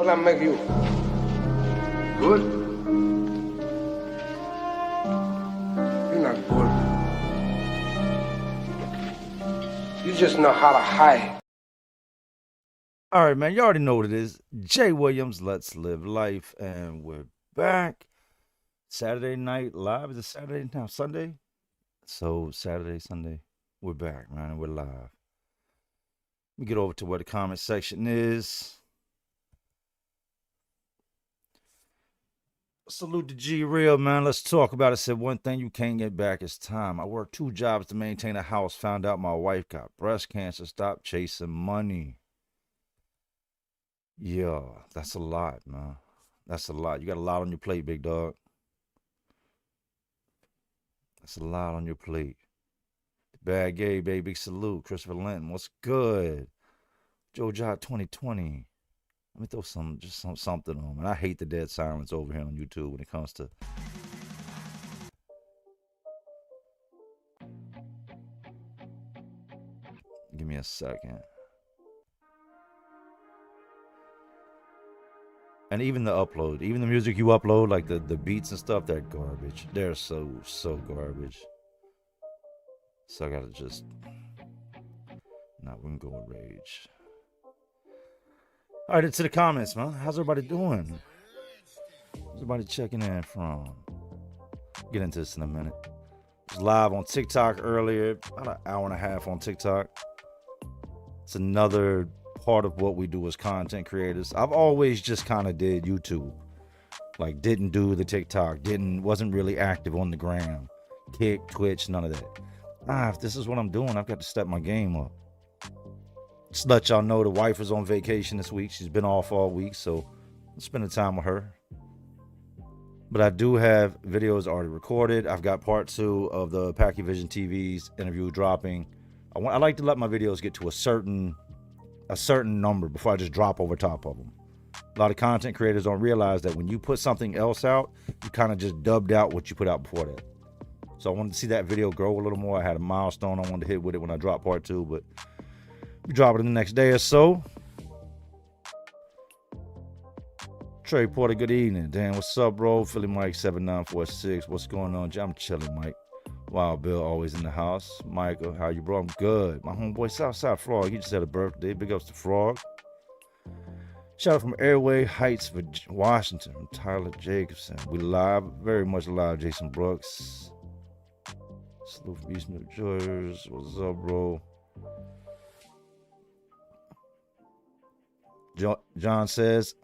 What I make you? Good? You're not good. You just know how to hide. All right, man. You already know what it is. Jay Williams, Let's Live Life. And we're back. Saturday night live. Is it Saturday now? Sunday? So Saturday, Sunday. We're back, man. We're live. Let me get over to where the comment section is. Salute to G Real, man. Let's talk about it. Said one thing you can't get back is time. I worked 2 jobs to maintain a house. Found out my wife got breast cancer. Stopped chasing money. Yeah, that's a lot, man. That's a lot. You got a lot on your plate, big dog. That's a lot on your plate. Bad Gay, baby. Salute. Christopher Linton. What's good? Joe Jot 2020. Let me throw something on, man. I hate the dead silence over here on YouTube when it comes to. Give me a second. And even the upload, even the music you upload, like the beats and stuff, they're garbage. They're so garbage. So I gotta just. Nah, we can go with rage. All right, into the comments, man. How's everybody doing? How's everybody checking in from? Get into this in a minute. I was live on TikTok earlier, about an hour and a half on TikTok. It's another part of what we do as content creators. I've always just kind of did YouTube. Like, didn't do the TikTok, wasn't really active on the gram, Kick, Twitch, none of that. If this is what I'm doing, I've got to step my game up. Just let y'all know the wife is on vacation this week. She's been off all week, so I'm spending time with her. But I do have videos already recorded. I've got part 2 of the Pachyvision TV's interview dropping. I like to let my videos get to a certain number before I just drop over top of them. A lot of content creators don't realize that when you put something else out, you kind of just dubbed out what you put out before that. So I wanted to see that video grow a little more. I had a milestone I wanted to hit with it when I dropped part 2, but we drop it in the next day or so. Trey Porter, good evening. Dan, what's up, bro? Philly Mike 7946. What's going on? I'm chilling, Mike. Wild Bill, always in the house. Michael, how you, bro? I'm good. My homeboy Southside Frog, he just had a birthday. Big ups to Frog. Shout out from Airway Heights, Washington, from Tyler Jacobson. We live, very much live, Jason Brooks. Salute from East New Jersey. What's up, bro? John says,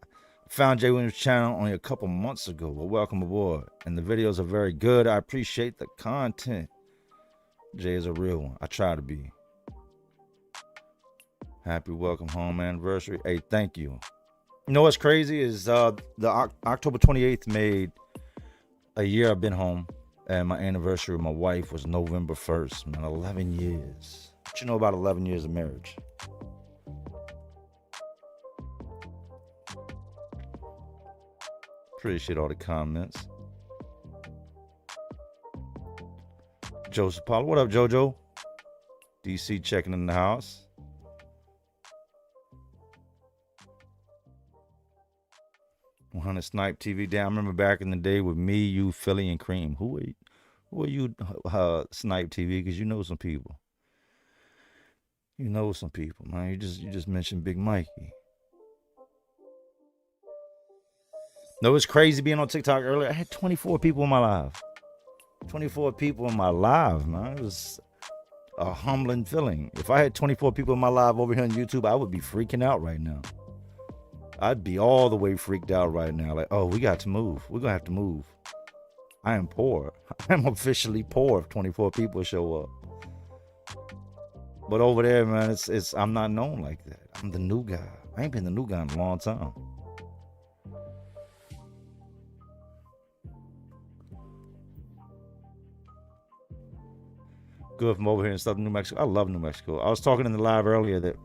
found Jay Williams' channel only a couple months ago. Well, welcome aboard. And the videos are very good. I appreciate the content. Jay is a real one. I try to be. Happy welcome home anniversary. Hey, thank you. You know what's crazy is the October 28th made a year I've been home. And my anniversary with my wife was November 1st. Man, 11 years. What you know about 11 years of marriage? Appreciate all the comments. Joseph Paulo, what up, JoJo? DC checking in the house. $100 Snipe TV down. I remember back in the day with me, you, Philly, and Cream. Who are you, Snipe TV? Because you know some people. You know some people, man. You just mentioned Big Mikey. No, it's crazy being on TikTok earlier. I had 24 people in my live. 24 people in my live, man. It was a humbling feeling. If I had 24 people in my live over here on YouTube, I would be freaking out right now. I'd be all the way freaked out right now. Like, oh, we got to move. We're going to have to move. I am poor. I'm officially poor if 24 people show up. But over there, man, I'm not known like that. I'm the new guy. I ain't been the new guy in a long time. Good from over here in southern New Mexico. I love New Mexico. I was talking in the live earlier that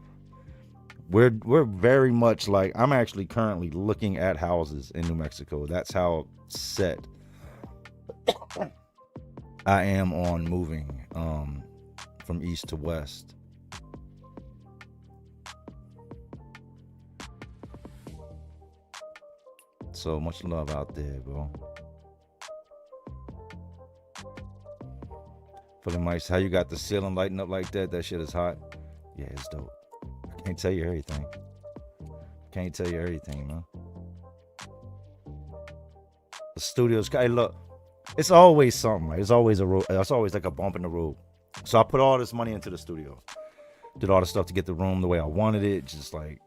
we're very much like, I'm actually currently looking at houses in New Mexico. That's how set I am on moving from east to west. So much love out there, bro. Feeling nice. How you got the ceiling lighting up like that? That shit is hot. Yeah, it's dope. I can't tell you everything. Can't tell you everything, man. The studio's, hey, look, it's always something, right? It's always a road. It's always like a bump in the road. So I put all this money into the studio. Did all the stuff to get the room the way I wanted it, just like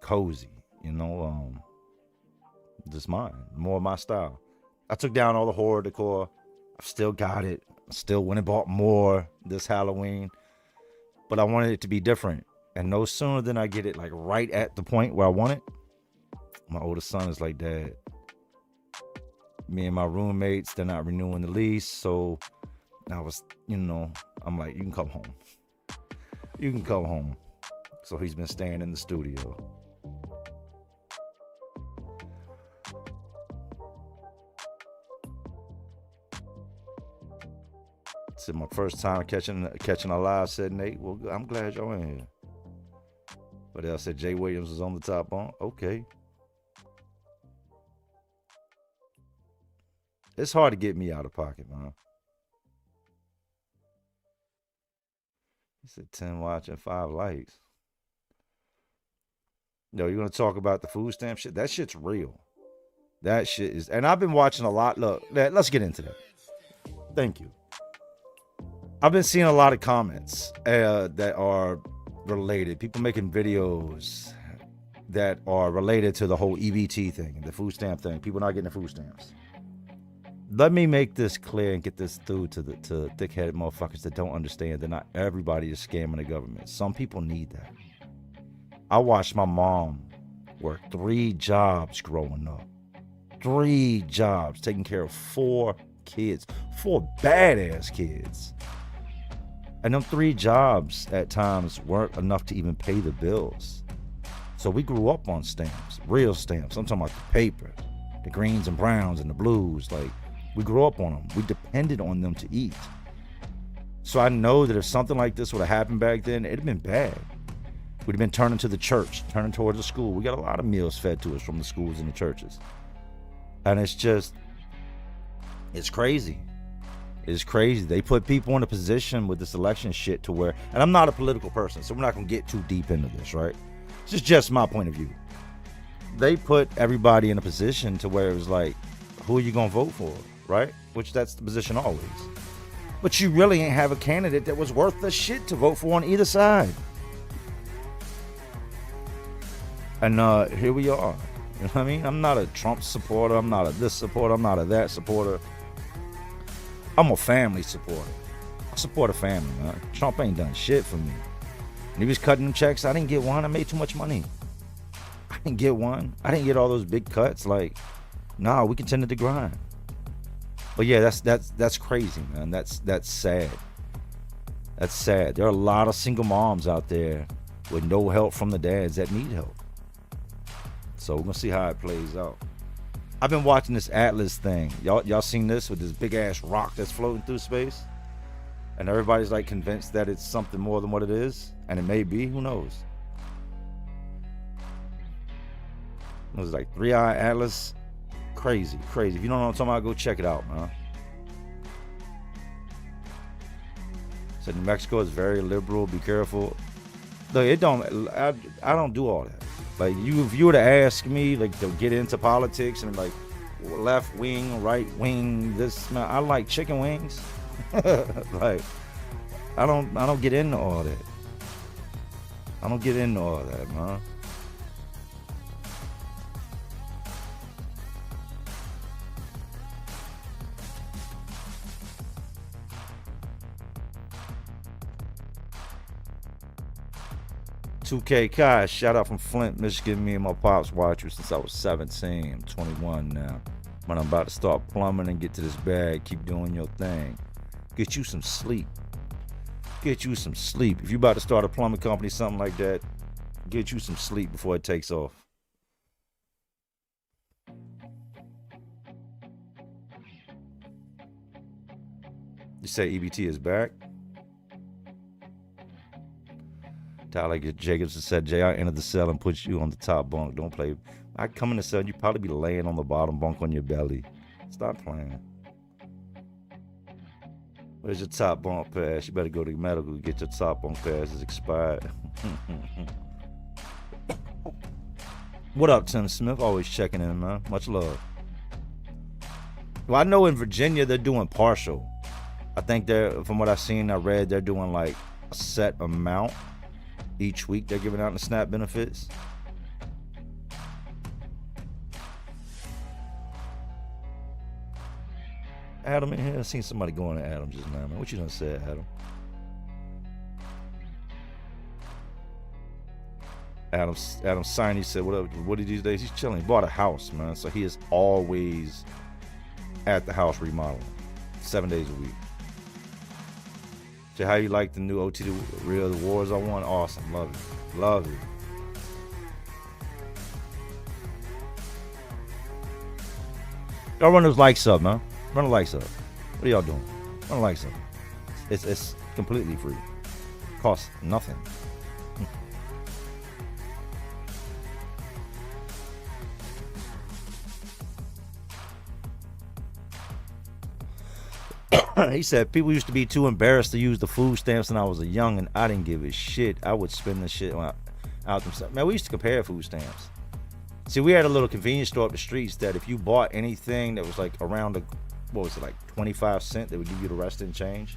cozy, you know. Just mine, more of my style. I took down all the horror decor. I've still got it. I still went and bought more this Halloween, but I wanted it to be different. And no sooner than I get it like right at the point where I want it, my oldest son is like, Dad, me and my roommates, they're not renewing the lease. So I was, I'm like, you can come home. You can come home. So he's been staying in the studio. It's my first time catching a live, said Nate. Well, I'm glad y'all in here. But else said Jay Williams was on the top bunk. Okay. It's hard to get me out of pocket, man. He said 10 watching, 5 likes. Yo, you're going to talk about the food stamp shit? That shit's real. That shit is... And I've been watching a lot. Look, let's get into that. Thank you. I've been seeing a lot of comments that are related. People making videos that are related to the whole EBT thing, the food stamp thing. People not getting the food stamps. Let me make this clear and get this through to thick-headed motherfuckers that don't understand that not everybody is scamming the government. Some people need that. I watched my mom work 3 jobs growing up. 3 jobs, taking care of 4 kids. 4 badass kids. And them 3 jobs at times weren't enough to even pay the bills. So we grew up on stamps, real stamps. I'm talking about the paper, the greens and browns and the blues. Like, we grew up on them. We depended on them to eat. So I know that if something like this would have happened back then, it'd have been bad. We'd have been turning to the church, turning towards the school. We got a lot of meals fed to us from the schools and the churches. And it's crazy. It's crazy. They put people in a position with this election shit to where, and I'm not a political person, so we're not going to get too deep into this, right? This is just my point of view. They put everybody in a position to where it was like, who are you going to vote for, right? Which that's the position always. But you really ain't have a candidate that was worth the shit to vote for on either side. And here we are. You know what I mean? I'm not a Trump supporter. I'm not a this supporter. I'm not a that supporter. I'm a family supporter. I support a family, man. Trump ain't done shit for me. When he was cutting them checks, I didn't get one. I made too much money. I didn't get one. I didn't get all those big cuts. Like, nah, we continued to grind. But yeah, that's crazy, man. That's sad. That's sad. There are a lot of single moms out there with no help from the dads that need help. So we're gonna see how it plays out. I've been watching this Atlas thing. Y'all seen this with this big ass rock that's floating through space? And everybody's like convinced that it's something more than what it is. And it may be, who knows? It was like 3-eye Atlas. Crazy. If you don't know what I'm talking about, go check it out, man. So New Mexico is very liberal. Be careful. Look, I don't do all that. Like, if you were to ask me, like, to get into politics and like left wing, right wing, this, man, I like chicken wings. Like, I don't get into all that. I don't get into all that, man. $2K Kai, shout out from Flint, Michigan. Me and my pops watched you since I was 17. I'm 21 now. But I'm about to start plumbing and get to this bag. Keep doing your thing. Get you some sleep. If you about to start a plumbing company, something like that, get you some sleep before it takes off. You say EBT is back? Tyler Jacobs said, JR entered the cell and put you on the top bunk. Don't play. I come in the cell, you probably be laying on the bottom bunk on your belly. Stop playing. Where's your top bunk pass? You better go to the medical to get your top bunk pass. It's expired. What up, Tim Smith? Always checking in, man. Much love. Well, I know in Virginia they're doing partial. I think from what I've seen, I read, they're doing like a set amount each week they're giving out in the SNAP benefits. Adam in here? I seen somebody going to Adam just now, man. What you done said, Adam? Adam Siney said, what did these days? He's chilling. He bought a house, man. So he is always at the house remodeling. 7 days a week. So how you like the new OT Real the Wars I won? Awesome. Love it. Love it. Y'all run those likes up, man. Run the likes up. What are y'all doing? Run the likes up. It's completely free. Costs nothing. He said, people used to be too embarrassed to use the food stamps when I was a young and I didn't give a shit. I would spend the shit out themselves. Man, we used to compare food stamps. See, we had a little convenience store up the streets that if you bought anything that was like around what was it, like 25 cents, they would give you the rest in change.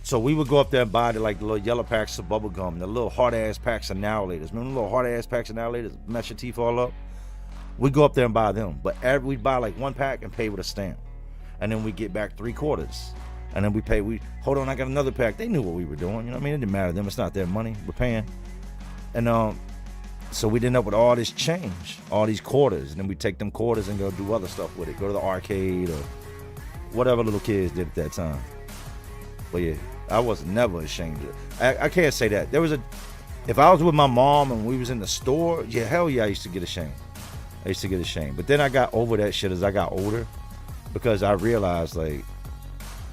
So we would go up there and buy the little yellow packs of bubble gum, the little hard ass packs of Now-Laters. Remember the little hard ass packs of Now-Laters, mess your teeth all up? We'd go up there and buy them. But we'd buy like one pack and pay with a stamp. And then we get back 3/4. And then we pay, hold on, I got another pack. They knew what we were doing. You know what I mean? It didn't matter to them. It's not their money. We're paying. And so we'd end up with all this change, all these quarters. And then we'd take them quarters and go do other stuff with it. Go to the arcade or whatever little kids did at that time. But yeah, I was never ashamed of it. I can't say that. If I was with my mom and we was in the store, yeah, hell yeah, I used to get ashamed. But then I got over that shit as I got older. Because I realized, like,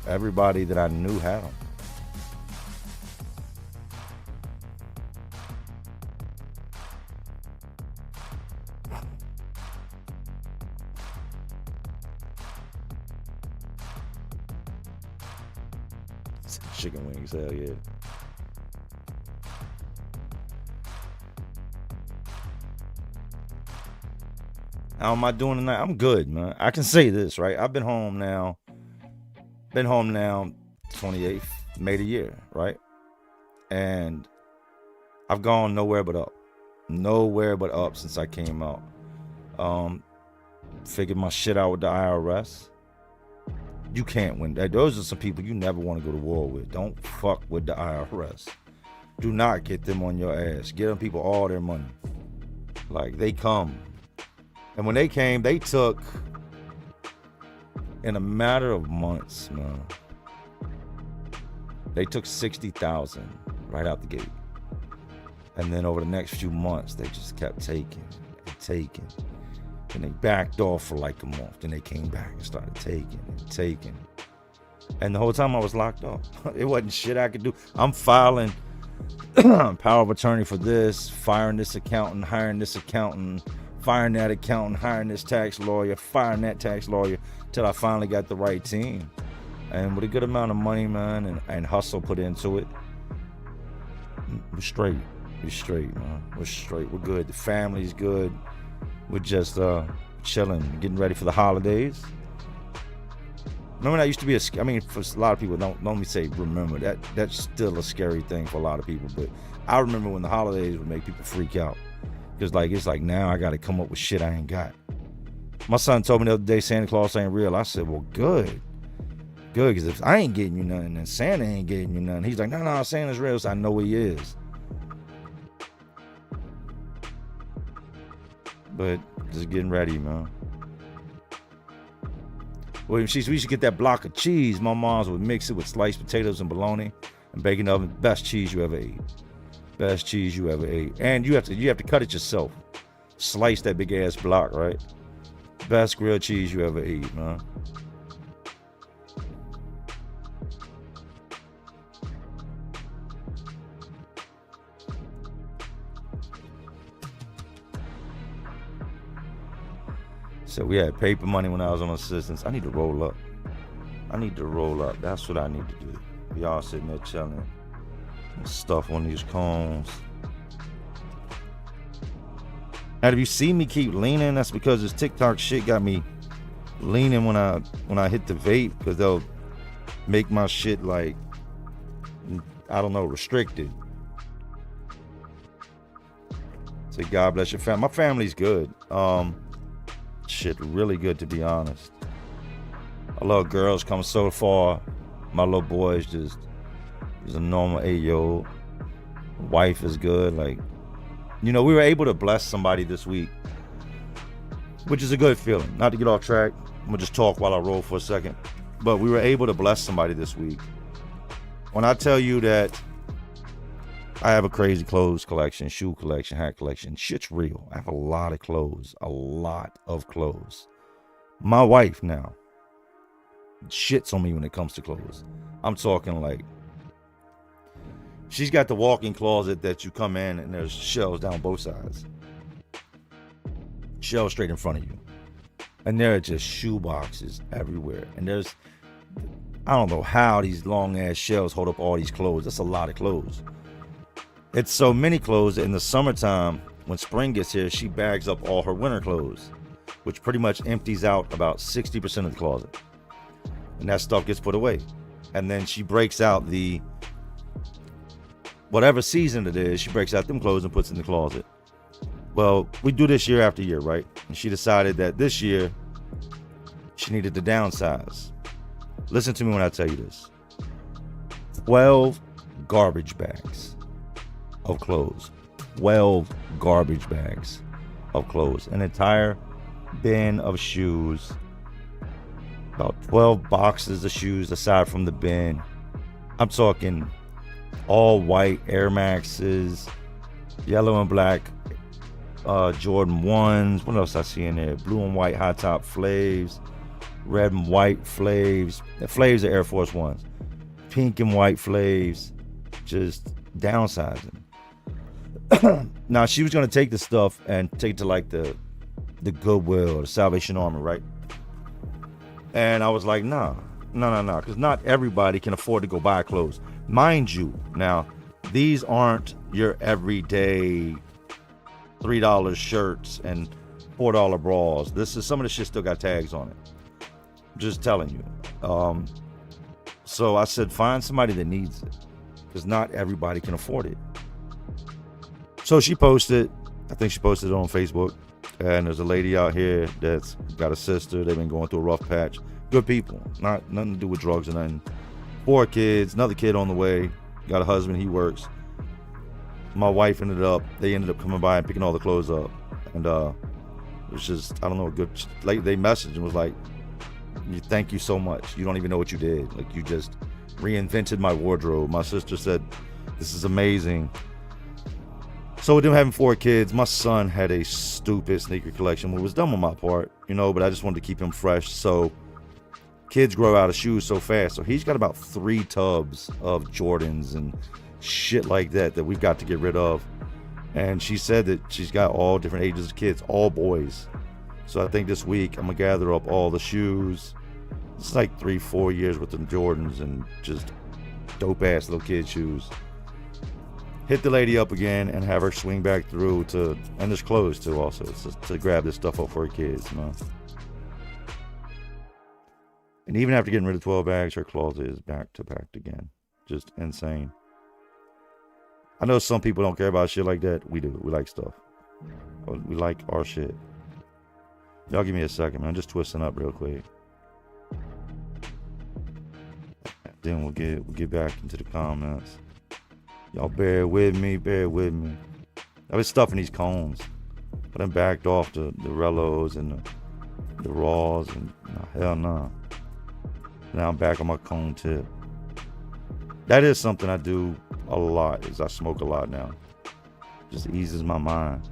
everybody that I knew had them. Chicken wings, hell yeah. How am I doing tonight? I'm good, man. I can say this, right? I've been home now 28th, made a year, right? And I've gone nowhere but up. Nowhere but up since I came out. Figured my shit out with the IRS. You can't win. Those are some people you never want to go to war with. Don't fuck with the IRS. Do not get them on your ass. Give them people all their money. Like, they come. And when they came, they took, in a matter of months, man, they took 60,000 right out the gate. And then over the next few months, they just kept taking and taking. And they backed off for like a month. Then they came back and started taking and taking. And the whole time I was locked up. It wasn't shit I could do. I'm filing power of attorney for this, firing this accountant, hiring this accountant, firing that accountant, hiring this tax lawyer, firing that tax lawyer, till I finally got the right team. And with a good amount of money, man, and hustle put into it, we're straight. We're straight, man. We're straight. We're good. The family's good. We're just chilling, getting ready for the holidays. Remember that used to be for a lot of people, don't let me say remember, that's still a scary thing for a lot of people. But I remember when the holidays would make people freak out. Because it's like now I got to come up with shit I ain't got. My son told me the other day Santa Claus ain't real. I said, well, good. Good, because if I ain't getting you nothing, then Santa ain't getting you nothing. He's like, no, Santa's real. So I know he is. But just getting ready, man. Well, we used to get that block of cheese. My mom's would mix it with sliced potatoes and bologna and bacon oven. Best cheese you ever ate. Best cheese you ever ate. And you have to cut it yourself. Slice that big ass block, right? Best grilled cheese you ever ate, man. So we had paper money when I was on assistance. I need to roll up. That's what I need to do. Y'all sitting there chilling. Stuff on these cones. Now, if you see me keep leaning, that's because this TikTok shit got me leaning when I hit the vape, because they'll make my shit like, I don't know, restricted. Say God bless your family. My family's good. Shit, really good, to be honest. My little girl's come so far. My little boy is just, he's a normal 8-year-old. Wife is good. Like, you know, we were able to bless somebody this week, which is a good feeling. Not to get off track, I'm gonna just talk while I roll for a second. But we were able to bless somebody this week. When I tell you that I have a crazy clothes collection, shoe collection, hat collection, shit's real. I have a lot of clothes. My wife now shits on me when it comes to clothes. I'm talking like, she's got the walk-in closet that you come in and there's shelves down both sides. Shelves straight in front of you. And there are just shoe boxes everywhere. And there's, I don't know how these long-ass shelves hold up all these clothes. That's a lot of clothes. It's so many clothes that in the summertime, when spring gets here, she bags up all her winter clothes, which pretty much empties out about 60% of the closet. And that stuff gets put away. And then she breaks out the, whatever season it is, she breaks out them clothes and puts in the closet. Well, we do this year after year, right? And she decided that this year she needed to downsize. Listen to me when I tell you this. 12 garbage bags of clothes. 12 garbage bags of clothes. An entire bin of shoes. About 12 boxes of shoes aside from the bin. I'm talking all white Air Maxes, yellow and black Jordan 1s. What else I see in there? Blue and white high top Flaves, red and white Flaves. The Flaves are Air Force Ones. Pink and white Flaves. Just downsizing. Now, she was going to take the stuff and take it to like the Goodwill or the Salvation Army, right? And I was like, no, because not everybody can afford to go buy clothes. Mind you, now, these aren't your everyday $3 shirts and $4 bras. This is, some of the shit still got tags on it. I'm just telling you. So I said, find somebody that needs it, because not everybody can afford it. So she posted, I think she posted it on Facebook, and there's a lady out here that's got a sister. They've been going through a rough patch. Good people, nothing to do with drugs or nothing. 4 kids, another kid on the way, got a husband, he works. My wife they ended up coming by and picking all the clothes up. And it was just, I don't know, good, like they messaged and was like, thank you so much. You don't even know what you did. Like, you just reinvented my wardrobe. My sister said, this is amazing. So with them having 4 kids, my son had a stupid sneaker collection, which was dumb on my part, you know, but I just wanted to keep him fresh. So kids grow out of shoes so fast. So he's got about 3 tubs of Jordans and shit like that we've got to get rid of. And she said that she's got all different ages of kids, all boys. So I think this week I'm gonna gather up all the shoes. It's like 3-4 years worth of Jordans and just dope ass little kid shoes. Hit the lady up again and have her swing back through to, and there's clothes too also, to grab this stuff up for her kids, man. And even after getting rid of 12 bags, her closet is back to back again. Just insane. I know some people don't care about shit like that. We do. We like stuff. We like our shit. Y'all give me a second, man. I'm just twisting up real quick. Then we'll get back into the comments. Y'all bear with me. I've been stuffing these cones. But I backed off the Rellos and the Raws and hell no. Now I'm back on my cone tip. That is something I do a lot, is I smoke a lot now. Just eases my mind.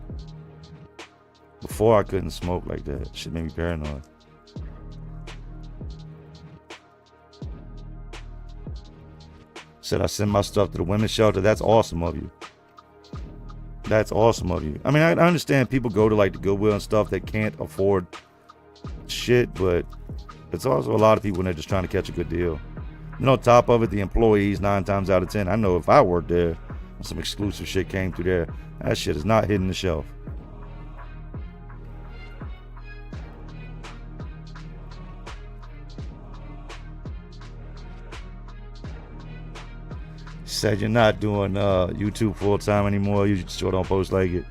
Before I couldn't smoke like that. Shit made me paranoid. Said I send my stuff to the women's shelter. That's awesome of you. That's awesome of you. I mean, I understand people go to like the Goodwill and stuff that can't afford shit, but it's also a lot of people when they're just trying to catch a good deal. And on top of it, the employees, 9 times out of 10, I know if I worked there and some exclusive shit came through there, that shit is not hitting the shelf. Said you're not doing YouTube full time anymore. You sure don't post like it.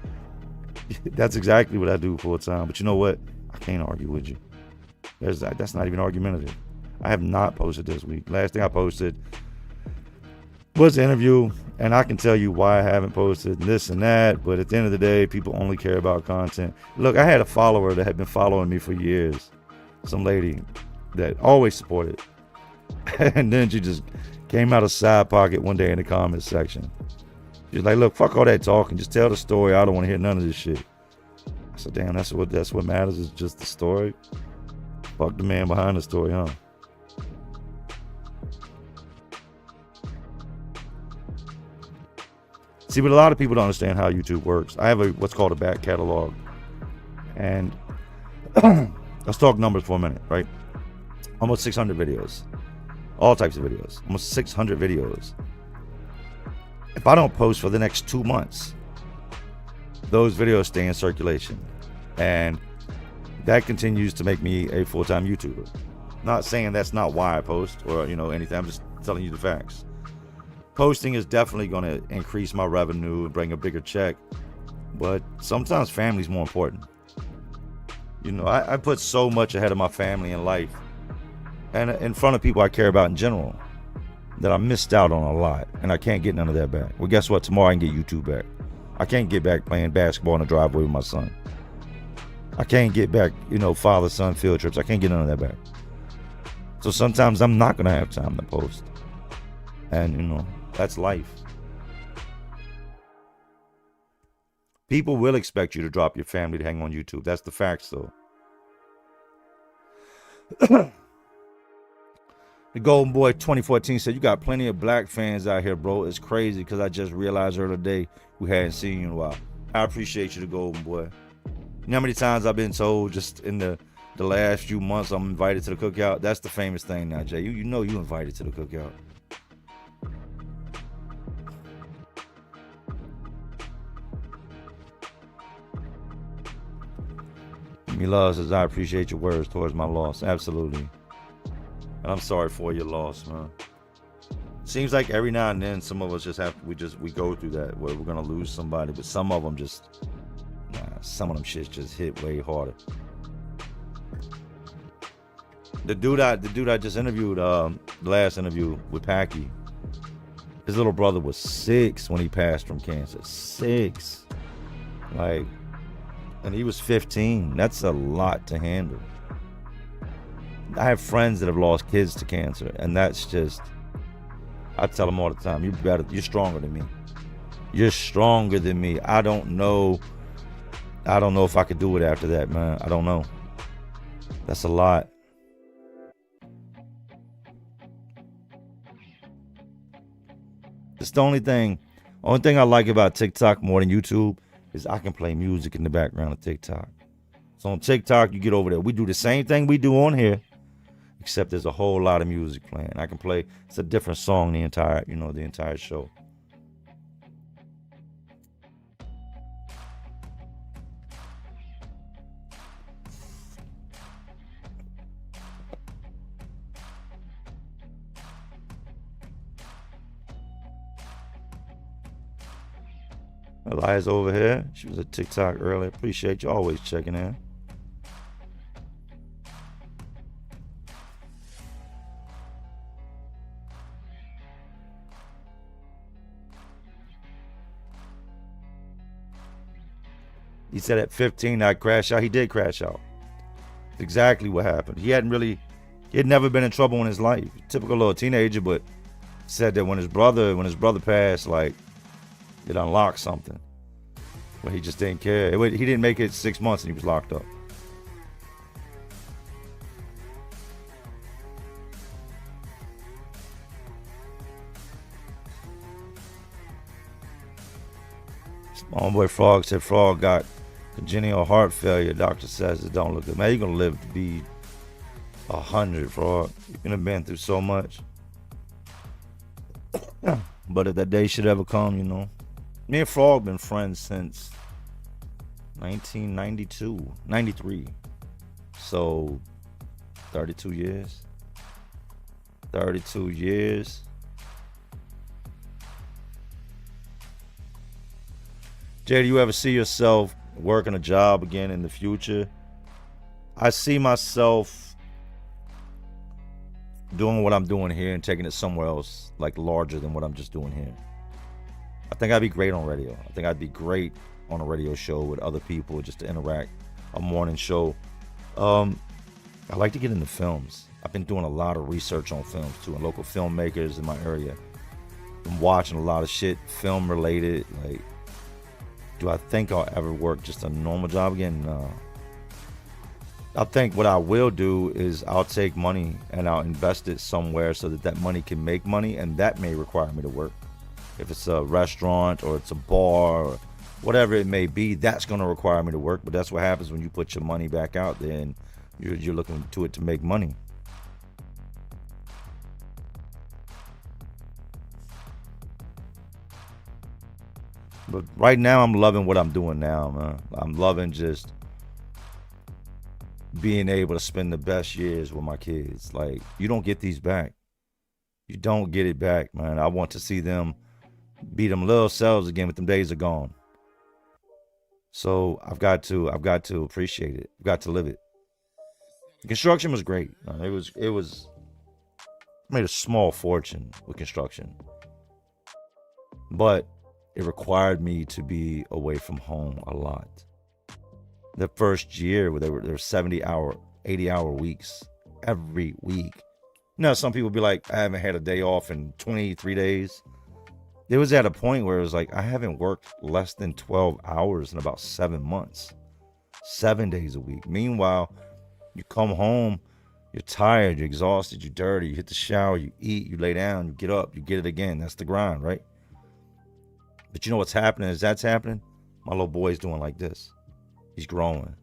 That's exactly what I do full time. But you know what? I can't argue with you. That's not even argumentative. I have not posted this week. Last thing I posted was the interview, and I can tell you why I haven't posted this and that. But at the end of the day, people only care about content. Look, I had a follower that had been following me for years. Some lady that always supported. And then she just came out of side pocket one day in the comments section. She's like, look, fuck all that talking. Just tell the story. I don't want to hear none of this shit. I said, damn, that's what matters is just the story. Fuck the man behind the story, huh? See, but a lot of people don't understand how YouTube works. I have what's called a back catalog. And let's talk numbers for a minute, right? Almost 600 videos. All types of videos. Almost 600 videos. If I don't post for the next 2 months, those videos stay in circulation. And that continues to make me a full-time YouTuber. Not saying that's not why I post or, anything. I'm just telling you the facts. Posting is definitely going to increase my revenue and bring a bigger check. But sometimes family's more important. I put so much ahead of my family and life and in front of people I care about in general that I missed out on a lot, and I can't get none of that back. Well, guess what? Tomorrow I can get YouTube back. I can't get back playing basketball in the driveway with my son. I can't get back, father-son field trips. I can't get none of that back. So sometimes I'm not going to have time to post. And, that's life. People will expect you to drop your family to hang on YouTube. That's the facts, though. The Golden Boy 2014 said, you got plenty of black fans out here, bro. It's crazy because I just realized earlier today we hadn't seen you in a while. I appreciate you, the Golden Boy. You know how many times I've been told just in the last few months I'm invited to the cookout? That's the famous thing now, Jay. You know you invited to the cookout. Milad says, I appreciate your words towards my loss. Absolutely. And I'm sorry for your loss, man. Seems like every now and then some of us we go through that where we're gonna lose somebody, but some of them some of them shits just hit way harder. The dude I just interviewed, the last interview with Packy, his little brother was 6 when he passed from cancer. 6. And he was 15. That's a lot to handle. I have friends that have lost kids to cancer, and that's just, I tell them all the time, you're stronger than me. You're stronger than me. I don't know if I could do it after that, man. I don't know. That's a lot. It's the only thing I like about TikTok more than YouTube is I can play music in the background of TikTok. So on TikTok, you get over there. We do the same thing we do on here, except there's a whole lot of music playing. I can play, it's a different song the entire show. Elias over here. She was at TikTok earlier. Appreciate you always checking in. He said at 15 I'd crash out. He did crash out. That's exactly what happened. He had never been in trouble in his life. Typical little teenager, but said that when his brother passed, it unlocked something. But he just didn't care. He didn't make it 6 months and he was locked up. My homeboy Frog said Frog got Congenital heart failure, doctor says it don't look good. Man, you're gonna live to be 100, Frog. You're gonna been through so much. But if that day should ever come, you know. Me and Frog been friends since 1992, 93. So 32 years. 32 years. Jay, do you ever see yourself working a job again in the future? I see myself doing what I'm doing here and taking it somewhere else, like larger than what I'm just doing here. I think I'd be great on radio. I think I'd be great on a radio show with other people just to interact, a morning show. I like to get into films. I've been doing a lot of research on films too, and local filmmakers in my area. I'm watching a lot of shit film related. Like, do I think I'll ever work just a normal job again? No. I think what I will do is I'll take money and I'll invest it somewhere so that that money can make money, and that may require me to work. If it's a restaurant or it's a bar or whatever it may be, that's going to require me to work. But that's what happens when you put your money back out there and you're looking to it to make money. But right now, I'm loving what I'm doing now, man. I'm loving just being able to spend the best years with my kids. Like, you don't get these back. You don't get it back, man. I want to see them be them little selves again, but them days are gone. So I've got to appreciate it. I've got to live it. Construction was great. It was made a small fortune with construction, but it required me to be away from home a lot. The first year where there were 70-hour, 80-hour weeks every week. You know, some people be like, I haven't had a day off in 23 days. It was at a point where it was like, I haven't worked less than 12 hours in about 7 months. 7 days a week. Meanwhile, you come home, you're tired, you're exhausted, you're dirty, you hit the shower, you eat, you lay down, you get up, you get it again. That's the grind, right? But you know what's happening as that's happening? My little boy's doing like this. He's growing.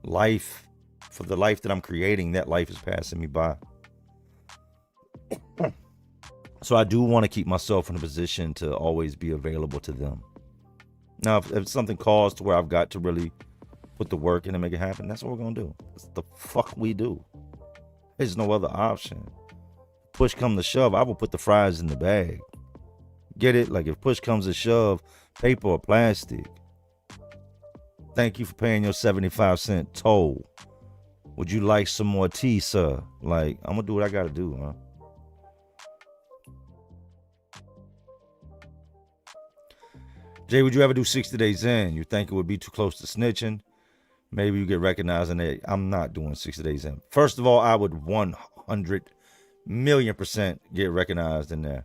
Life, for the life that I'm creating, that life is passing me by. So I do want to keep myself in a position to always be available to them. Now, if something calls to where I've got to really put the work in and make it happen, that's what we're going to do. That's the fuck we do. There's no other option. Push come to shove, I will put the fries in the bag. Get it? Like, if push comes to shove, paper or plastic. Thank you for paying your 75-cent toll. Would you like some more tea, sir? Like, I'm going to do what I got to do, huh? Jay, would you ever do 60 Days In? You think it would be too close to snitching? Maybe you get recognized in it. I'm not doing 60 Days In. First of all, I would 100,000,000% get recognized in there.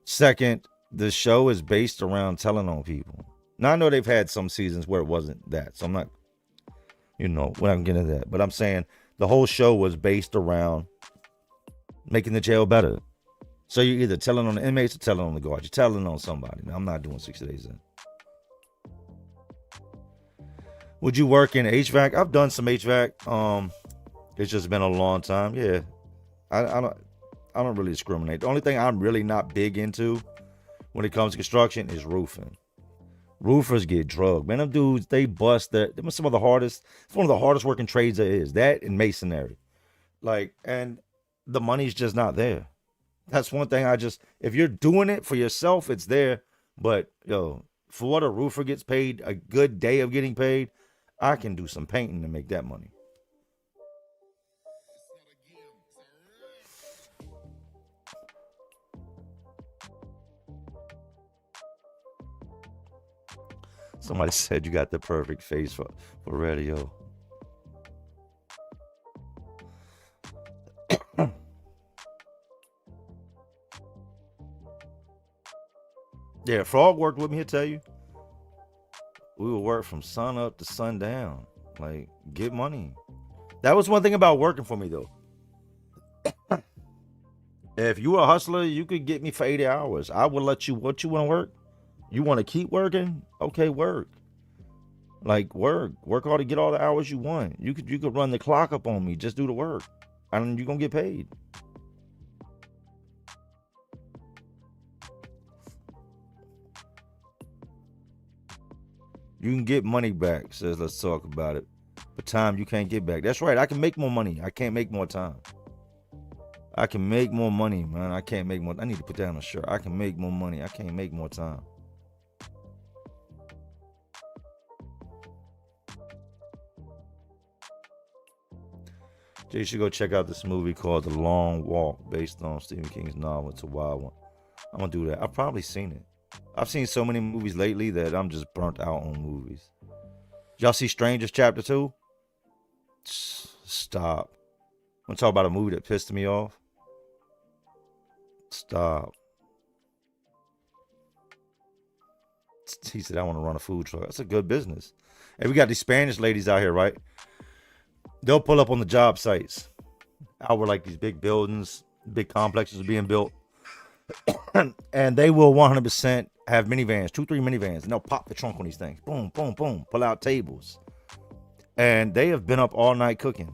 Second, the show is based around telling on people. Now, I know they've had some seasons where it wasn't that. So I'm not, we're not going to get into that. But I'm saying the whole show was based around making the jail better. So you're either telling on the inmates or telling on the guards. You're telling on somebody. Now, I'm not doing 60 Days In. Would you work in HVAC? I've done some HVAC. It's just been a long time. Yeah. I don't really discriminate. The only thing I'm really not big into when it comes to construction is roofing. Roofers get drugged. Man, them dudes, they bust that. Them are some of the hardest. It's one of the hardest working trades there is. That and masonry. Like, and the money's just not there. That's one thing if you're doing it for yourself, it's there. But, for what a roofer gets paid, a good day of getting paid, I can do some painting to make that money. Somebody said you got the perfect face for radio. Yeah, Frog worked with me, he'll tell you. We would work from sun up to sundown. Like, get money. That was one thing about working for me, though. If you were a hustler, you could get me for 80 hours. I would let you, what you want to work? You want to keep working? Okay, work. Like work hard to get all the hours you want. You could run the clock up on me. Just do the work, and you're gonna get paid. You can get money back. Says let's talk about it. But time you can't get back. That's right. I can make more money. I can't make more time. I can make more money, man. I can't make more. I need to put that on a shirt. I can make more money. I can't make more time. Jay, you should go check out this movie called The Long Walk, based on Stephen King's novel. It's a wild one. I'm gonna do that. I've probably seen it. I've seen so many movies lately that I'm just burnt out on movies. Y'all see Strangers Chapter 2? Stop. I'm gonna talk about a movie that pissed me off. Stop. He said, I want to run a food truck. That's a good business. And we got these Spanish ladies out here, right? They'll pull up on the job sites out where like these big buildings, big complexes are being built. And they will 100% have minivans, 2-3 minivans, and they'll pop the trunk on these things. Boom, boom, boom. Pull out tables. And they have been up all night cooking.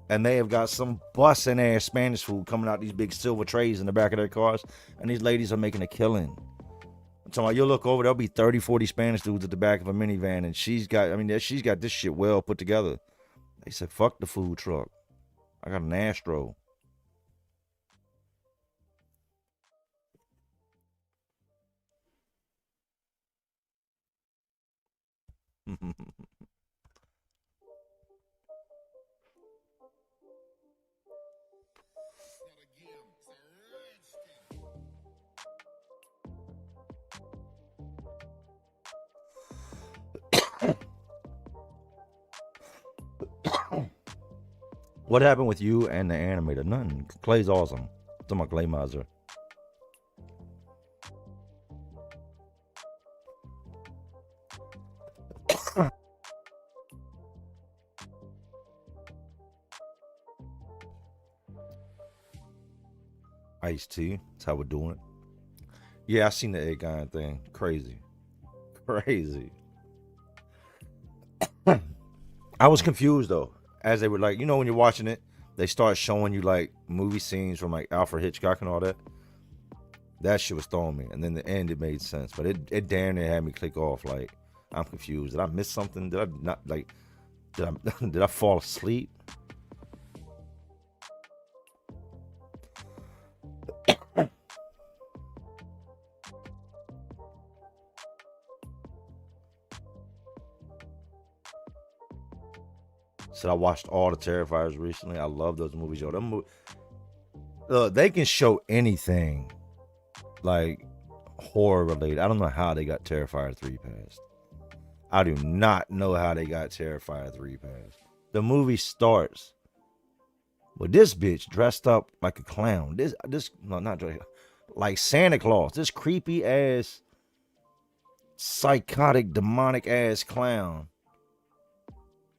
And they have got some bussin' ass Spanish food coming out these big silver trays in the back of their cars. And these ladies are making a killing. So you'll look over, there'll be 30, 40 Spanish dudes at the back of a minivan. And she's got this shit well put together. They said, fuck the food truck. I got an Astro. What happened with you and the animator? Nothing. Clay's awesome. Talking about Clay Miser. Ice-T. That's how we're doing it. Yeah, I seen the egg guy thing. Crazy. Crazy. I was confused though. As they were like, you know, when you're watching it, they start showing you like movie scenes from like Alfred Hitchcock and all that. That shit was throwing me. And then the end, it made sense. But it damn near had me click off. Like, I'm confused. Did I miss something? Did I not like, did I fall asleep? So I watched all the Terrifiers recently. I love those movies. Yo, they can show anything like horror related. I don't know how they got Terrifier 3 passed. I do not know how they got Terrifier 3 passed. The movie starts with this bitch dressed up like a clown. Like Santa Claus. This creepy ass, psychotic, demonic ass clown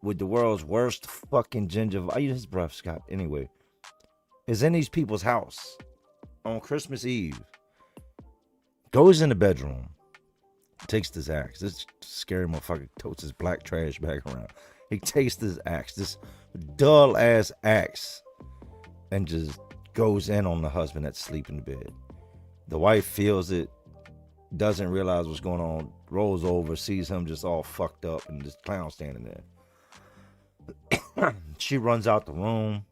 with the world's worst fucking gingiva. I use his breath, Scott. Anyway, is in these people's house on Christmas Eve. Goes in the bedroom, takes this axe. This scary motherfucker totes his black trash bag around. He takes this axe, this dull ass axe, and just goes in on the husband that's sleeping in bed. The wife feels it, doesn't realize what's going on, rolls over, sees him just all fucked up, and this clown standing there. She runs out the room,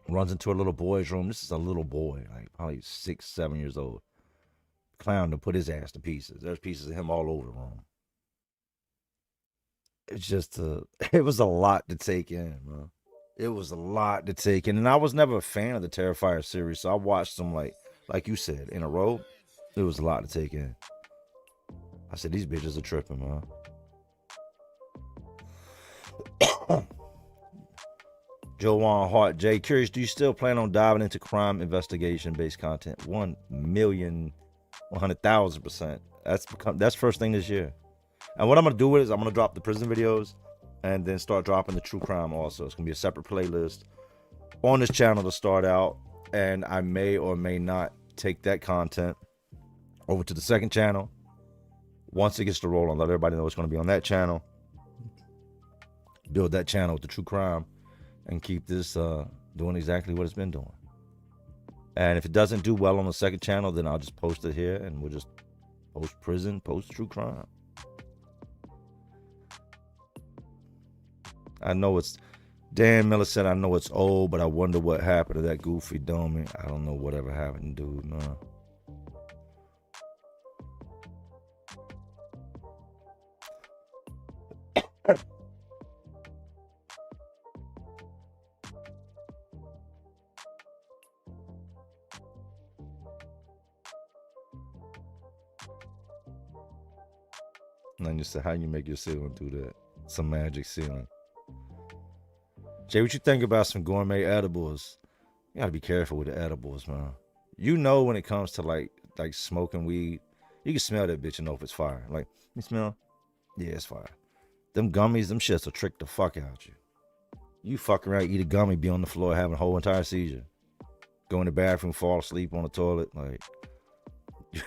runs into a little boy's room. This is a little boy, like probably 6, 7 years old. Clown to put his ass to pieces. There's pieces of him all over the room. It's just it was a lot to take in, bro. It was a lot to take in, and I was never a fan of the Terrifier series, so I watched them like you said in a row. It was a lot to take in. I said these bitches are tripping, man. Joanne Hart, Jay, curious, do you still plan on diving into crime investigation based content? 1,100,000%. That's first thing this year. And what I'm gonna do is I'm gonna drop the prison videos and then start dropping the true crime also. It's gonna be a separate playlist on this channel to start out, and I may or may not take that content over to the second channel. Once it gets to roll, I'll let everybody know it's gonna be on that channel. build that channel with the true crime and keep this doing exactly what it's been doing. And if it doesn't do well on the second channel, then I'll just post it here and we'll just post prison, post true crime. I know it's, Dan Miller said, I know it's old, but I wonder what happened to that goofy dummy. I don't know whatever happened, dude. No. And then you say, how you make your ceiling do that? Some magic ceiling. Jay, what you think about some gourmet edibles? You gotta be careful with the edibles, man. You know when it comes to like smoking weed, you can smell that bitch and know if it's fire. Like, you smell? Yeah, it's fire. Them gummies, them shits will trick the fuck out you. You fuck around, eat a gummy, be on the floor having a whole entire seizure. Go in the bathroom, fall asleep on the toilet. Like,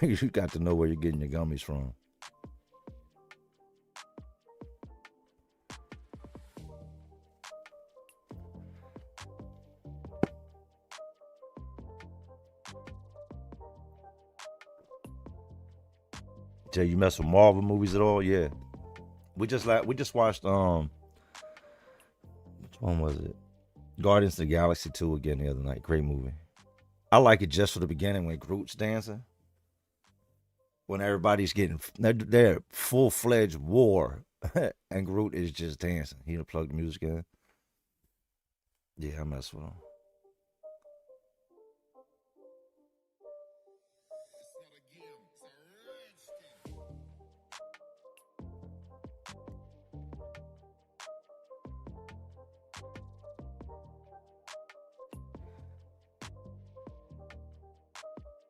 you got to know where you're getting your gummies from. Jay, you mess with Marvel movies at all? Yeah. We just watched which one was it? Guardians of the Galaxy 2 again the other night. Great movie. I like it just for the beginning when Groot's dancing. When everybody's getting they're full-fledged war and Groot is just dancing. He done plugged the music in. Yeah, I mess with him.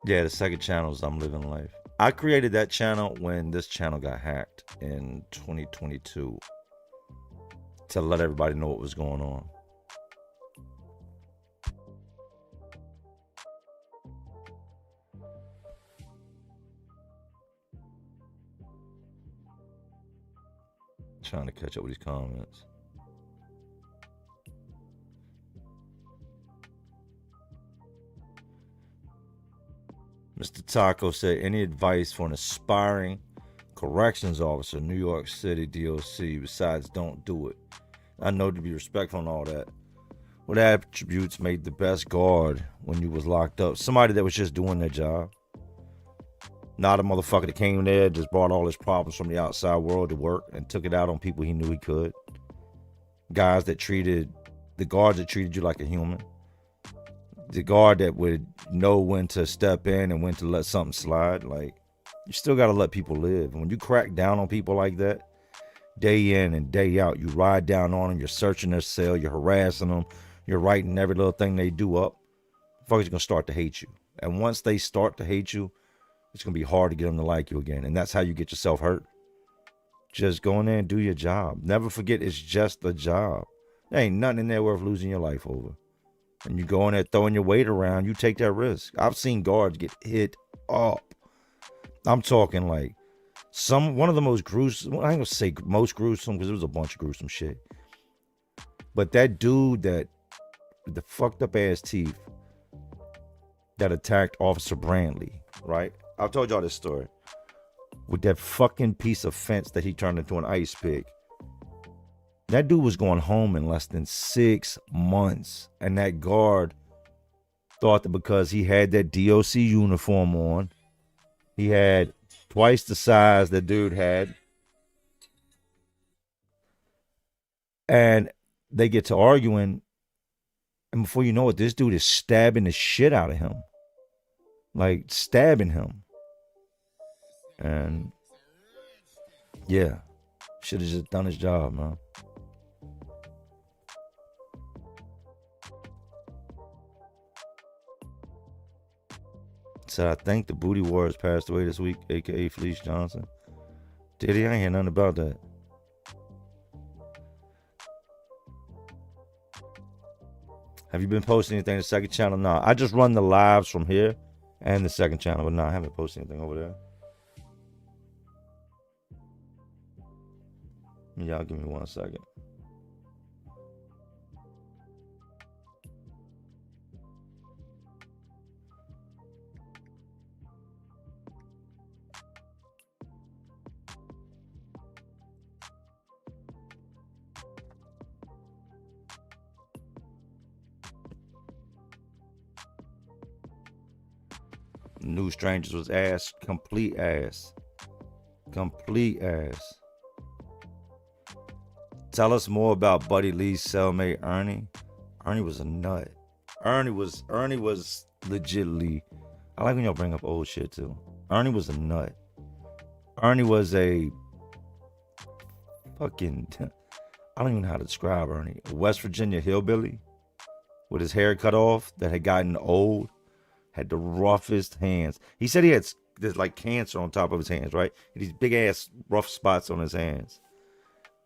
Yeah, the second channel is I'm Living Life. I created that channel when this channel got hacked in 2022 to let everybody know what was going on. Trying to catch up with these comments. Mr. Taco said, any advice for an aspiring corrections officer, New York City DOC, besides don't do it? I know to be respectful and all that. What attributes made the best guard when you was locked up? Somebody that was just doing their job. Not a motherfucker that came there, just brought all his problems from the outside world to work and took it out on people he knew he could. Guys that treated, the guards that treated you like a human. The guard that would know when to step in and when to let something slide. Like, you still got to let people live. And when you crack down on people like that, day in and day out, you ride down on them, you're searching their cell, you're harassing them, you're writing every little thing they do up, fuckers are going to start to hate you. And once they start to hate you, it's going to be hard to get them to like you again. And that's how you get yourself hurt. Just go in there and do your job. Never forget, it's just a job. There ain't nothing in there worth losing your life over. And you go in there throwing your weight around, you take that risk. I've seen guards get hit up. I'm talking like one of the most gruesome, I ain't gonna say most gruesome because there was a bunch of gruesome shit. But that dude that, with the fucked up ass teeth that attacked Officer Brandley, right? I've told y'all this story. With that fucking piece of fence that he turned into an ice pick. That dude was going home in less than 6 months. And that guard thought that because he had that DOC uniform on, he had twice the size that dude had. And they get to arguing. And before you know it, this dude is stabbing the shit out of him. Like, stabbing him. And, yeah. Should have just done his job, man. Said, I think the Booty Warriors passed away this week, a.k.a. Felice Johnson. Did he? I ain't hear nothing about that. Have you been posting anything in the second channel? No, I just run the lives from here and the second channel, but no, I haven't posted anything over there. Y'all give me 1 second. New Strangers was ass, complete ass. Complete ass. Tell us more about Buddy Lee's cellmate Ernie. Ernie was a nut. Ernie was legitly. I like when y'all bring up old shit too. Ernie was a nut. Ernie was a fucking. I don't even know how to describe Ernie. A West Virginia hillbilly with his hair cut off that had gotten old, had the roughest hands. He said he had there's like cancer on top of his hands, right? These big ass rough spots on his hands.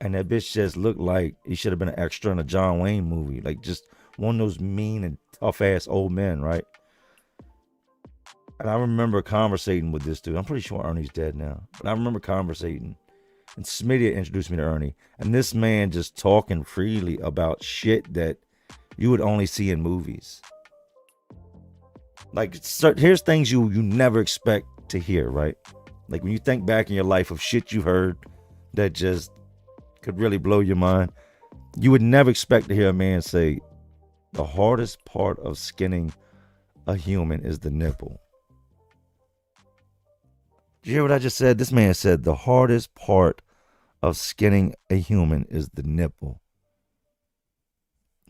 And that bitch just looked like he should have been an extra in a John Wayne movie. Like just one of those mean and tough ass old men, right? And I remember conversating with this dude. I'm pretty sure Ernie's dead now. But I remember conversating. And Smitty introduced me to Ernie. And this man just talking freely about shit that you would only see in movies. Like, here's things you never expect to hear, right? Like when you think back in your life of shit you heard that just could really blow your mind, you would never expect to hear a man say, the hardest part of skinning a human is the nipple. Did you hear what I just said? This man said the hardest part of skinning a human is the nipple.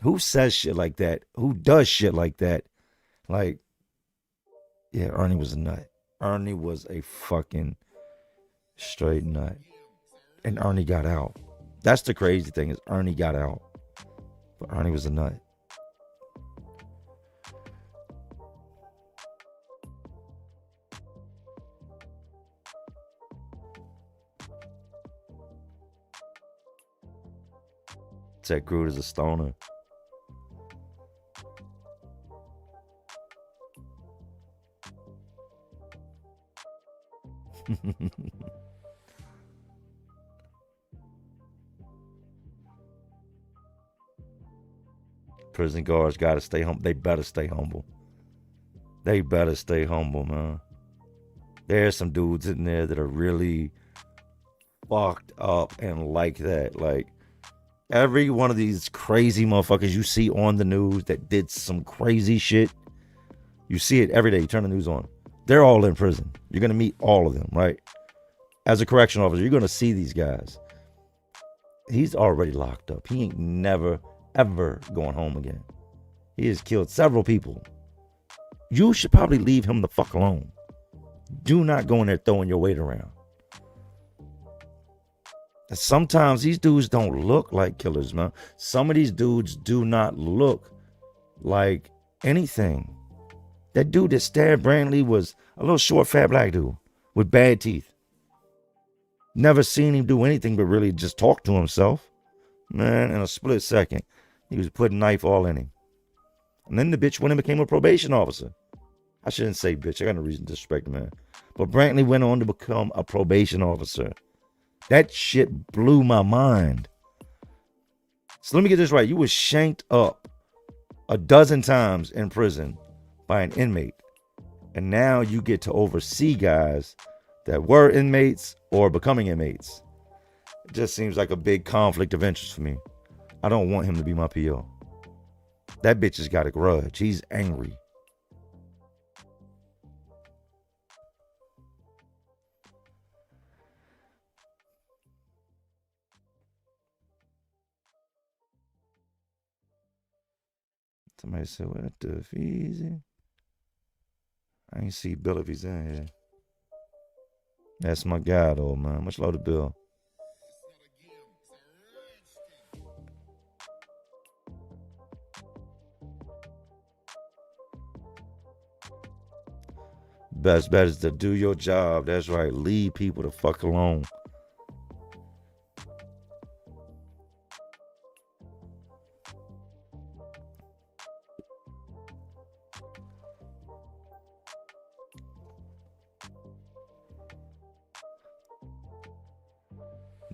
Who says shit like that? Who does shit like that? Like, yeah, Ernie was a nut. Ernie was a fucking straight nut. And Ernie got out. That's the crazy thing, is Ernie got out. But Ernie was a nut. Ted Cruz is a stoner. Prison guards gotta stay humble. They better stay humble. They better stay humble, man. There's some dudes in there that are really fucked up and like that. Like, every one of these crazy motherfuckers you see on the news that did some crazy shit, you see it every day. You turn the news on. They're all in prison. You're going to meet all of them, right? As a correctional officer, you're going to see these guys. He's already locked up. He ain't never, ever going home again. He has killed several people. You should probably leave him the fuck alone. Do not go in there throwing your weight around. And sometimes these dudes don't look like killers, man. Some of these dudes do not look like anything. That dude that stabbed Brantley was a little short, fat black dude with bad teeth. Never seen him do anything but really just talk to himself. Man, in a split second, he was putting knife all in him. And then the bitch went and became a probation officer. I shouldn't say bitch. I got no reason to disrespect the man. But Brantley went on to become a probation officer. That shit blew my mind. So let me get this right. You was shanked up a dozen times in prison by an inmate. And now you get to oversee guys that were inmates or becoming inmates. It just seems like a big conflict of interest for me. I don't want him to be my PO. That bitch has got a grudge. He's angry. Somebody said, what the Feezy? I ain't see Bill if he's in here. That's my guy, though, man. Much love to Bill. Best bet is to do your job. That's right. Leave people the fuck alone.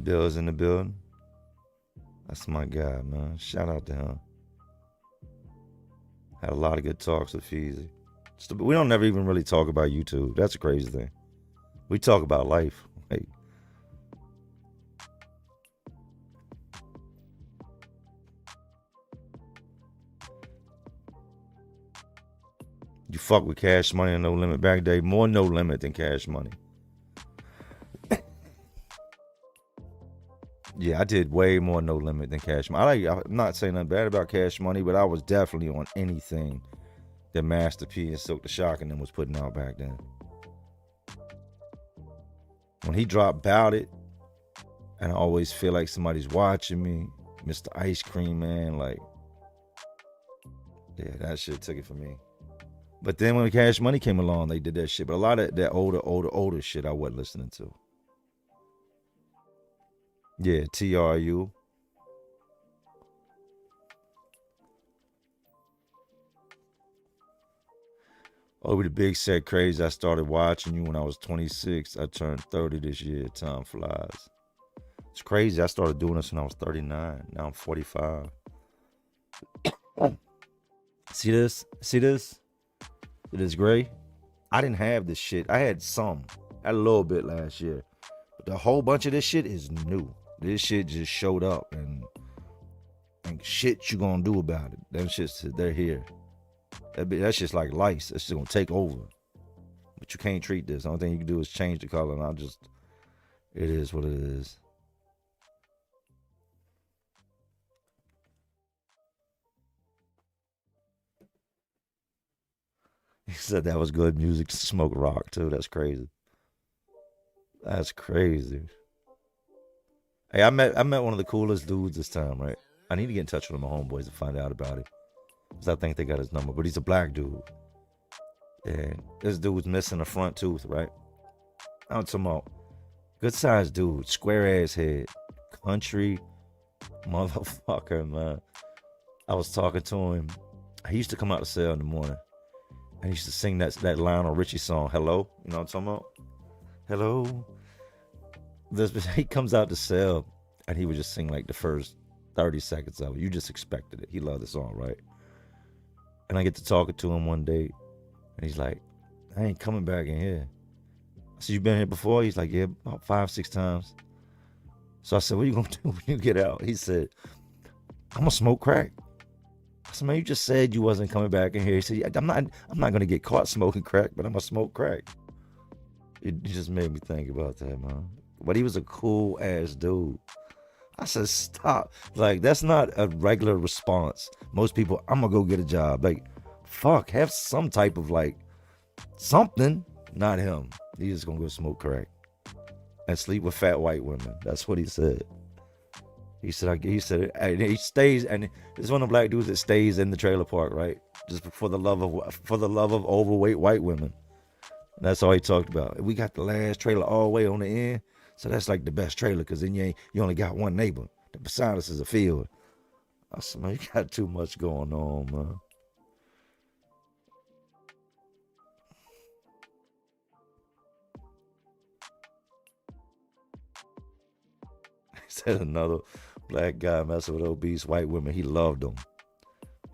Bill's in the building. That's my guy, man. Shout out to him. Had a lot of good talks with Feezy. We don't never even really talk about YouTube. That's a crazy thing. We talk about life. Like, You fuck with Cash Money and No Limit back in the day. More No Limit than Cash Money. Yeah, I did way more No Limit than Cash Money. I'm not saying nothing bad about Cash Money, but I was definitely on anything that Master P and Silk the Shock and them was putting out back then. When he dropped Bout It, and I always feel like somebody's watching me, Mr. Ice Cream Man, like, yeah, that shit took it for me. But then when Cash Money came along, they did that shit. But a lot of that older shit I wasn't listening to. Yeah, TRU. Over the Big Set Crazy, I started watching you when I was 26. I turned 30 this year. Time flies. It's crazy. I started doing this when I was 39. Now I'm 45. See this? See this? It is gray. I didn't have this shit. I had some. I had a little bit last year. But the whole bunch of this shit is new. This shit just showed up and shit you gonna do about it. Them shits, they're here. That's just like lice. It's just gonna take over. But you can't treat this. The only thing you can do is change the color, and it is what it is. He said that was good music to smoke rock too. That's crazy. That's crazy. Hey, I met one of the coolest dudes this time, right? I need to get in touch with my homeboys to find out about it. Because I think they got his number. But he's a black dude. And this dude's missing a front tooth, right? I'm talking about good sized dude, square ass head, country motherfucker, man. I was talking to him. He used to come out the cell in the morning. And he used to sing that Lionel Richie song, Hello. You know what I'm talking about? Hello. He comes out the cell and he would just sing like the first 30 seconds of it. You just expected it. He loved the song, right? And I get to talking to him one day and he's like, I ain't coming back in here. I said, you been here before? He's like, yeah, about 5-6 times. So I said, what are you gonna do when you get out? He said, I'm gonna smoke crack. I said, man, you just said you wasn't coming back in here. He said, I'm not gonna get caught smoking crack, but I'm gonna smoke crack. It just made me think about that, man. But he was a cool ass dude. I said, stop. Like, that's not a regular response. Most people, I'm gonna go get a job. Like, fuck, have some type of like something. Not him. He's just gonna go smoke crack and sleep with fat white women. That's what he said. He said, and he stays, and it's one of the black dudes that stays in the trailer park, right? Just for the love of overweight white women. And that's all he talked about. We got the last trailer all the way on the end, so that's like the best trailer, because then you only got one neighbor. The beside us is a field. I said, man, you got too much going on, man. He said another black guy messing with obese white women. He loved them.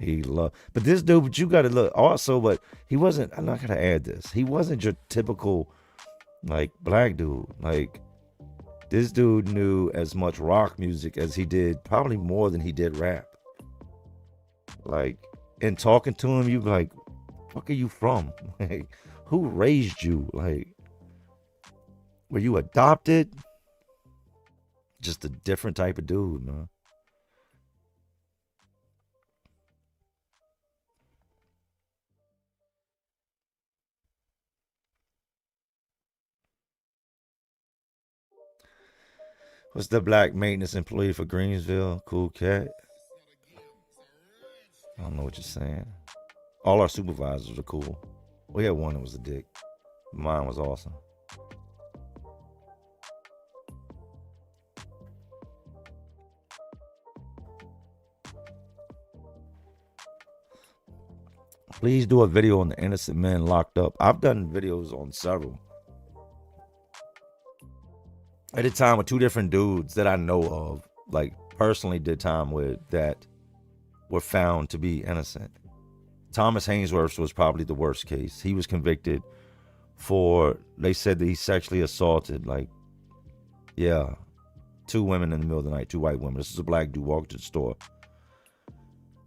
But this dude, but you gotta look also, but he wasn't, I'm not gonna add this. He wasn't your typical like black dude. Like, this dude knew as much rock music as he did, probably more than he did rap. Like, in talking to him, you like, fuck are you from? Like, who raised you? Like, were you adopted? Just a different type of dude, man. What's the black maintenance employee for Greensville? Cool cat. I don't know what you're saying. All our supervisors are cool. We had one that was a dick. Mine was awesome. Please do a video on the innocent men locked up. I've done videos on several. At a time with two different dudes that I know of, like personally did time with, that were found to be innocent. Thomas Hainsworth was probably the worst case. He was convicted for, they said that he sexually assaulted, like, yeah, 2 women in the middle of the night, 2 white women. This is a black dude, walked to the store.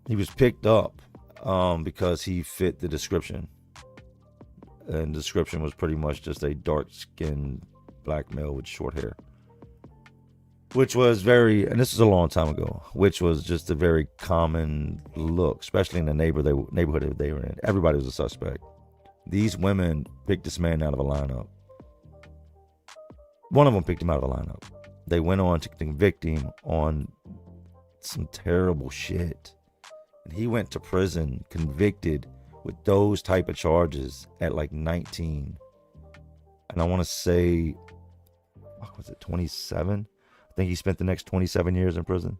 He was picked up because he fit the description. and the description was pretty much just a dark-skinned black male with short hair. Which was very, and this is a long time ago, which was just a very common look, especially in the neighborhood they were in. Everybody was a suspect. These women picked this man out of a lineup. One of them picked him out of a lineup. They went on to convict him on some terrible shit. And he went to prison convicted with those type of charges at like 19. And I want to say, what was it, 27? I think he spent the next 27 years in prison.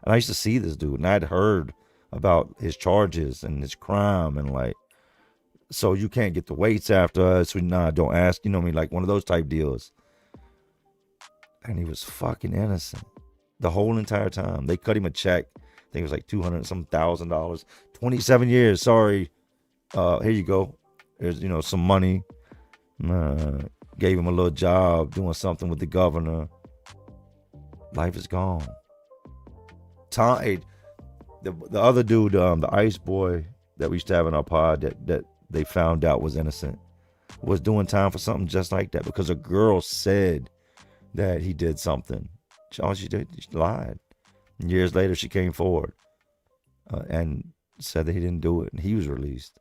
And I used to see this dude, and I'd heard about his charges and his crime, and like, so you can't get the weights after us. Nah, don't ask. You know what I mean? Like one of those type deals. And he was fucking innocent the whole entire time. They cut him a check. I think it was like $200,000. 27 years. Sorry. Here you go. There's, some money. Gave him a little job doing something with the governor. Life is gone. The other dude, the Ice Boy that we used to have in our pod that they found out was innocent, was doing time for something just like that because a girl said that he did something. All she did, she lied. And years later, she came forward and said that he didn't do it, and he was released.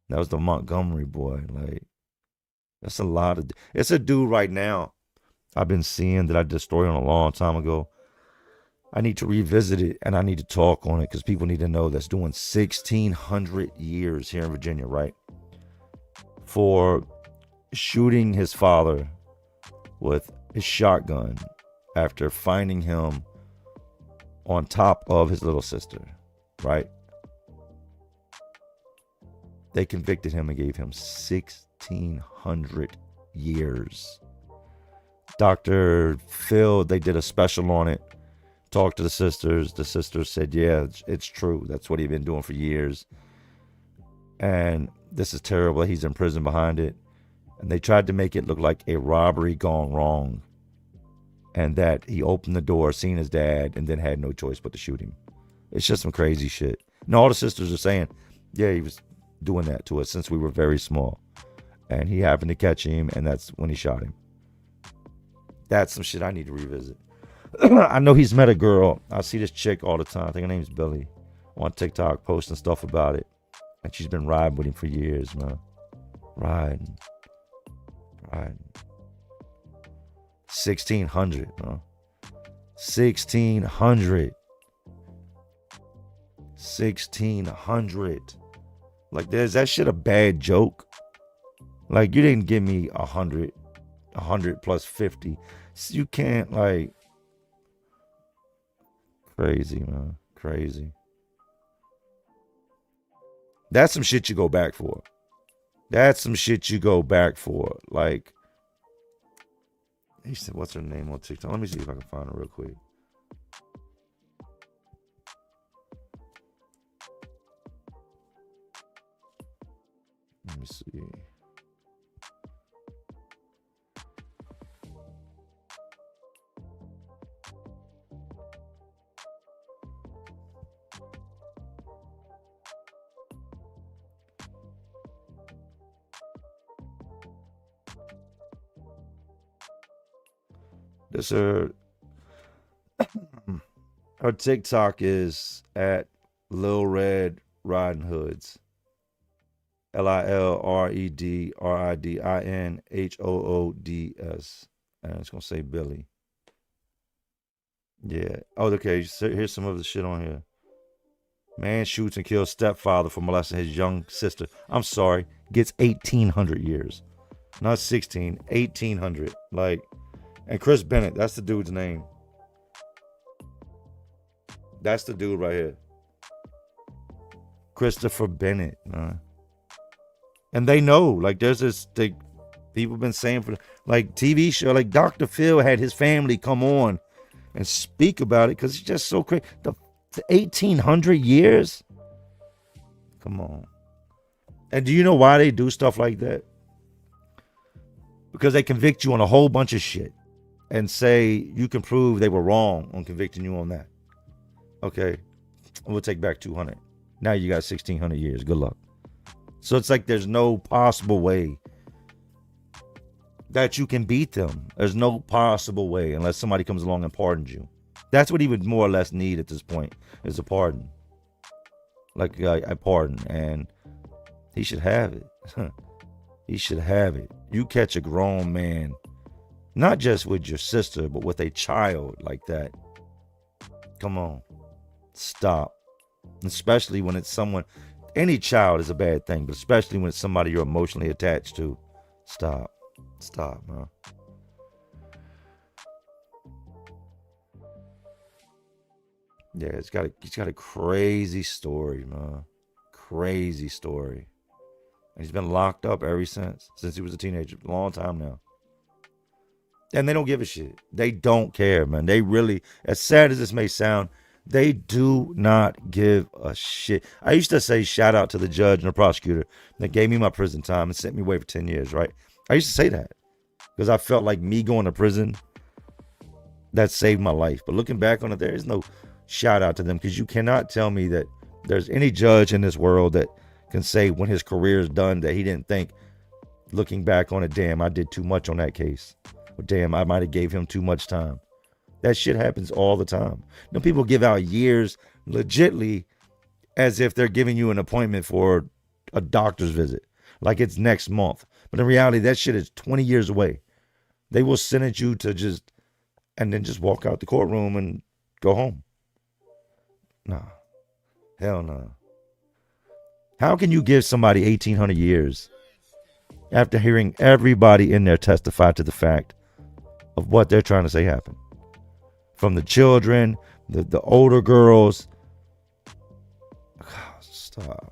That was the Montgomery boy. Like, that's a lot of. It's a dude right now I've been seeing that I did a story on a long time ago. I need to revisit it, and I need to talk on it because people need to know that's doing 1,600 years here in Virginia, right? For shooting his father with his shotgun after finding him on top of his little sister, right? They convicted him and gave him 1,600 years. Dr. Phil, they did a special on it, talked to the sisters. The sisters said, yeah, it's true. That's what he'd been doing for years. And this is terrible. He's in prison behind it. And they tried to make it look like a robbery gone wrong. And that he opened the door, seen his dad, and then had no choice but to shoot him. It's just some crazy shit. And all the sisters are saying, yeah, he was doing that to us since we were very small. And he happened to catch him, and that's when he shot him. That's some shit I need to revisit. I know he's met a girl. I see this chick all the time. I think her name's Billy on TikTok posting stuff about it. And she's been riding with him for years, man. Riding. 1,600, bro. 1,600. 1,600. Like, is that shit a bad joke? Like, you didn't give me 100 plus 50. You can't, like, crazy, man. Crazy. That's some shit you go back for. That's some shit you go back for. Like, he said, what's her name on TikTok? Let me see if I can find her real quick. Let me see. This her TikTok is at Lil Red Riding Hoods. LILREDRIDINHOODS. And it's gonna say Billy. Yeah. Oh, okay. So here's some of the shit on here. Man shoots and kills stepfather for molesting his young sister. I'm sorry. Gets 1,800 years. Not 16. 1,800. Like. And Chris Bennett, that's the dude's name. That's the dude right here. Christopher Bennett. And they know, like, there's this, people been saying for, like, TV show, like Dr. Phil had his family come on and speak about it because it's just so crazy. The 1,800 years? Come on. And do you know why they do stuff like that? Because they convict you on a whole bunch of shit. And say you can prove they were wrong on convicting you on that. Okay, we'll take back 200. Now you got 1,600 years. Good luck. So it's like there's no possible way that you can beat them. There's no possible way unless somebody comes along and pardons you. That's what he would more or less need at this point, is a pardon. Like I pardon, and he should have it. He should have it. You catch a grown man, not just with your sister, but with a child like that. Come on, stop. Especially when it's someone, any child is a bad thing, but especially when it's somebody you're emotionally attached to. Stop. Stop, man. Yeah, he's got a crazy story, man. Crazy story. And he's been locked up ever since he was a teenager. A long time now. And they don't give a shit. They don't care, man. They really, as sad as this may sound, they do not give a shit. I used to say shout out to the judge and the prosecutor that gave me my prison time and sent me away for 10 years, right? I used to say that because I felt like me going to prison, that saved my life. But looking back on it, there is no shout out to them, because you cannot tell me that there's any judge in this world that can say when his career is done that he didn't think, looking back on it, damn, I did too much on that case. Or damn, I might have gave him too much time. That shit happens all the time. You know, people give out years legitly as if they're giving you an appointment for a doctor's visit, like it's next month. But in reality, that shit is 20 years away. They will sentence you to just, and then just walk out the courtroom and go home. Nah, hell no. How can you give somebody 1,800 years after hearing everybody in there testify to the fact of what they're trying to say happened? From the children, the older girls. Stop.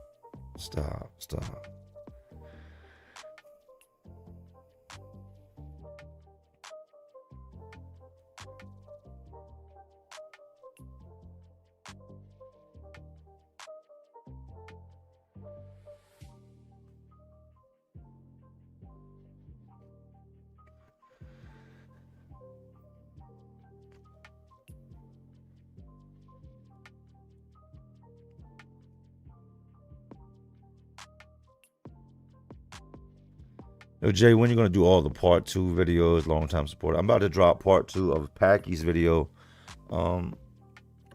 Yo, Jay, when you going to do all the part 2 videos, long time support? I'm about to drop part 2 of Packy's video. I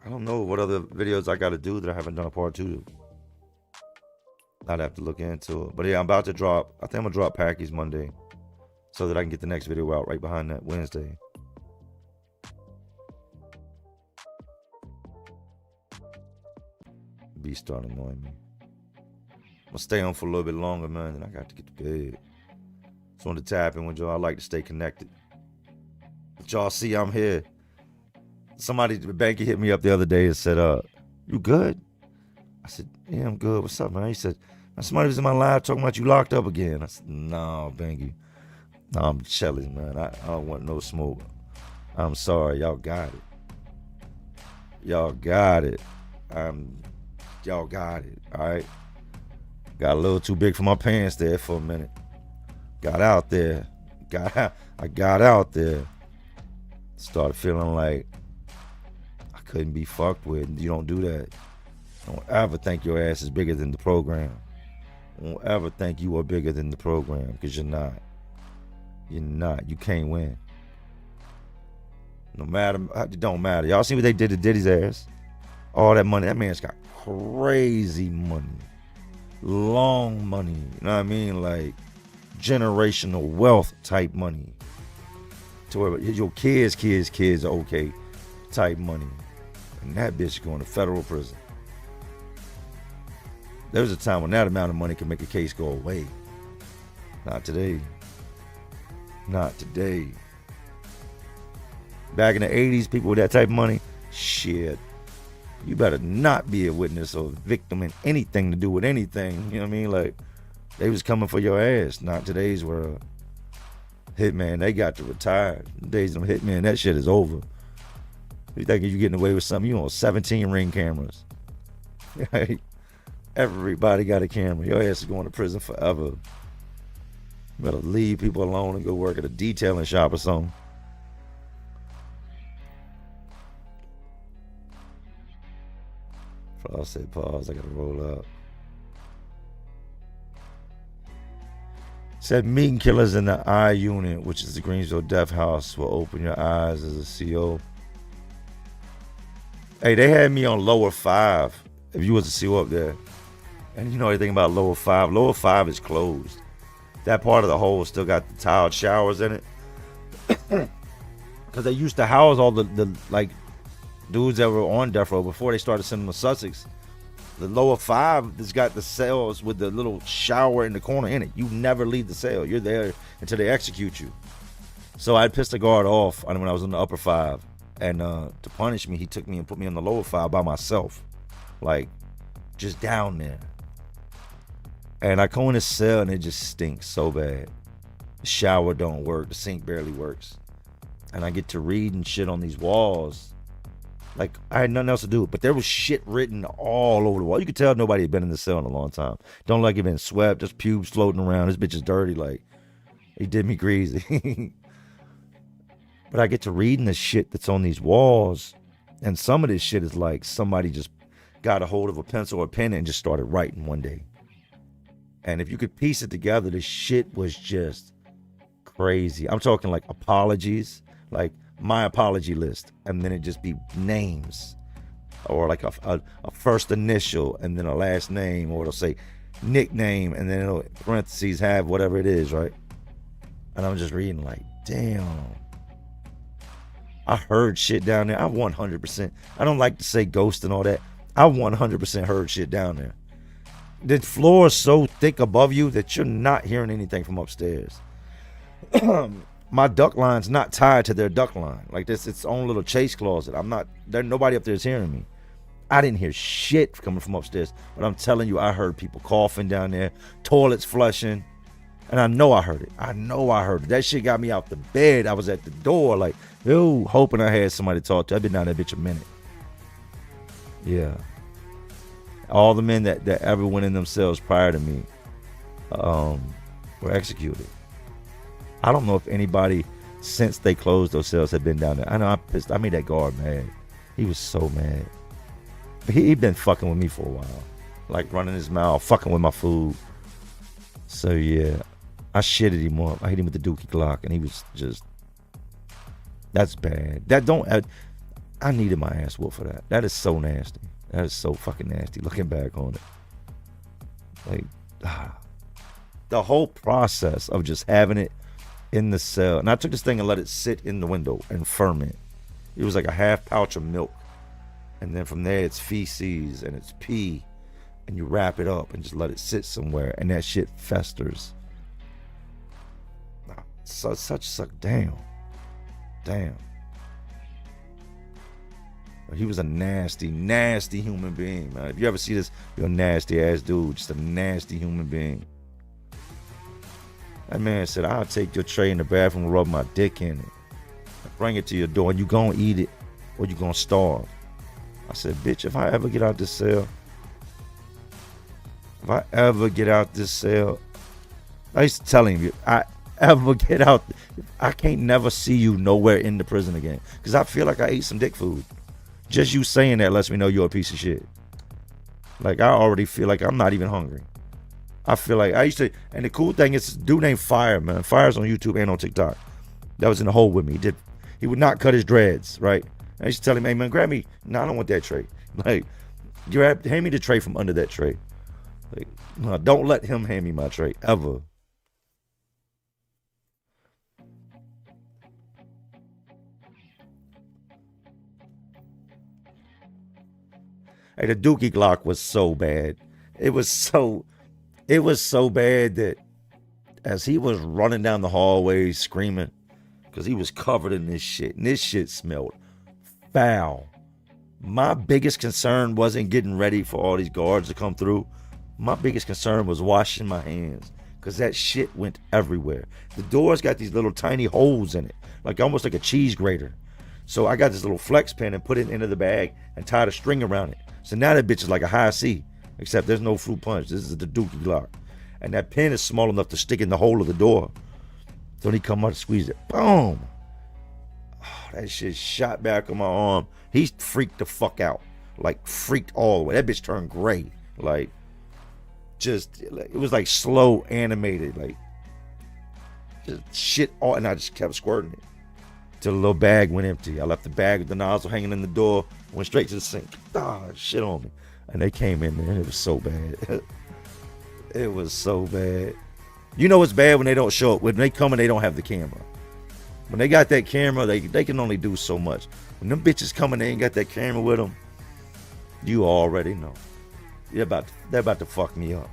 don't know what other videos I got to do that I haven't done a part 2 to. I'd have to look into it. But yeah, I'm about to drop, I think I'm going to drop Packy's Monday so that I can get the next video out right behind that Wednesday. B starting annoying me. I'm going to stay on for a little bit longer, man, and I got to get to bed. Just wanted to tap in with y'all. I like to stay connected. But y'all see I'm here. Somebody, Banky, hit me up the other day and said, you good? I said, yeah, I'm good. What's up, man? He said, somebody was in my live talking about you locked up again. I said, no, Banky. No, I'm chilling, man. I don't want no smoke. I'm sorry. Y'all got it. Y'all got it. Y'all got it, all right? Got a little too big for my pants there for a minute. Got out there. I got out there. Started feeling like I couldn't be fucked with. You don't do that. Don't ever think your ass is bigger than the program. Don't ever think you are bigger than the program, because you're not. You're not. You can't win. No matter, it don't matter. Y'all see what they did to Diddy's ass? All that money. That man's got crazy money. Long money. You know what I mean? Like generational wealth type money. To where your kids are okay type money. And that bitch going to federal prison. There was a time when that amount of money could make a case go away. Not today. Not today. Back in the 80s, people with that type of money, shit. You better not be a witness or victim in anything to do with anything. You know what I mean? Like, they was coming for your ass. Not today's world. Hitman, they got to retire. The days of hitman, that shit is over. You think you're getting away with something? You on 17 ring cameras. Everybody got a camera. Your ass is going to prison forever. You better leave people alone and go work at a detailing shop or something. I'll say pause. I gotta roll up. Said meeting killers in the I unit, which is the Greensville Death House, will open your eyes as a CO. Hey, they had me on lower 5. If you was to CO up there, and you know anything about lower 5, lower 5 is closed. That part of the hole still got the tiled showers in it. Because they used to house all the like dudes that were on death row before they started sending them to Sussex. The lower 5 has got the cells with the little shower in the corner in it. You never leave the cell. You're there until they execute you. So I pissed the guard off when I was in the upper 5. And to punish me, he took me and put me on the lower 5 by myself. Like, just down there. And I go in the cell and it just stinks so bad. The shower don't work. The sink barely works. And I get to read and shit on these walls. Like, I had nothing else to do. But there was shit written all over the wall. You could tell nobody had been in the cell in a long time. Don't like it been swept. Just pubes floating around. This bitch is dirty. Like, he did me greasy. But I get to reading the shit that's on these walls. And some of this shit is like somebody just got a hold of a pencil or a pen and just started writing one day. And if you could piece it together, the shit was just crazy. I'm talking like apologies, like my apology list, and then it just be names, or like a first initial and then a last name, or it'll say nickname and then it'll parentheses have whatever it is, right? And I'm just reading like, damn, I heard shit down there. I 100%. I don't like to say ghost and all that. I 100% heard shit down there. The floor is so thick above you that you're not hearing anything from upstairs. My duct line's not tied to their duct line. Like, this, its own little chase closet. Nobody up there is hearing me. I didn't hear shit coming from upstairs, but I'm telling you, I heard people coughing down there, toilets flushing, and I know I heard it. That shit got me out the bed. I was at the door, like, yo, hoping I had somebody to talk to. I've been down that bitch a minute. Yeah. All the men that ever went in themselves prior to me were executed. I don't know if anybody since they closed those cells had been down there. I know I made that guard mad. He was so mad. But he'd been fucking with me for a while. Like running his mouth, fucking with my food. So yeah, I shitted him up. I hit him with the Dookie Glock and he was just, that's bad. I needed my ass whooped for that. That is so nasty. That is so fucking nasty looking back on it. Like, the whole process of just having it in the cell. And I took this thing and let it sit in the window and ferment. It was like a half pouch of milk. And then from there, it's feces and it's pee. And you wrap it up and just let it sit somewhere. And that shit festers. Damn. He was a nasty, nasty human being, man. If you ever see this, you're a nasty ass dude. Just a nasty human being. That man said, I'll take your tray in the bathroom and rub my dick in it. Bring it to your door and you gonna eat it or you gonna starve. I said, bitch, if I ever get out this cell, I used to tell him, I ever get out, I can't never see you nowhere in the prison again. Because I feel like I ate some dick food. Just you saying that lets me know you're a piece of shit. Like, I already feel like I'm not even hungry. I feel like I used to, and the cool thing is, this dude named Fire, man. Fire's on YouTube and on TikTok. That was in the hole with me. He would not cut his dreads, right? I used to tell him, hey man, grab me. No, I don't want that tray. Like, hand me the tray from under that tray. Like, no, don't let him hand me my tray ever. Hey, the Dookie Glock was so bad. It was so bad that as he was running down the hallway screaming, because he was covered in this shit, and this shit smelled foul. My biggest concern wasn't getting ready for all these guards to come through. My biggest concern was washing my hands, because that shit went everywhere. The door's got these little tiny holes in it, like almost like a cheese grater. So I got this little flex pen and put it into the bag and tied a string around it. So now that bitch is like a high C, except there's no fruit punch. This is the Dookie Glock. And that pen is small enough to stick in the hole of the door. So when he come out and squeeze it, boom. Oh, that shit shot back on my arm. He freaked the fuck out. Like, freaked all the way. That bitch turned gray. Like, just, it was like slow animated. Like, Just shit all, and I just kept squirting it till the little bag went empty. I left the bag with the nozzle hanging in the door, went straight to the sink. Shit on me. And they came in there and it was so bad. It was so bad. You know it's bad when they don't show up. When they come and they don't have the camera. When they got that camera, they can only do so much. When them bitches come and they ain't got that camera with them, you already know. They're about to fuck me up.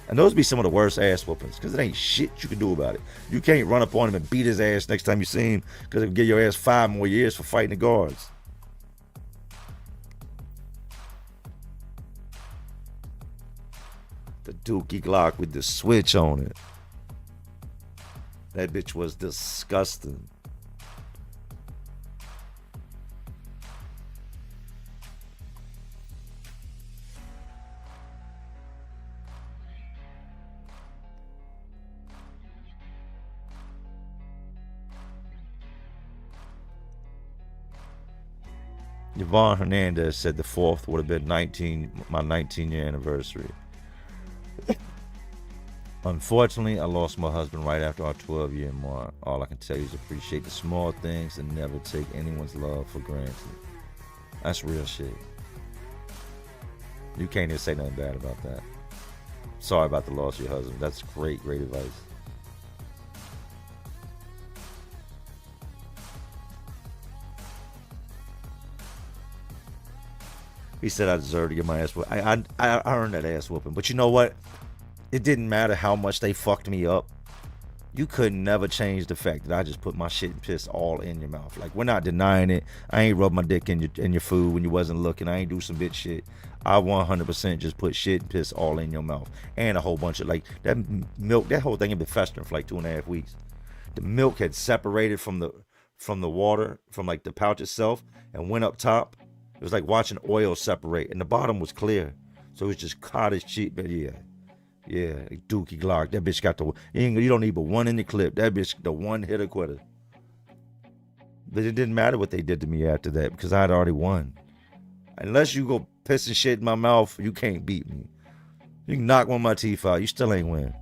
And those be some of the worst ass whoopings, because it ain't shit you can do about it. You can't run up on him and beat his ass next time you see him, because it'll give your ass 5 more years for fighting the guards. The Dookie Glock with the switch on it. That bitch was disgusting. Yvonne Hernandez said the 4th would have been my 19-year anniversary. Unfortunately, I lost my husband right after our 12-year mark. All I can tell you is appreciate the small things and never take anyone's love for granted. That's real shit. You can't even say nothing bad about that. Sorry about the loss of your husband. That's great advice. He said I deserved to get my ass whooped. I earned that ass whooping. But you know what? It didn't matter how much they fucked me up. You could never change the fact that I just put my shit and piss all in your mouth. Like, we're not denying it. I ain't rub my dick in your food when you wasn't looking. I ain't do some bitch shit. I 100% just put shit and piss all in your mouth. And a whole bunch of, like, that milk, that whole thing had been festering for like 2.5 weeks. The milk had separated from the water, from like the pouch itself, and went up top. It was like watching oil separate, and the bottom was clear. So it was just cottage cheese. But yeah, Dookie Glock. That bitch got you don't need but one in the clip. That bitch, the one hitter quitter. But it didn't matter what they did to me after that, because I had already won. Unless you go pissing shit in my mouth, you can't beat me. You can knock one of my teeth out, you still ain't win.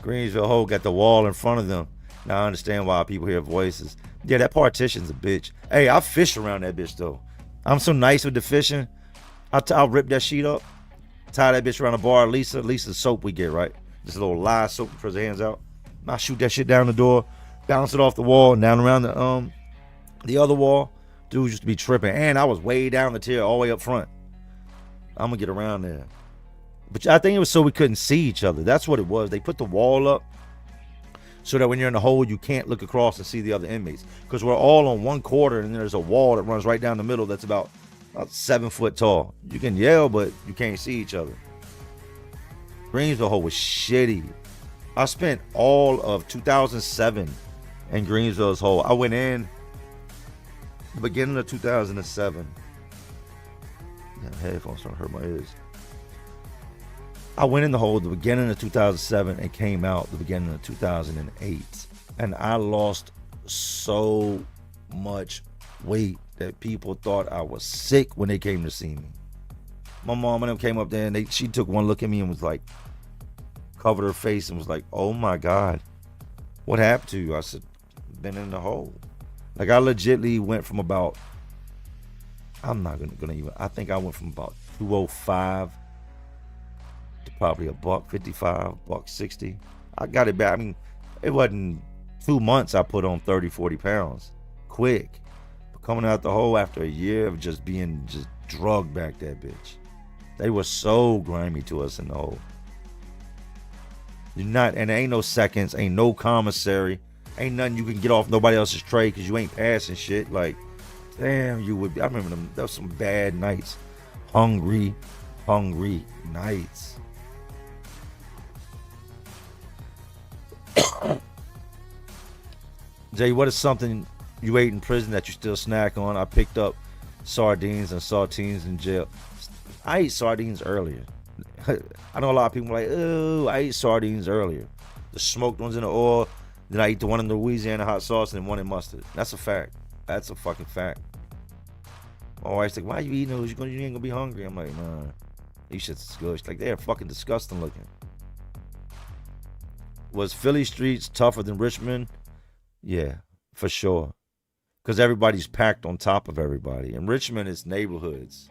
Greensville Ho got the wall in front of them. Now I understand why people hear voices. Yeah, that partition's a bitch. Hey, I fish around that bitch though. I'm so nice with the fishing. I'll rip that sheet up, tie that bitch around the bar. Lisa's soap we get, right? This little lye soap for his hands out. I shoot that shit down the door, bounce it off the wall, and down around the other wall. Dude used to be tripping, and I was way down the tier, all the way up front. I'm gonna get around there. But I think it was so we couldn't see each other. That's what it was. They put the wall up so that when you're in the hole, you can't look across and see the other inmates. Because we're all on one quarter, and there's a wall that runs right down the middle that's about 7 foot tall. You can yell, but you can't see each other. Greensville hole was shitty. I spent all of 2007 in Greensville's hole. I went in the beginning of 2007. Yeah, headphones don't hurt my ears. I went in the hole at the beginning of 2007 and came out the beginning of 2008. And I lost so much weight that people thought I was sick when they came to see me. My mom and them came up there and she took one look at me and was like, covered her face and was like, oh my God, what happened to you? I said, been in the hole. Like, I legitly went from about, I'm not gonna even, I think I went from about 205 to probably $155, $160. I got it back. I mean, it wasn't 2 months I put on 30, 40 pounds. Quick. But coming out the hole after a year of just being drugged back that bitch. They were so grimy to us in the hole. You're not, and there ain't no seconds, ain't no commissary, ain't nothing you can get off nobody else's tray because you ain't passing shit. Like, damn, you would be. I remember them. That was some bad nights. Hungry nights. Jay, what is something you ate in prison that you still snack on? I picked up sardines and saltines in jail. I ate sardines earlier. I know a lot of people are like, oh, I ate sardines earlier. The smoked ones in the oil. Then I eat the one in the Louisiana hot sauce and then one in mustard. That's a fact. That's a fucking fact. My wife's like, why are you eating those? You ain't gonna be hungry. I'm like, nah. These shits is good. She's like, they're fucking disgusting looking. Was Philly streets tougher than Richmond? Yeah, for sure. Because everybody's packed on top of everybody. And Richmond is neighborhoods,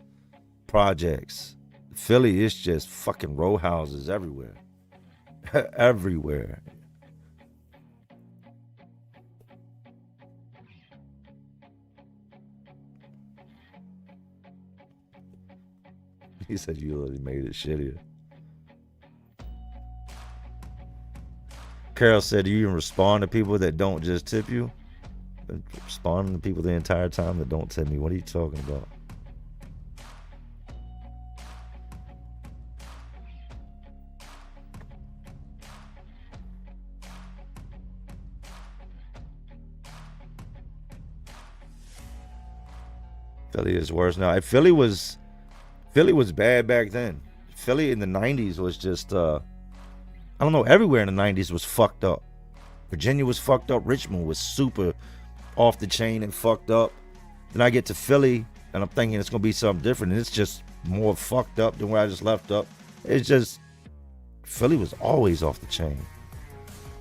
projects. Philly is just fucking row houses everywhere. Everywhere. He said you already made it shittier. Carol said, do you even respond to people that don't just tip you? Responding to people the entire time that don't tip me. What are you talking about? Philly is worse now. Philly was bad back then. Philly in the 90s was just, I don't know, everywhere in the 90s was fucked up. Virginia was fucked up. Richmond was super off the chain and fucked up. Then I get to Philly, and I'm thinking it's going to be something different, and it's just more fucked up than where I just left up. It's just, Philly was always off the chain.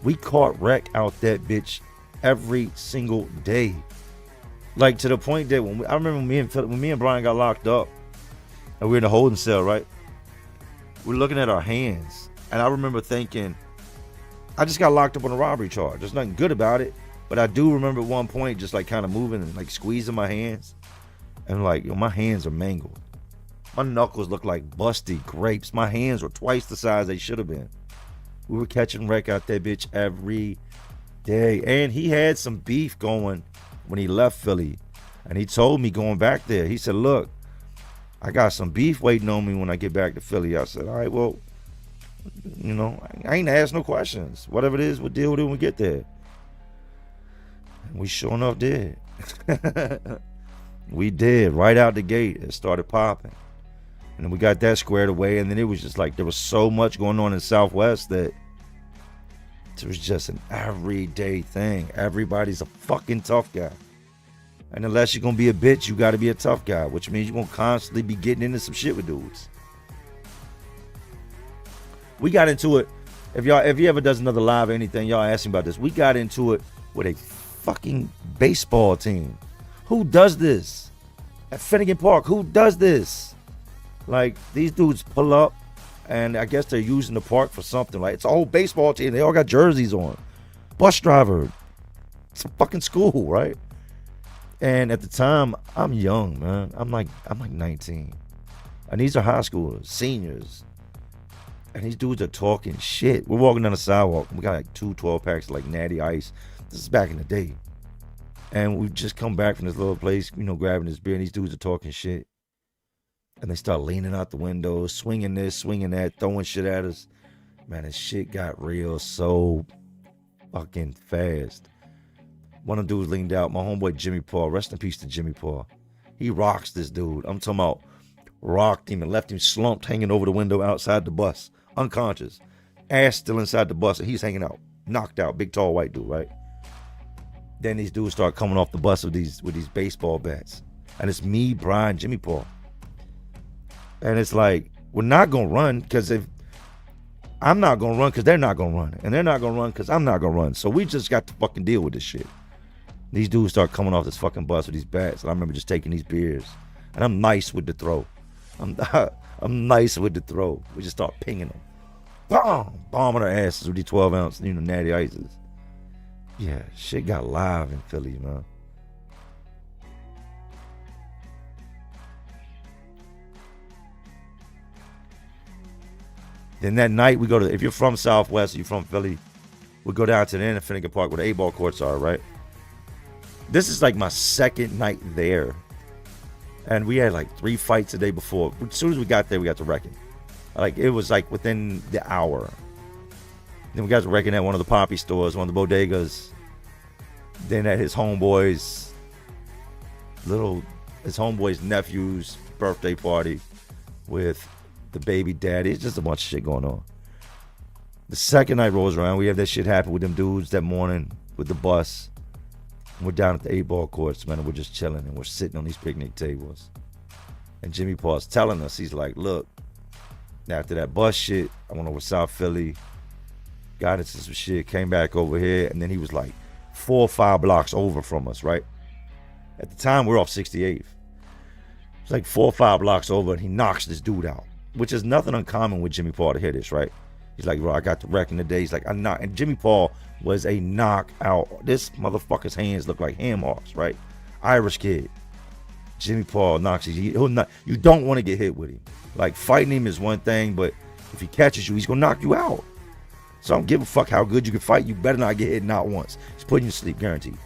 We caught wreck out that bitch every single day. Like, to the point that I remember when me and Brian got locked up, and we were in the holding cell, right? We're looking at our hands. And I remember thinking, I just got locked up on a robbery charge. There's nothing good about it. But I do remember at one point just like kind of moving and like squeezing my hands. And like, yo, my hands are mangled. My knuckles look like busty grapes. My hands were twice the size they should have been. We were catching wreck out that bitch every day. And he had some beef going when he left Philly. And he told me going back there, he said, look, I got some beef waiting on me when I get back to Philly. I said, all right, well, you know, I ain't asked no questions. Whatever it is, we'll deal with it when we get there. And we sure enough did. We did. Right out the gate, it started popping. And then we got that squared away. And then it was just like there was so much going on in Southwest that it was just an everyday thing. Everybody's a fucking tough guy. And unless you're going to be a bitch, you got to be a tough guy, which means you're going to constantly be getting into some shit with dudes. We got into it. If he ever does another live or anything, y'all ask him about this. We got into it with a fucking baseball team. Who does this? At Finnegan Park, who does this? Like, these dudes pull up, and I guess they're using the park for something. Like, it's a whole baseball team. They all got jerseys on. Bus driver. It's a fucking school, right? And at the time, I'm young, man. I'm like 19. And these are high schoolers, seniors. And these dudes are talking shit. We're walking down the sidewalk. And we got like 2 12-packs of like Natty Ice. This is back in the day. And we just come back from this little place, you know, grabbing this beer. And these dudes are talking shit. And they start leaning out the windows, swinging this, swinging that, throwing shit at us. Man, this shit got real so fucking fast. One of the dudes leaned out. My homeboy Jimmy Paul. Rest in peace to Jimmy Paul. He rocks this dude. I'm talking about rocked him and left him slumped, hanging over the window outside the bus, unconscious, ass still inside the bus, and he's hanging out, knocked out, big tall white dude, right? Then these dudes start coming off the bus with these baseball bats, and it's me, Brian, Jimmy Paul, and it's like we're not gonna run because if I'm not gonna run because they're not gonna run, and they're not gonna run because I'm not gonna run, so we just got to fucking deal with this shit. These dudes start coming off this fucking bus with these bats, and I remember just taking these beers, and I'm nice with the throw. I'm nice with the throw. We just start pinging them. Bombing their asses with these 12-ounce, you know, Natty Ices. Yeah, shit got live in Philly, man. Then that night we go to, if you're from Southwest, you're from Philly, we go down to the end of Finnegan Park where the 8-ball courts are, right? This is like my second night there. And we had like 3 fights the day before. As soon as we got there, we got to wrecking. Like, it was like within the hour. Then we got to wrecking at one of the Poppy stores, one of the bodegas. Then at his homeboy's nephew's birthday party with the baby daddy. It's just a bunch of shit going on. The second night rolls around. We have that shit happen with them dudes that morning with the bus. We're down at the 8-ball courts, man, and we're just chilling, and we're sitting on these picnic tables. And Jimmy Paul's telling us, he's like, look, After that bus shit, I went over South Philly, got into some shit, came back over here, and then he was like 4 or 5 blocks over from us, right? At the time, we were off 68th. It's like 4 or 5 blocks over, and he knocks this dude out, which is nothing uncommon with Jimmy Paul to hear this, right? He's like, bro, I got the wreck in the day. He's like, I knocked. And Jimmy Paul was a knockout. This motherfucker's hands look like ham hocks, right? Irish kid. Jimmy Paul knocks you. You don't want to get hit with him. Like, fighting him is one thing, but if he catches you, he's going to knock you out. So I don't give a fuck how good you can fight. You better not get hit not once. He's putting you to sleep, guaranteed.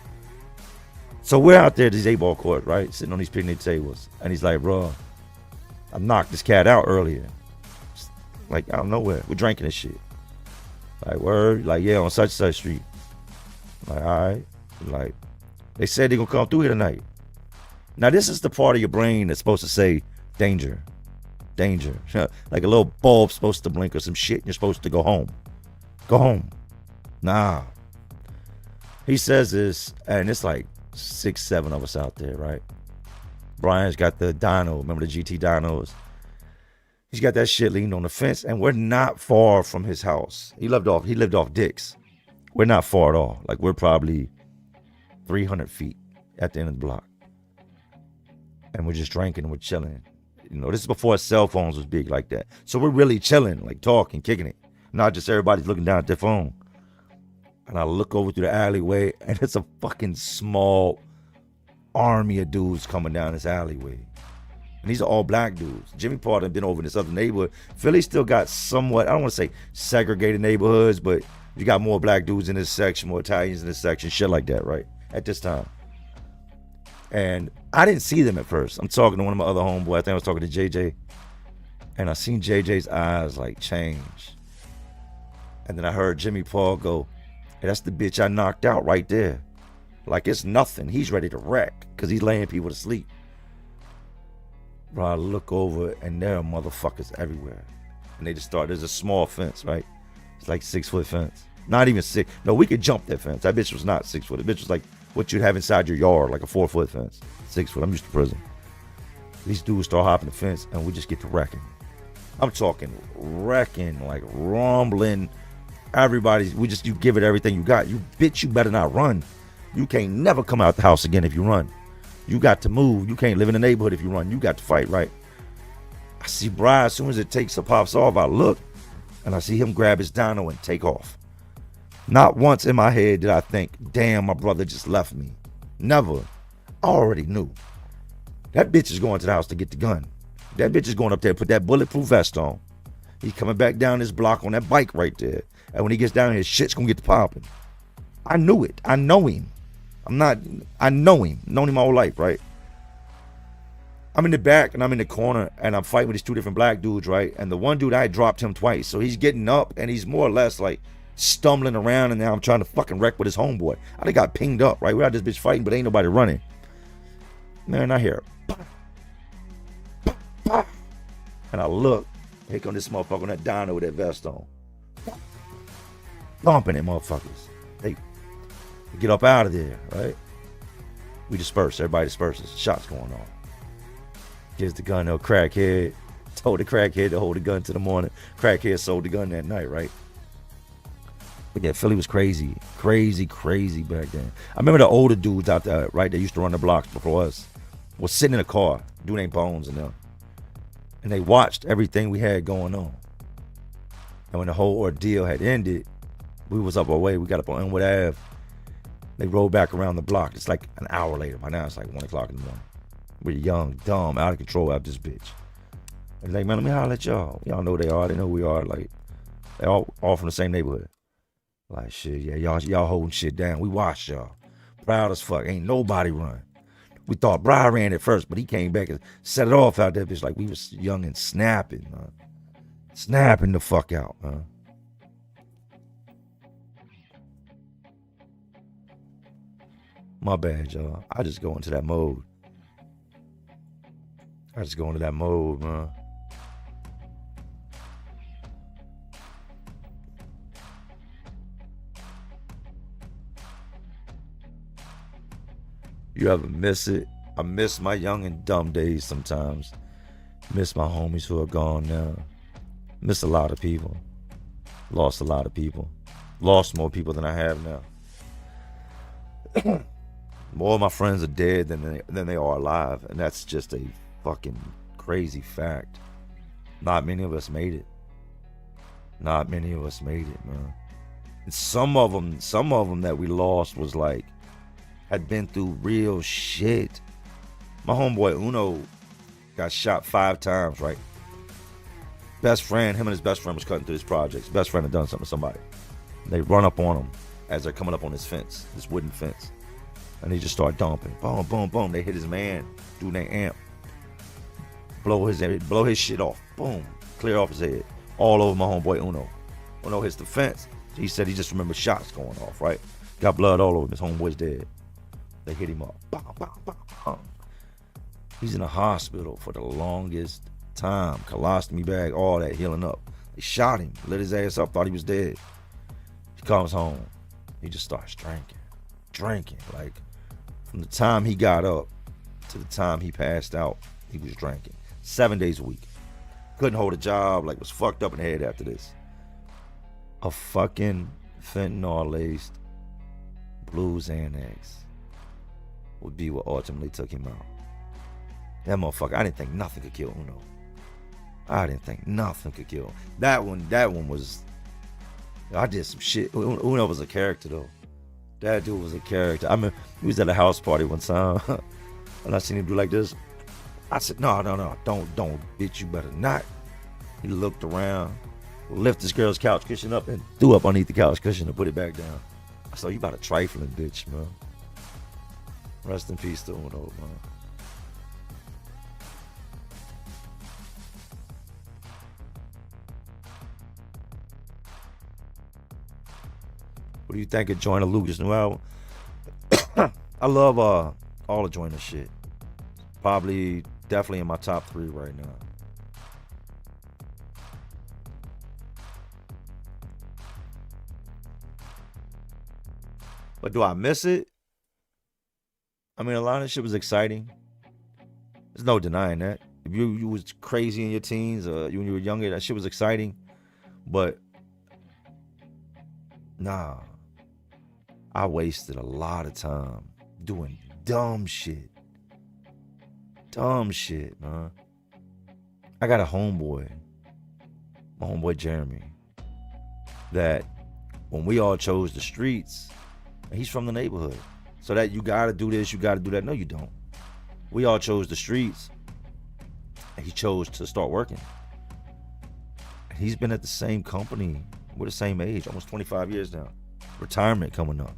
So we're out there at these 8-ball court, right? Sitting on these picnic tables. And he's like, bro, I knocked this cat out earlier. Like, out of nowhere. We're drinking this shit. Like, word? Like, yeah, on such and such street. Like, all right. Like, they said they're going to come through here tonight. Now, this is the part of your brain that's supposed to say, danger. Danger. Like a little bulb supposed to blink or some shit, and you're supposed to go home. Go home. Nah. He says this, and it's like 6, 7 of us out there, right? Brian's got the dyno. Remember the GT dynos? He's got that shit leaned on the fence, and we're not far from his house. He lived off Dick's. We're not far at all. Like, we're probably 300 feet at the end of the block. And we're just drinking and we're chilling. You know, this is before cell phones was big like that. So we're really chilling, like talking, kicking it. Not just everybody's looking down at their phone. And I look over through the alleyway, and it's a fucking small army of dudes coming down this alleyway. And these are all black dudes. Jimmy Paul had been over in this other neighborhood. Philly still got somewhat, I don't want to say segregated neighborhoods, but you got more black dudes in this section, more Italians in this section, shit like that, right? At this time. And I didn't see them at first. I'm talking to one of my other homeboys. I think I was talking to JJ. And I seen JJ's eyes like change. And then I heard Jimmy Paul go, hey, that's the bitch I knocked out right there. Like it's nothing. He's ready to wreck because he's laying people to sleep. Bro, I look over and there are motherfuckers everywhere. And they just start, there's a small fence, right? It's like 6-foot fence. Not even 6. No, we could jump that fence. That bitch was not 6 foot. The bitch was like what you'd have inside your yard, like a 4-foot fence. 6 foot. I'm used to prison. These dudes start hopping the fence and we just get to wrecking. I'm talking wrecking, like rumbling. You give it everything you got. You bitch, you better not run. You can't never come out the house again if you run. You got to move. You can't live in the neighborhood if you run. You got to fight, right? I see Brian, as soon as it pops off, I look and I see him grab his dyno and take off. Not once in my head did I think, damn, my brother just left me. Never. I already knew. That bitch is going to the house to get the gun. That bitch is going up there, put that bulletproof vest on. He's coming back down this block on that bike right there. And when he gets down here, shit's going to get to popping. I knew it. I know him. I know him. Known him my whole life, right? I'm in the back and I'm in the corner and I'm fighting with these 2 different black dudes, right? And the one dude, I dropped him twice. So he's getting up and he's more or less like stumbling around, and now I'm trying to fucking wreck with his homeboy. I done got pinged up, right? We're out this bitch fighting, but ain't nobody running. Man, I hear and I look, here come this motherfucker on that dyno with that vest on. Thumping at motherfuckers. They get up out of there, right? We disperse. Everybody disperses. Shots going on. Gives the gun to a crackhead. Told the crackhead to hold the gun till the morning. Crackhead sold the gun that night, right? But yeah, Philly was crazy. Crazy back then. I remember the older dudes out there, right? They used to run the blocks before us. Was sitting in a car, doing their bones and them. And they watched everything we had going on. And when the whole ordeal had ended, we was up our way. We got up on Inwood Ave. They rolled back around the block. It's like an hour later. By now it's like 1 o'clock in the morning. We're young, dumb, out of control out this bitch. And like, man, let me holler at y'all. Y'all know they are. They know we are. Like, they all from the same neighborhood. Like, shit, yeah, y'all holding shit down. We watched y'all. Proud as fuck. Ain't nobody run. We thought Brian ran it first, but he came back and set it off out there, bitch. Like, we was young and snapping, man. Snapping the fuck out, man. My bad, y'all. I just go into that mode. Man. You ever miss it? I miss my young and dumb days sometimes. Miss my homies who are gone now. Missed a lot of people. Lost a lot of people. Lost more people than I have now. More of my friends are dead than they are alive, and that's just a fucking crazy fact. Not many of us made it. Not many of us made it, man. And some of them that we lost was like, had been through real shit. My homeboy Uno got shot 5 times, right? Best friend, him and his best friend was cutting through his projects. Best friend had done something to somebody. They run up on him as they're coming up on this fence, this wooden fence. And they just start dumping. Boom, boom, boom. They hit his man, doing their amp. Blow his shit off. Boom. Clear off his head. All over my homeboy Uno. Uno hits the fence. He said he just remembered shots going off, right? Got blood all over him. His homeboy's dead. They hit him up. Bam, bam, bam, bam. He's in the hospital for the longest time. Colostomy bag, all that, healing up. They shot him, lit his ass up, thought he was dead. He comes home. He just starts drinking. Like, from the time he got up to the time he passed out, he was drinking. 7 days a week. Couldn't hold a job, like was fucked up in the head after this. A fucking fentanyl-laced blue Xanax would be what ultimately took him out. That motherfucker, I didn't think nothing could kill Uno. I didn't think nothing could kill him. That one was, I did some shit. Uno was a character though. That dude was a character. I mean, we was at a house party one time, and I seen him do like this. I said, no, don't, bitch, you better not. He looked around, lifted this girl's couch cushion up, and threw up underneath the couch cushion and put it back down. I said, you about a trifling bitch, man. Rest in peace to Uno, man. What do you think of Joyner Lucas' new album? I love all of Joyner's shit. Probably, definitely in my top 3 right now. But do I miss it? I mean, a lot of shit was exciting. There's no denying that. If you was crazy in your teens, when you were younger, that shit was exciting. But nah, I wasted a lot of time doing dumb shit. Dumb shit, man. I got a homeboy, my homeboy Jeremy, that when we all chose the streets, he's from the neighborhood. So that you gotta do this, you gotta do that. No, you don't. We all chose the streets, and he chose to start working. He's been at the same company. We're the same age, almost 25 years now. Retirement coming up.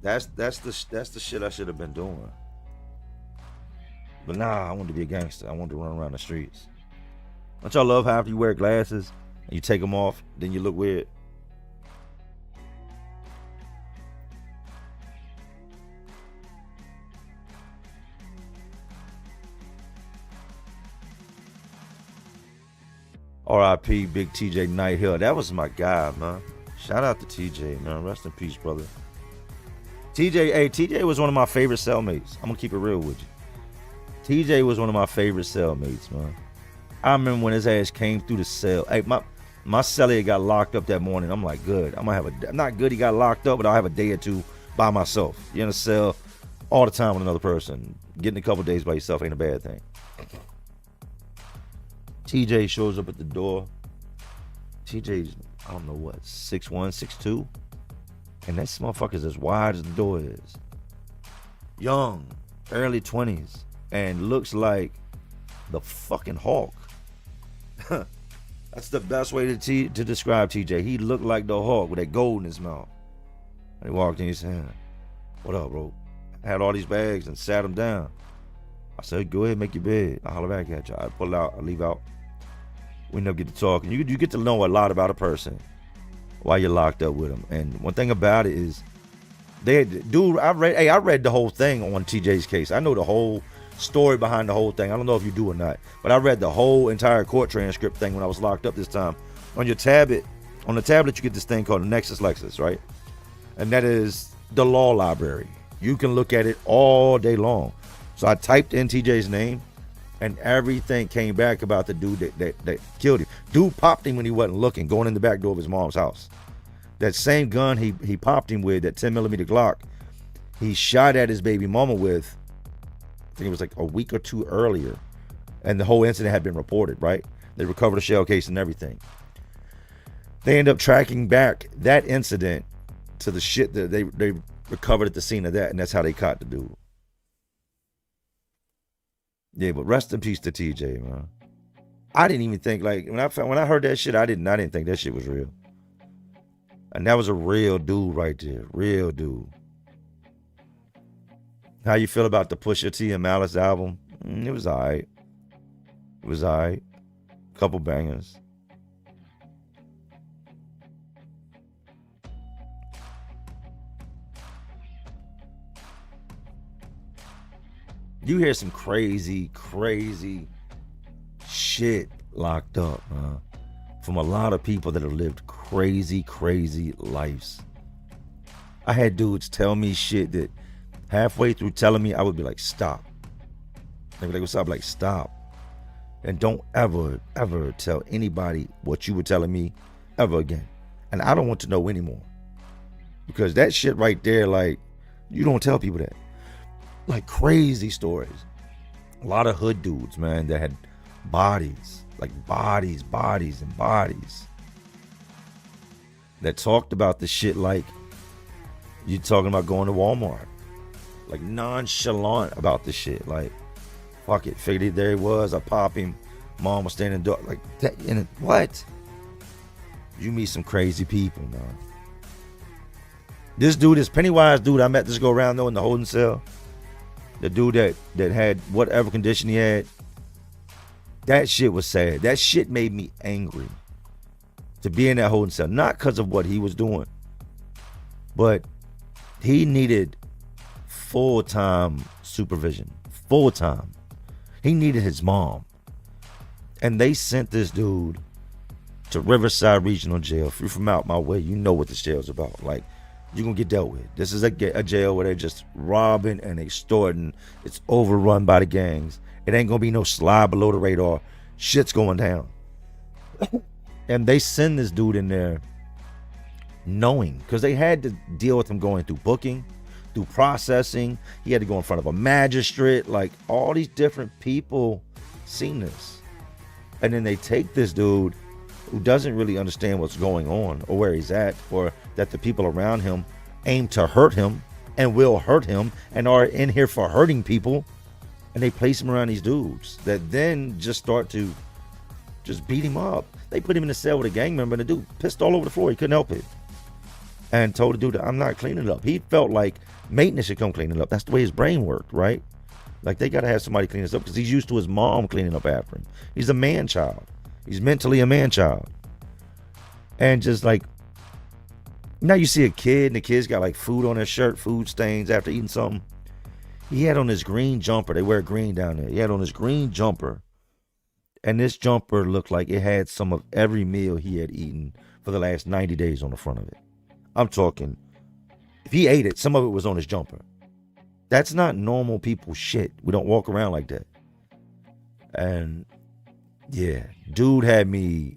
That's the shit I should have been doing. But nah, I wanted to be a gangster. I wanted to run around the streets. Don't y'all love how after you wear glasses and you take them off, then you look weird? R.I.P. Big TJ Nighthill. That was my guy, man. Shout out to TJ, man. Rest in peace, brother. TJ was one of my favorite cellmates. I'm gonna keep it real with you. TJ was one of my favorite cellmates, man. I remember when his ass came through the cell. Hey, my cellie got locked up that morning. I'm like, good. I'm not good he got locked up, but I'll have a day or two by myself. You're in a cell all the time with another person. Getting a couple days by yourself ain't a bad thing. TJ shows up at the door. TJ's, I don't know what, 6'1", 6'2", and that motherfucker's as wide as the door is. Young, early 20s, and looks like the fucking Hulk. That's the best way to describe TJ. He looked like the Hulk with that gold in his mouth. And he walked in, he said, "What up, bro?" I had all these bags and sat him down. I said, "Go ahead, make your bed. I'll holler back at you." I pull out, I leave out. We never get to talking. You get to know a lot about a person while you're locked up with them. And one thing about it is, I read the whole thing on TJ's case. I know the whole story behind the whole thing. I don't know if you do or not, but I read the whole entire court transcript thing when I was locked up this time. On the tablet, you get this thing called the Nexus Lexus, right? And that is the law library. You can look at it all day long. So I typed in TJ's name, And everything came back about the dude that killed him. Dude popped him when he wasn't looking, going in the back door of his mom's house. That same gun he popped him with, that 10mm Glock, he shot at his baby mama with, I think it was like a week or two earlier. And the whole incident had been reported, right? They recovered a shell case and everything. They end up tracking back that incident to the shit that they recovered at the scene of that, and that's how they caught the dude. Yeah, but rest in peace to TJ, man. I didn't even think, like, when I heard that shit, I didn't think that shit was real. And that was a real dude right there. Real dude. How you feel about the Pusha T and Malice album? It was alright. It was alright. Couple bangers. You hear some crazy shit locked up, man. From a lot of people that have lived crazy lives. I had dudes tell me shit that halfway through telling me, I would be like, stop. They'd be like, what's up? Like, stop. And don't ever tell anybody what you were telling me ever again. And I don't want to know anymore. Because that shit right there, like, you don't tell people that. Like, crazy stories. A lot of hood dudes, man, that had bodies. Like bodies and bodies. That talked about the shit like you talking about going to Walmart. Like nonchalant about the shit. Like, fuck it. Figured there he was. I pop him. Mom was standing in the door. Like, that, and what? You meet some crazy people, man. This dude, this Pennywise dude I met this go around though in the holding cell. The dude that had whatever condition he had. That shit was sad. That shit made me angry to be in that holding cell. Not because of what he was doing, but he needed full-time supervision. Full-time. He needed his mom. And they sent this dude to Riverside Regional Jail. If you're from out my way, you know what this jail's about. Like, you're going to get dealt with. This is a jail where they're just robbing and extorting. It's overrun by the gangs. It ain't gonna be no slide below the radar. Shit's going down. And they send this dude in there knowing, because they had to deal with him going through booking, through processing. He had to go in front of a magistrate. Like, all these different people seen this. And then they take this dude who doesn't really understand what's going on or where he's at, or that the people around him aim to hurt him and will hurt him and are in here for hurting people. And they place him around these dudes that then just start to just beat him up. They put him in a cell with a gang member, and the dude pissed all over the floor. He couldn't help it. And told the dude, I'm not cleaning it up. He felt like maintenance should come clean it up. That's the way his brain worked, right? Like, they got to have somebody clean this up because he's used to his mom cleaning up after him. He's a man-child. He's mentally a man-child. And just like, now you see a kid, and the kid's got like food on his shirt, food stains after eating something. He had on this green jumper. They wear green down there. He had on this green jumper. And this jumper looked like it had some of every meal he had eaten for the last 90 days on the front of it. I'm talking, if he ate it, some of it was on his jumper. That's not normal people shit. We don't walk around like that. And yeah, dude had me.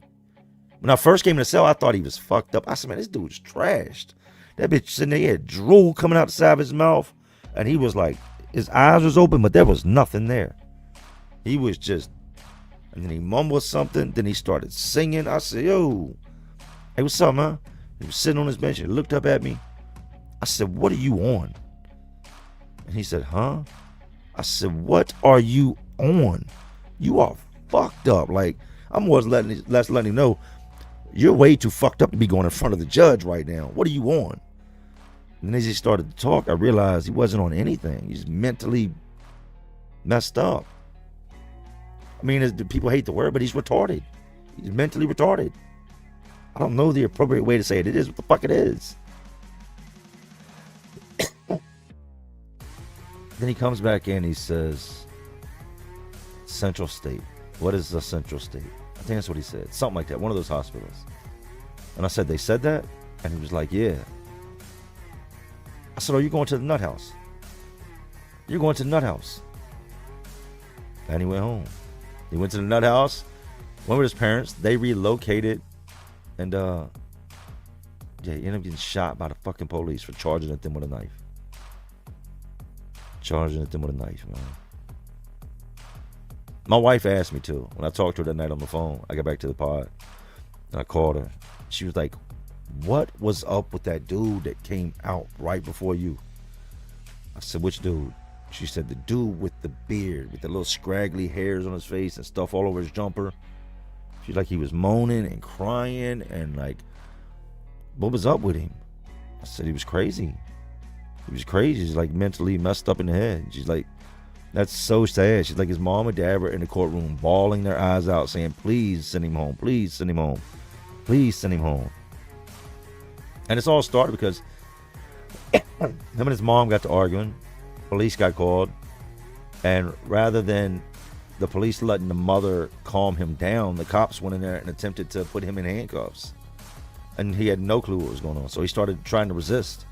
When I first came to the cell, I thought he was fucked up. I said, man, this dude's trashed. That bitch sitting there, he had drool coming out the side of his mouth. And he was like, his eyes was open, but there was nothing there. He was just, and then he mumbled something. Then he started singing. I said, yo, hey, what's up, man? He was sitting on his bench and looked up at me. I said, what are you on? And he said, huh? I said, what are you on? You are fucked up. Like, I'm more letting him know, you're way too fucked up to be going in front of the judge right now. What are you on? And as he started to talk, I realized he wasn't on anything. He's mentally messed up. I mean, people hate the word, but he's retarded. He's mentally retarded. I don't know the appropriate way to say it. It is what the fuck it is. Then he comes back in, he says, Central State. What is a Central State? I think that's what he said. Something like that. One of those hospitals. And I said, they said that? And he was like, yeah. I said, oh, you're going to the nut house. You're going to the nut house. And he went home. He went to the nut house, went with his parents. They relocated, and yeah, he ended up getting shot by the fucking police for charging at them with a knife. Charging at them with a knife, man. My wife asked me to. When I talked to her that night on the phone, I got back to the pod, and I called her. She was like, what was up with that dude that came out right before you? I said, which dude? She said, the dude with the beard, with the little scraggly hairs on his face and stuff all over his jumper. She's like, he was moaning and crying, and like, what was up with him? I said, he was crazy. He was crazy. He's like mentally messed up in the head. She's like, that's so sad. She's like, his mom and dad were in the courtroom bawling their eyes out saying, please send him home. Please send him home. Please send him home. And it's all started because him and his mom got to arguing. Police got called. And rather than the police letting the mother calm him down, the cops went in there and attempted to put him in handcuffs. And he had no clue what was going on. So he started trying to resist.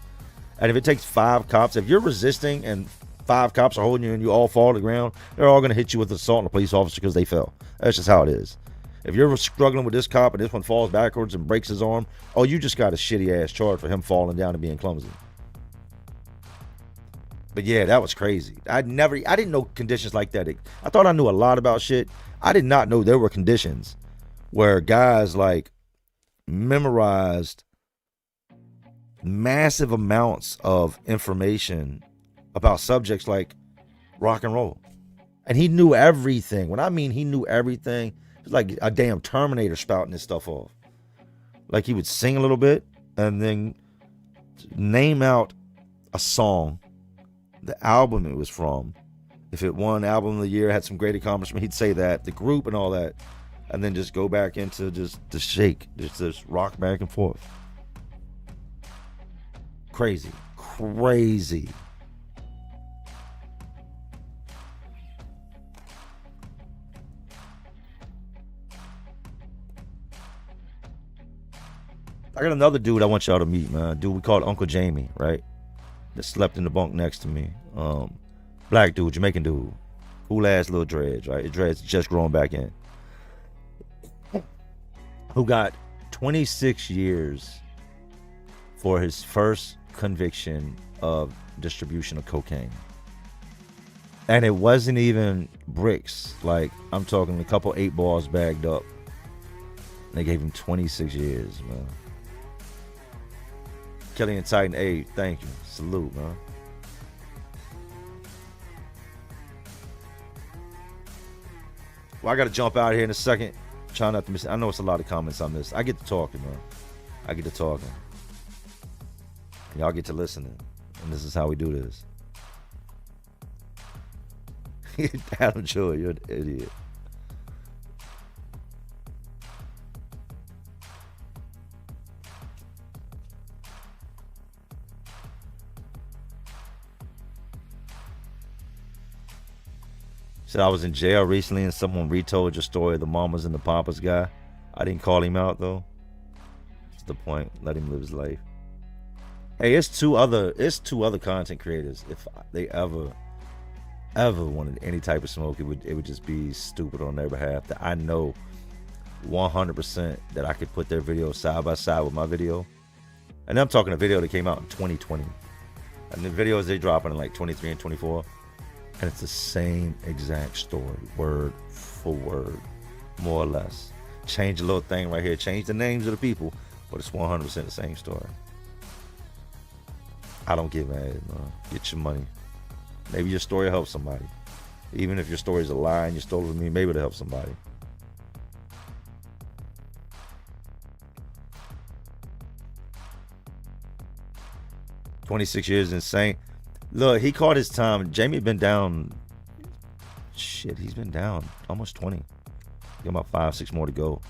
And if it takes 5 cops, if you're resisting and 5 cops are holding you and you all fall to the ground, they're all going to hit you with assault on a police officer because they fell. That's just how it is. If you're struggling with this cop and this one falls backwards and breaks his arm, oh, you just got a shitty ass charge for him falling down and being clumsy. But yeah, that was crazy. I didn't know conditions like that. I thought I knew a lot about shit. I did not know there were conditions where guys like memorized massive amounts of information about subjects like rock and roll. And he knew everything. When I mean he knew everything, it was like a damn Terminator spouting this stuff off. Like he would sing a little bit and then name out a song, the album it was from. If it won album of the year, had some great accomplishment, he'd say that, the group and all that, and then just go back into just the shake, just rock back and forth. Crazy. I got another dude I want y'all to meet, man. Dude we called Uncle Jamie, right? That slept in the bunk next to me. Black dude, Jamaican dude. Cool ass little dreads, right? His dreads just growing back in. Who got 26 years for his first conviction of distribution of cocaine. And it wasn't even bricks. Like, I'm talking a couple 8 balls bagged up. They gave him 26 years, man. Kelly and Titan, hey, thank you. Salute, man. Well, I got to jump out here in a second. Try not to miss. I know it's a lot of comments I missed. I get to talking, man. I get to talking. And y'all get to listening. And this is how we do this. Adam Joy, you're an idiot. Said I was in jail recently and someone retold your story of the mamas and the papas guy. I didn't call him out though. That's the point. Let him live his life. Hey, it's two other content creators. If they ever wanted any type of smoke, it would just be stupid on their behalf. That I know 100% that I could put their video side by side with my video. And I'm talking a video that came out in 2020. And the videos they dropping in like 23 and 24. And it's the same exact story, word for word, more or less. Change a little thing right here, change the names of the people, but it's 100% the same story. I don't get mad, man. Get your money. Maybe your story will help somebody. Even if your story is a lie and you stole it from me, maybe it'll help somebody. "26 years is insane." Look, he caught his time. Jamie been down. Shit, he's been down almost 20. Got about 5, 6 more to go.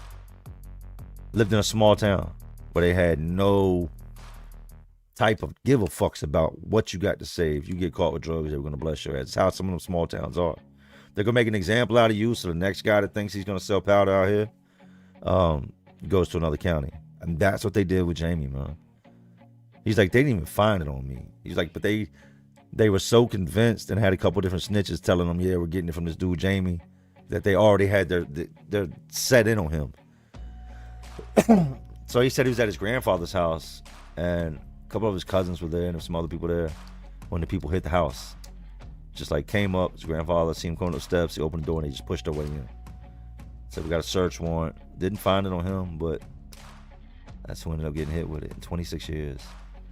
Lived in a small town where they had no type of give a fucks about what you got to say. If you get caught with drugs, they're going to bless your ass. It's how some of them small towns are. They're going to make an example out of you, so the next guy that thinks he's going to sell powder out here goes to another county. And that's what they did with Jamie, man. He's like, they didn't even find it on me. He's like, but they They were so convinced and had a couple different snitches telling them, yeah, we're getting it from this dude Jamie, that they already had their set in on him. So he said he was at his grandfather's house, and a couple of his cousins were there, and there were some other people there when the people hit the house. Just like came up, his grandfather seen him coming up the steps, he opened the door and they just pushed their way in. Said we got a search warrant. Didn't find it on him, but that's who ended up getting hit with it in 26 years.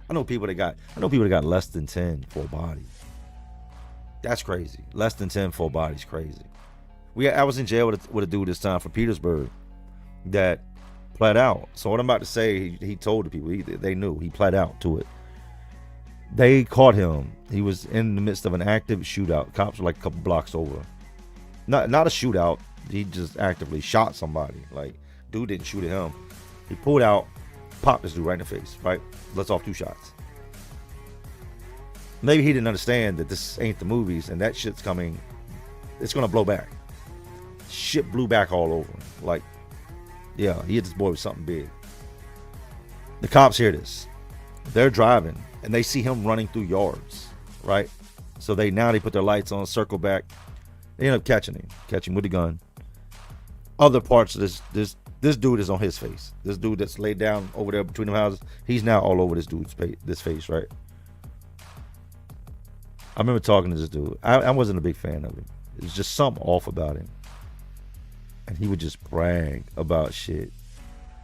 I know people that got less than 10 for a body. That's crazy. Less than 10 for a body is crazy. I was in jail with a dude this time from Petersburg that pled out. So what I'm about to say, he told the people, they knew he pled out to it. They caught him. He was in the midst of an active shootout. Cops were like a couple blocks over. Not a shootout. He just actively shot somebody. Like, dude didn't shoot at him. He pulled out, popped this dude right in the face, right? Lets off 2 shots. Maybe he didn't understand that this ain't the movies and that shit's coming. It's gonna blow back. Shit blew back all over him. Like, yeah, he hit this boy with something big. The cops hear this. They're driving and they see him running through yards, right? So they put their lights on, circle back. They end up catching him with the gun. Other parts of this dude is on his face. This dude that's laid down over there between the houses, he's now all over this dude's face, right? I remember talking to this dude. I wasn't a big fan of him. It was just something off about him. And he would just brag about shit.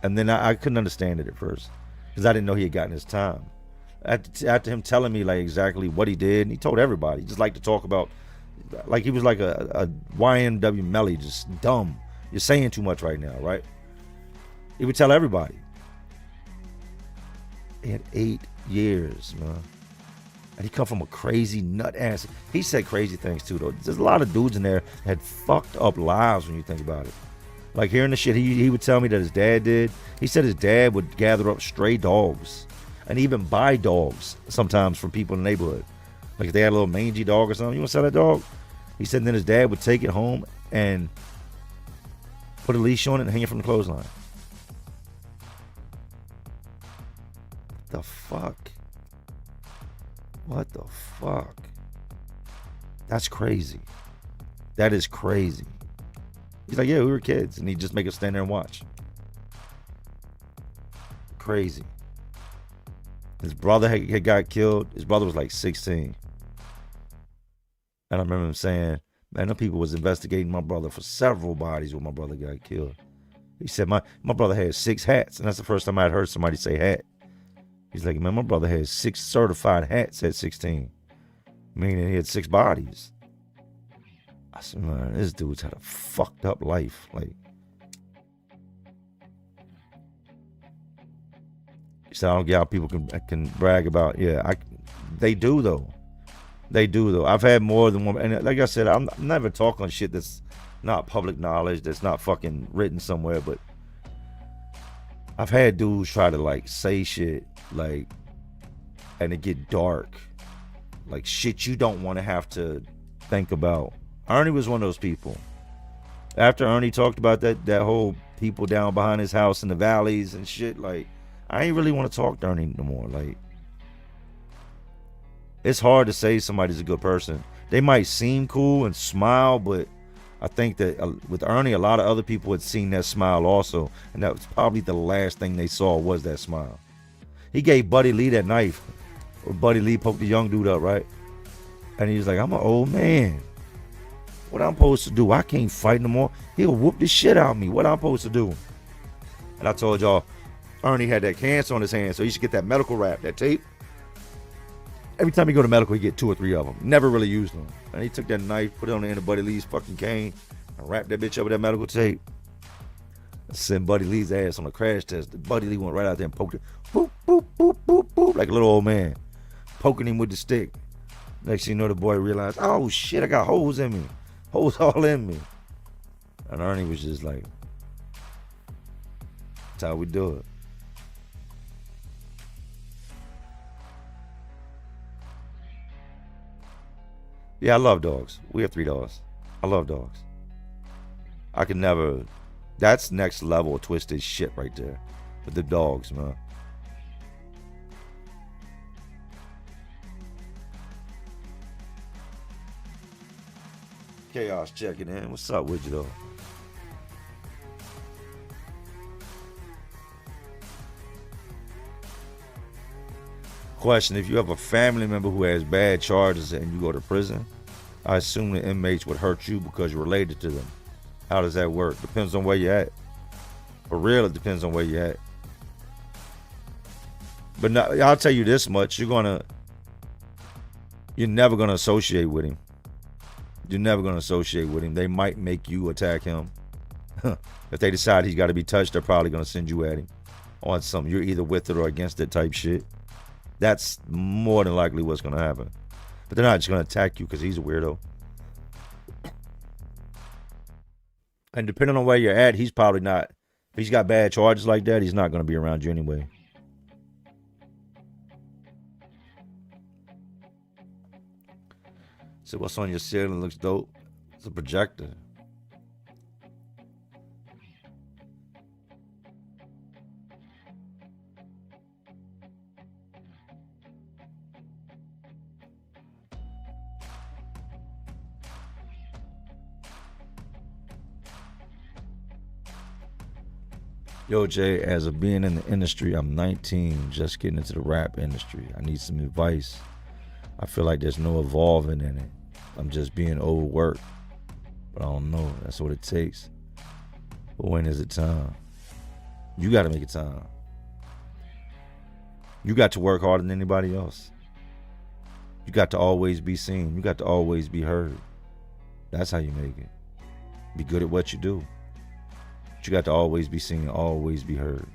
And then I couldn't understand it at first because I didn't know he had gotten his time. After him telling me like exactly what he did, and he told everybody, he just liked to talk about, like he was like a YNW Melly, just dumb. You're saying too much right now, right? He would tell everybody. He had 8 years, man. And he come from a crazy nut ass. He said crazy things too, though. There's a lot of dudes in there that had fucked up lives when you think about it. Like hearing the shit he would tell me that his dad did. He said his dad would gather up stray dogs and even buy dogs sometimes from people in the neighborhood. Like if they had a little mangy dog or something, you want to sell that dog? He said then his dad would take it home and put a leash on it and hang it from the clothesline. The fuck? What the fuck? That's crazy. That is crazy. He's like, yeah, we were kids. And he'd just make us stand there and watch. Crazy. His brother had got killed. His brother was like 16. And I remember him saying, man, them people was investigating my brother for several bodies when my brother got killed. He said, my brother had 6 hats. And that's the first time I'd heard somebody say hat. He's like, man, my brother had 6 certified hats at 16. Meaning he had 6 bodies. I said, man, this dude's had a fucked up life. Like, he said, I don't get how people can brag about. Yeah, they do though. They do though. I've had more than one. And like I said, I'm never talking on shit that's not public knowledge, that's not fucking written somewhere. But I've had dudes try to like say shit like, and it get dark, like shit you don't want to have to think about. Ernie was one of those people. After Ernie talked about that whole people down behind his house in the valleys and shit, like I ain't really want to talk to Ernie no more. Like, it's hard to say somebody's a good person. They might seem cool and smile, but I think that with Ernie, a lot of other people had seen that smile also, and that was probably the last thing they saw was that smile. He gave Buddy Lee that knife. Buddy Lee poked the young dude up, right? And he was like, I'm an old man. What I'm supposed to do? I can't fight no more. He'll whoop the shit out of me. What I'm supposed to do? And I told y'all, Ernie had that cancer on his hand, so he should get that medical wrap, that tape. Every time he go to medical, he get 2 or 3 of them. Never really used them. And he took that knife, put it on the end of Buddy Lee's fucking cane, and wrapped that bitch up with that medical tape. And sent Buddy Lee's ass on a crash test. Buddy Lee went right out there and poked it. Boop, boop, boop, boop, boop, like a little old man. Poking him with the stick. Next thing you know, the boy realized, oh shit, I got holes in me. Holes all in me. And Ernie was just like, that's how we do it. Yeah, I love dogs. We have 3 dogs. I love dogs. I could never. That's next level twisted shit right there with the dogs, man. Chaos checking in. What's up with you, though? Question: if you have a family member who has bad charges and you go to prison, I assume the inmates would hurt you because you're related to them. How does that work? Depends on where you're at. For real, it depends on where you're at. But now, I'll tell you this much: you're never gonna associate with him. You're never gonna associate with him. They might make you attack him. If they decide he's got to be touched, they're probably gonna send you at him on something. You're either with it or against it type shit. That's more than likely what's gonna happen. But they're not just gonna attack you because he's a weirdo. And depending on where you're at, he's probably not. If he's got bad charges like that, he's not gonna be around you anyway. So what's on your ceiling looks dope. It's a projector. Yo, Jay, as of being in the industry, I'm 19, just getting into the rap industry. I need some advice. I feel like there's no evolving in it. I'm just being overworked. But I don't know. That's what it takes. But when is it time? You got to make it time. You got to work harder than anybody else. You got to always be seen. You got to always be heard. That's how you make it. Be good at what you do. But you got to always be seen, always be heard.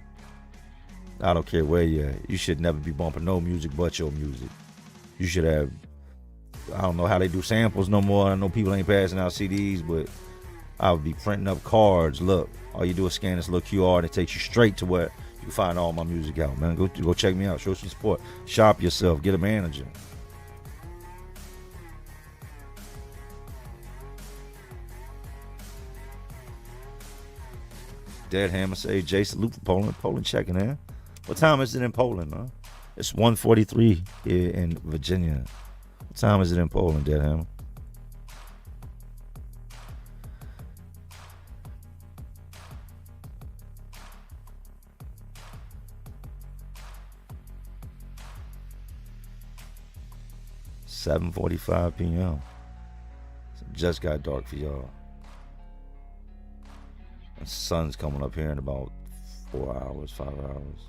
I don't care where you're at. You should never be bumping no music but your music. You should have, I don't know how they do samples no more. I know people ain't passing out CDs, but I would be printing up cards. Look, all you do is scan this little QR and it takes you straight to where you can find all my music out, man. Go check me out. Show some support. Shop yourself. Get a manager. Dead Hammer say, Jay, salute for Poland. Poland checking in. What time is it in Poland, man? It's 1:43 here in Virginia. What time is it in Poland, Dead Hammer? $7:45 p.m. So it just got dark for y'all. The sun's coming up here in about 4 hours, 5 hours.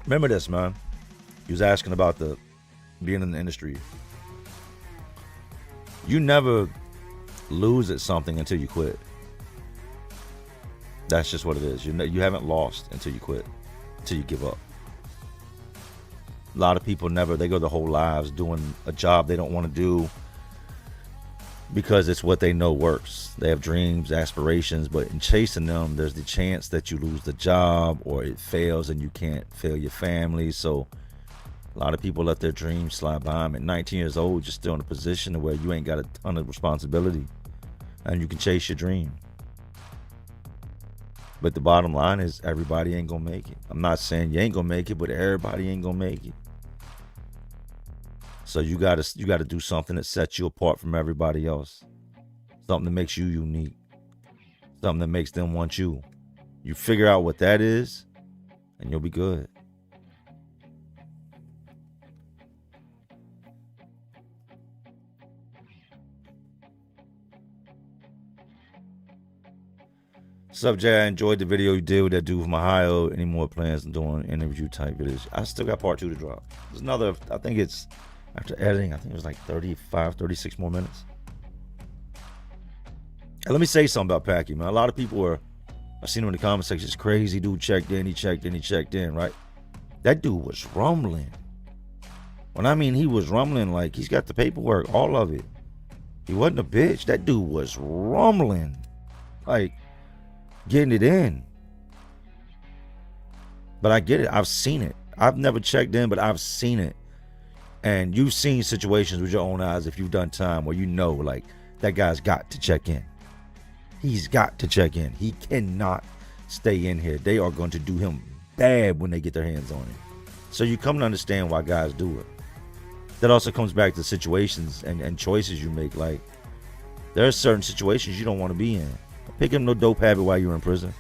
Remember this, man. He was asking about the being in the industry. You never lose at something until you quit. That's just what it is. You haven't lost until you quit, until you give up. A lot of people they go their whole lives doing a job they don't want to do because it's what they know works. They have dreams, aspirations, but in chasing them, there's the chance that you lose the job or it fails and you can't fail your family. So a lot of people let their dreams slide by them. At 19 years old, you're still in a position where you ain't got a ton of responsibility and you can chase your dream. But the bottom line is everybody ain't gonna make it. I'm not saying you ain't gonna make it, but everybody ain't gonna make it. So you gotta do something that sets you apart from everybody else. Something that makes you unique. Something that makes them want you. You figure out what that is, and you'll be good. What's up, Jay? I enjoyed the video you did with that dude from Ohio. Any more plans on doing interview type videos? I still got part 2 to drop. There's another, I think it's, after editing, I think it was like 35, 36 more minutes. And let me say something about Packy, man. A lot of people I've seen him in the comment section, it's crazy dude checked in, he checked in, right? That dude was rumbling. When I mean he was rumbling, like he's got the paperwork, all of it. He wasn't a bitch. That dude was rumbling. Like, getting it in. But I get it. I've seen it. I've never checked in, but I've seen it. And you've seen situations with your own eyes if you've done time where you know, like, that guy's got to check in. He's got to check in. He cannot stay in here. They are going to do him bad when they get their hands on it. So you come to understand why guys do it. That also comes back to situations and choices you make. Like, there are certain situations you don't want to be in. Pick up no dope habit while you're in prison.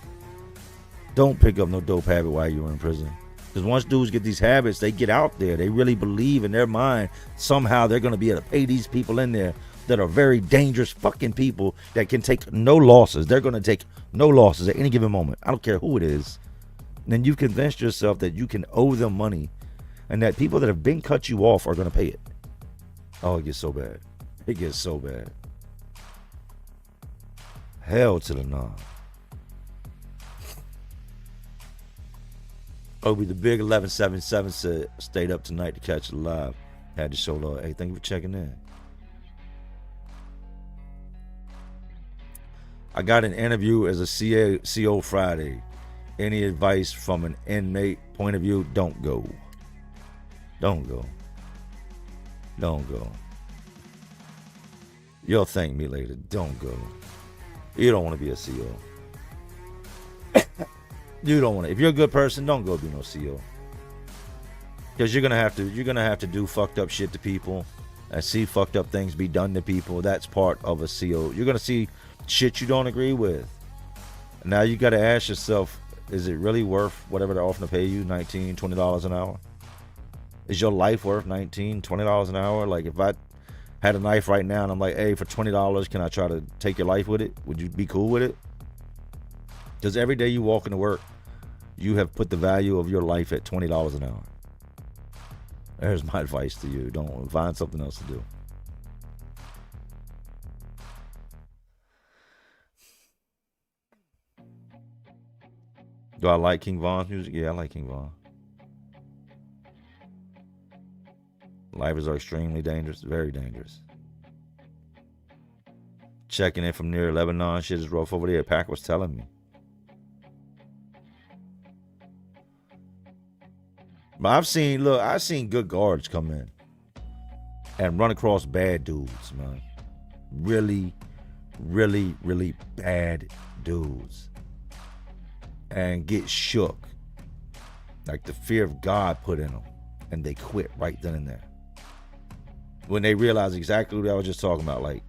Don't pick up no dope habit while you're in prison. Because once dudes get these habits, they get out there. They really believe in their mind somehow they're going to be able to pay these people in there that are very dangerous fucking people that can take no losses. They're going to take no losses at any given moment. I don't care who it is. And then you've convinced yourself that you can owe them money and that people that have been cut you off are going to pay it. Oh, it gets so bad. It gets so bad. Hell to the no. Obi the Big 1177 said, stayed up tonight to catch it live. Had to show love. Hey, thank you for checking in. I got an interview as a CO Friday. Any advice from an inmate point of view? Don't go. Don't go. Don't go. You'll thank me later. Don't go. You don't want to be a CO. You don't want to. If you're a good person, don't go be no CO. Because you're gonna have to do fucked up shit to people and see fucked up things be done to people. That's part of a CO. You're gonna see shit you don't agree with. Now you gotta ask yourself, is it really worth whatever they're offering to pay you, $19, $20 an hour? Is your life worth $19, $20 an hour? Like, if I had a knife right now and I'm like, hey, for $20, can I try to take your life with it? Would you be cool with it? Because every day you walk into work, you have put the value of your life at $20 an hour. There's my advice to you. Don't find something else to do. Do I like King Von's music? Yeah, I like King Von. Lifers are extremely dangerous, very dangerous. Checking in from near Lebanon. Shit is rough over there. Pack was telling me. But I've seen good guards come in and run across bad dudes, man. Really, really, really bad dudes. And get shook. Like the fear of God put in them. And they quit right then and there. When they realize exactly what I was just talking about. Like,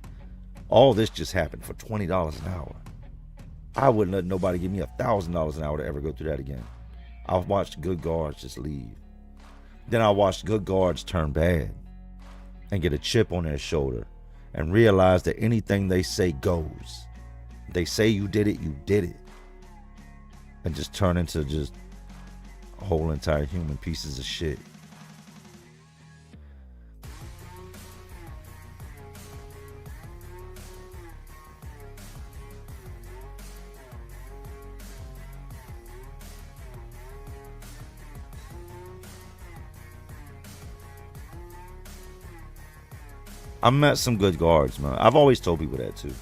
all this just happened for $20 an hour. I wouldn't let nobody give me $1,000 an hour to ever go through that again. I've watched good guards just leave. Then I watched good guards turn bad and get a chip on their shoulder and realize that anything they say goes. They say you did it, you did it. And just turn into just whole entire human pieces of shit. I met some good guards, man. I've always told people that too.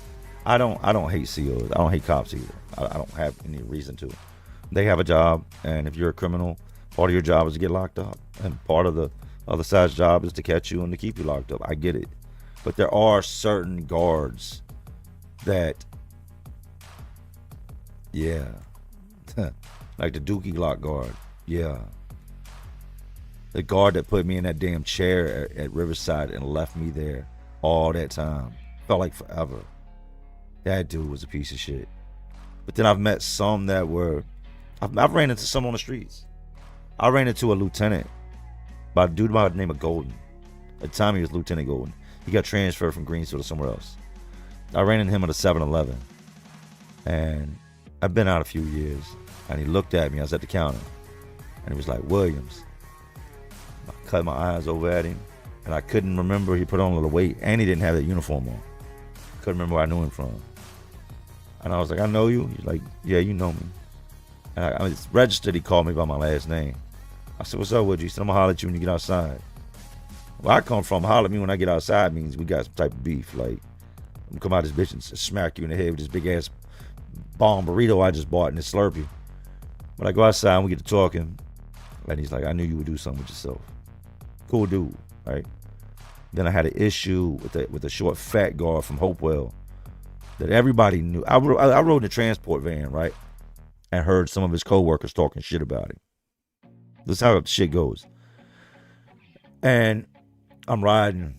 I don't hate COs. I don't hate cops either. I don't have any reason to. They have a job, and if you're a criminal, part of your job is to get locked up, and part of the other side's job is to catch you and to keep you locked up. I get it, but there are certain guards that, yeah, like the Dookie Glock guard, yeah. The guard that put me in that damn chair at Riverside and left me there all that time. Felt like forever. That dude was a piece of shit. But then I've met some that were... I've ran into some on the streets. I ran into a lieutenant by a dude by the name of Golden. At the time he was Lieutenant Golden. He got transferred from Greensville to somewhere else. I ran into him at a 7-Eleven. And I've been out a few years. And he looked at me. I was at the counter. And he was like, Williams. I cut my eyes over at him, and I couldn't remember. He put on a little weight, and he didn't have that uniform on. Couldn't remember where I knew him from. And I was like, I know you? He's like, yeah, you know me. And I it's registered he called me by my last name. I said, what's up with you? He said, I'm going to holler at you when you get outside. Where I come from, holler at me when I get outside means we got some type of beef. Like, I'm going to come out of this bitch and smack you in the head with this big-ass bomb burrito I just bought in this Slurpee. But I go outside and we get to talking, and he's like, I knew you would do something with yourself. Cool dude, right? Then I had an issue with a short fat guard from Hopewell that everybody knew. I rode in a transport van, right? And heard some of his co-workers talking shit about him. That's how shit goes. And I'm riding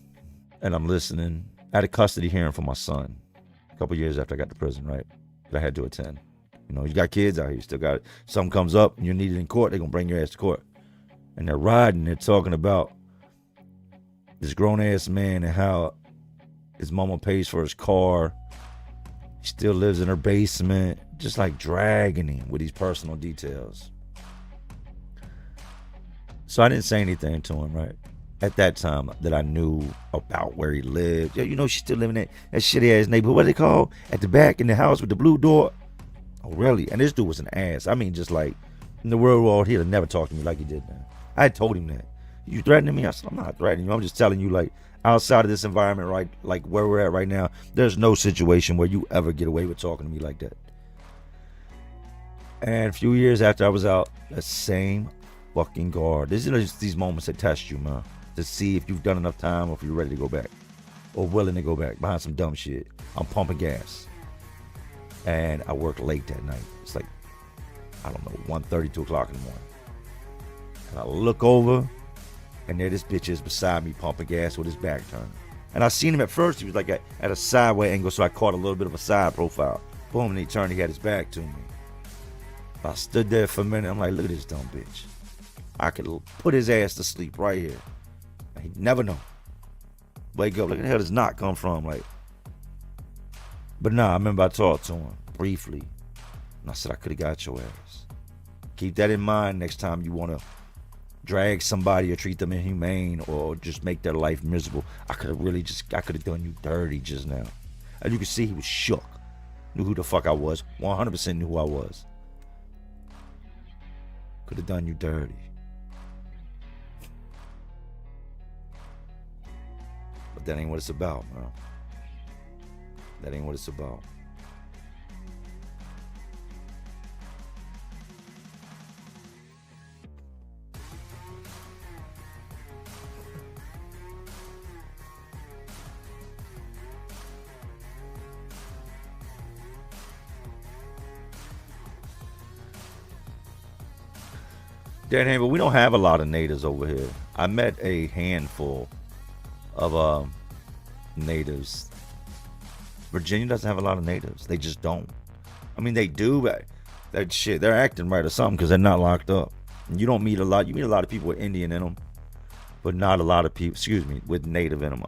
and I'm listening. I had a custody hearing for my son a couple years after I got to prison, right? That I had to attend. You know, you got kids out here, you still got it. Something comes up and you're needed in court, they're gonna bring your ass to court. And they're riding, they're talking about this grown ass man and how his mama pays for his car. He still lives in her basement, just like dragging him with these personal details. So I didn't say anything to him, right? At that time that I knew about where he lived. Yeah, you know, she's still living in that shitty ass neighborhood. What they call? At the back in the house with the blue door. Oh, really? And this dude was an ass. I mean, just like in the real world, he'd have never talked to me like he did now. I had told him that. You threatening me? I said, I'm not threatening you. I'm just telling you, like, outside of this environment, right, like where we're at right now, there's no situation where you ever get away with talking to me like that. And a few years after I was out, that same fucking guard. There's just these moments that test you, man, to see if you've done enough time or if you're ready to go back or willing to go back behind some dumb shit. I'm pumping gas. And I worked late that night. It's like, I don't know, 1:30, 2 o'clock in the morning. And I look over, and there this bitch is beside me pumping gas with his back turned. And I seen him at first. He was like at a sideway angle, so I caught a little bit of a side profile. Boom, and he turned, he had his back to me. I stood there for a minute. I'm like, look at this dumb bitch. I could put his ass to sleep right here. He'd never know. Wake up, look at the hell does knock come from? Like, but nah, I remember I talked to him briefly. And I said, I could have got your ass. Keep that in mind next time you want to drag somebody or treat them inhumane or just make their life miserable. I could have done you dirty just now. And you could see he was shook. Knew who the fuck I was. 100% knew who I was. Could have done you dirty. But that ain't what it's about, man. That ain't what it's about. Dan Hamble, we don't have a lot of natives over here. I met a handful of natives. Virginia doesn't have a lot of natives. They just don't. I mean, they do, but that shit, they're acting right or something because they're not locked up. And you don't meet a lot. You meet a lot of people with Indian in them, but not a lot of people, with native in them.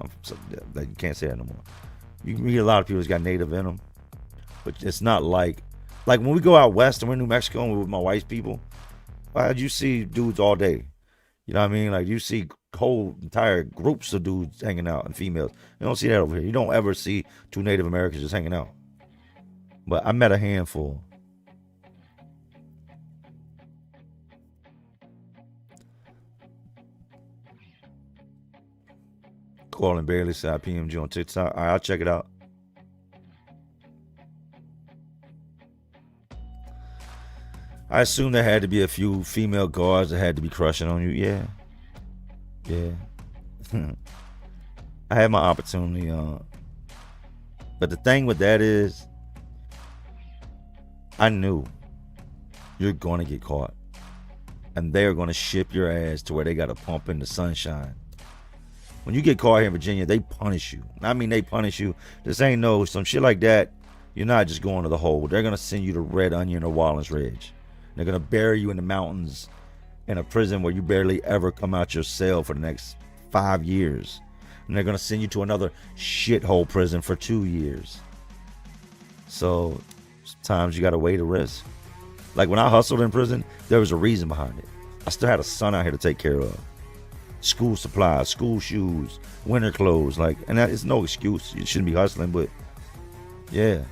You can't say that no more. You meet a lot of people that's got native in them, but it's not like when we go out west and we're in New Mexico and we're with my white people, you see dudes all day. You know what I mean? Like, you see whole entire groups of dudes hanging out and females. You don't see that over here. You don't ever see two Native Americans just hanging out. But I met a handful. Colin Bailey said PMG on TikTok. All right, I'll check it out. I assume there had to be a few female guards that had to be crushing on you. Yeah. I had my opportunity. But the thing with that is, I knew you're going to get caught. And they're going to ship your ass to where they got to pump in the sunshine. When you get caught here in Virginia, they punish you. I mean, they punish you. This ain't some shit like that. You're not just going to the hole. They're going to send you to Red Onion or Wallens Ridge. They're going to bury you in the mountains in a prison where you barely ever come out your cell for the next 5 years. And they're going to send you to another shithole prison for 2 years. So sometimes you got to weigh the risk. Like when I hustled in prison, there was a reason behind it. I still had a son out here to take care of. School supplies, school shoes, winter clothes. And that is no excuse. You shouldn't be hustling, but yeah.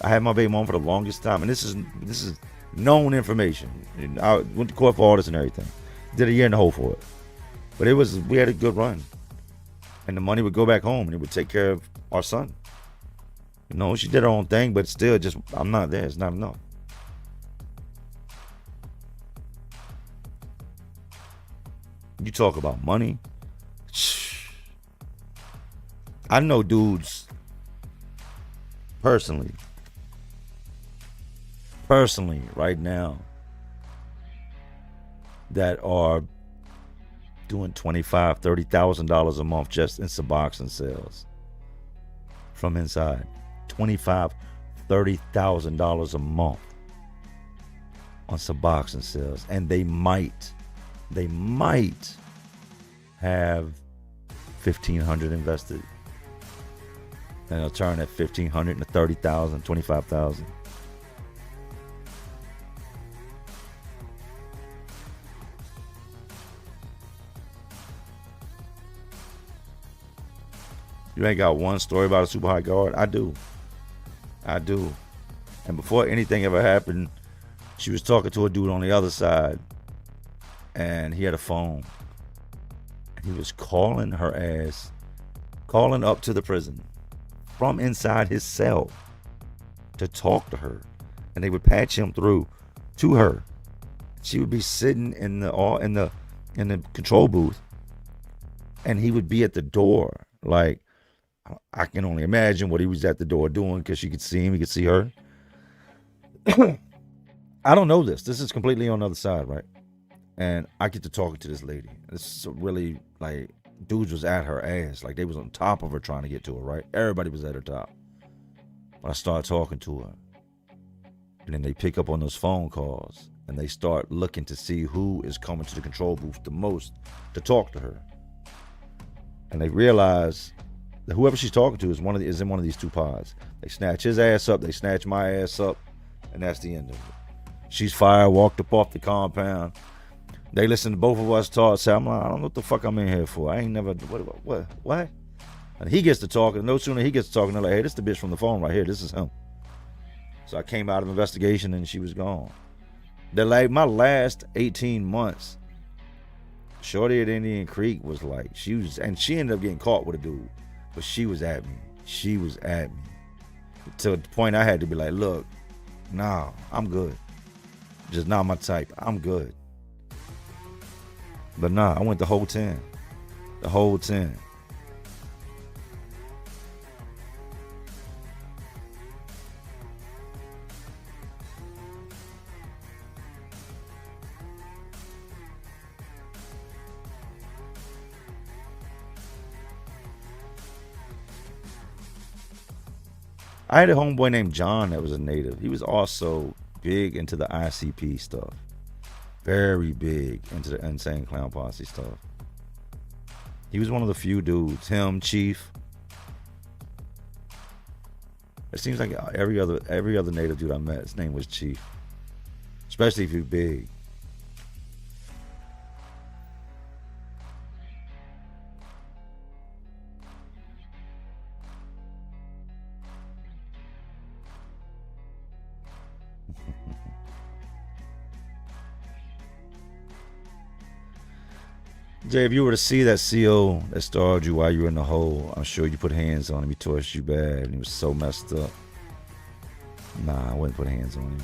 I had my baby mom for the longest time. And this is known information. And I went to court for all this and everything. Did a year and a hole for it. But we had a good run. And the money would go back home and it would take care of our son. You know, she did her own thing, but still I'm not there. It's not enough. You talk about money. I know dudes personally right now that are doing $25,000, $30,000 a month just in Suboxone sales from inside. $25,000, $30,000 a month on Suboxone sales, and they might have 1,500 invested, and they'll turn that 1,500 into 30,000, 25,000. You ain't got one story about a super high guard? I do. And before anything ever happened, she was talking to a dude on the other side, and he had a phone. And he was calling her ass, calling up to the prison from inside his cell to talk to her. And they would patch him through to her. She would be sitting in the control booth, and he would be at the door. Like, I can only imagine what he was at the door doing, because she could see him, he could see her. I don't know this. This is completely on the other side, right? And I get to talking to this lady. This is really, like, dudes was at her ass. Like, they was on top of her trying to get to her, right? Everybody was at her top. But I started talking to her. And then they pick up on those phone calls, and they start looking to see who is coming to the control booth the most to talk to her. And they realize that whoever she's talking to is in one of these two pods. They snatch his ass up, they snatch my ass up, and that's the end of it. She's fired, walked up off the compound. They listen to both of us talk. Say, I'm like, I don't know what the fuck I'm in here for. I ain't never, what? And he gets to talking. No sooner he gets to talking, they're like, hey, this is the bitch from the phone right here. This is him. So I came out of investigation, and she was gone. They're like, my last 18 months, shorty at Indian Creek was like, she ended up getting caught with a dude. But she was at me. To the point I had to be like, look, nah, I'm good. Just not my type. I'm good. But nah, I went the whole 10. The whole 10. I had a homeboy named John that was a native. He was also big into the ICP stuff. Very big into the Insane Clown Posse stuff. He was one of the few dudes. Him, Chief. It seems like every other native dude I met, his name was Chief. Especially if you're big. Jay, if you were to see that CO that starred you while you were in the hole, I'm sure you put hands on him. He torched you bad, and he was so messed up. Nah, I wouldn't put hands on him.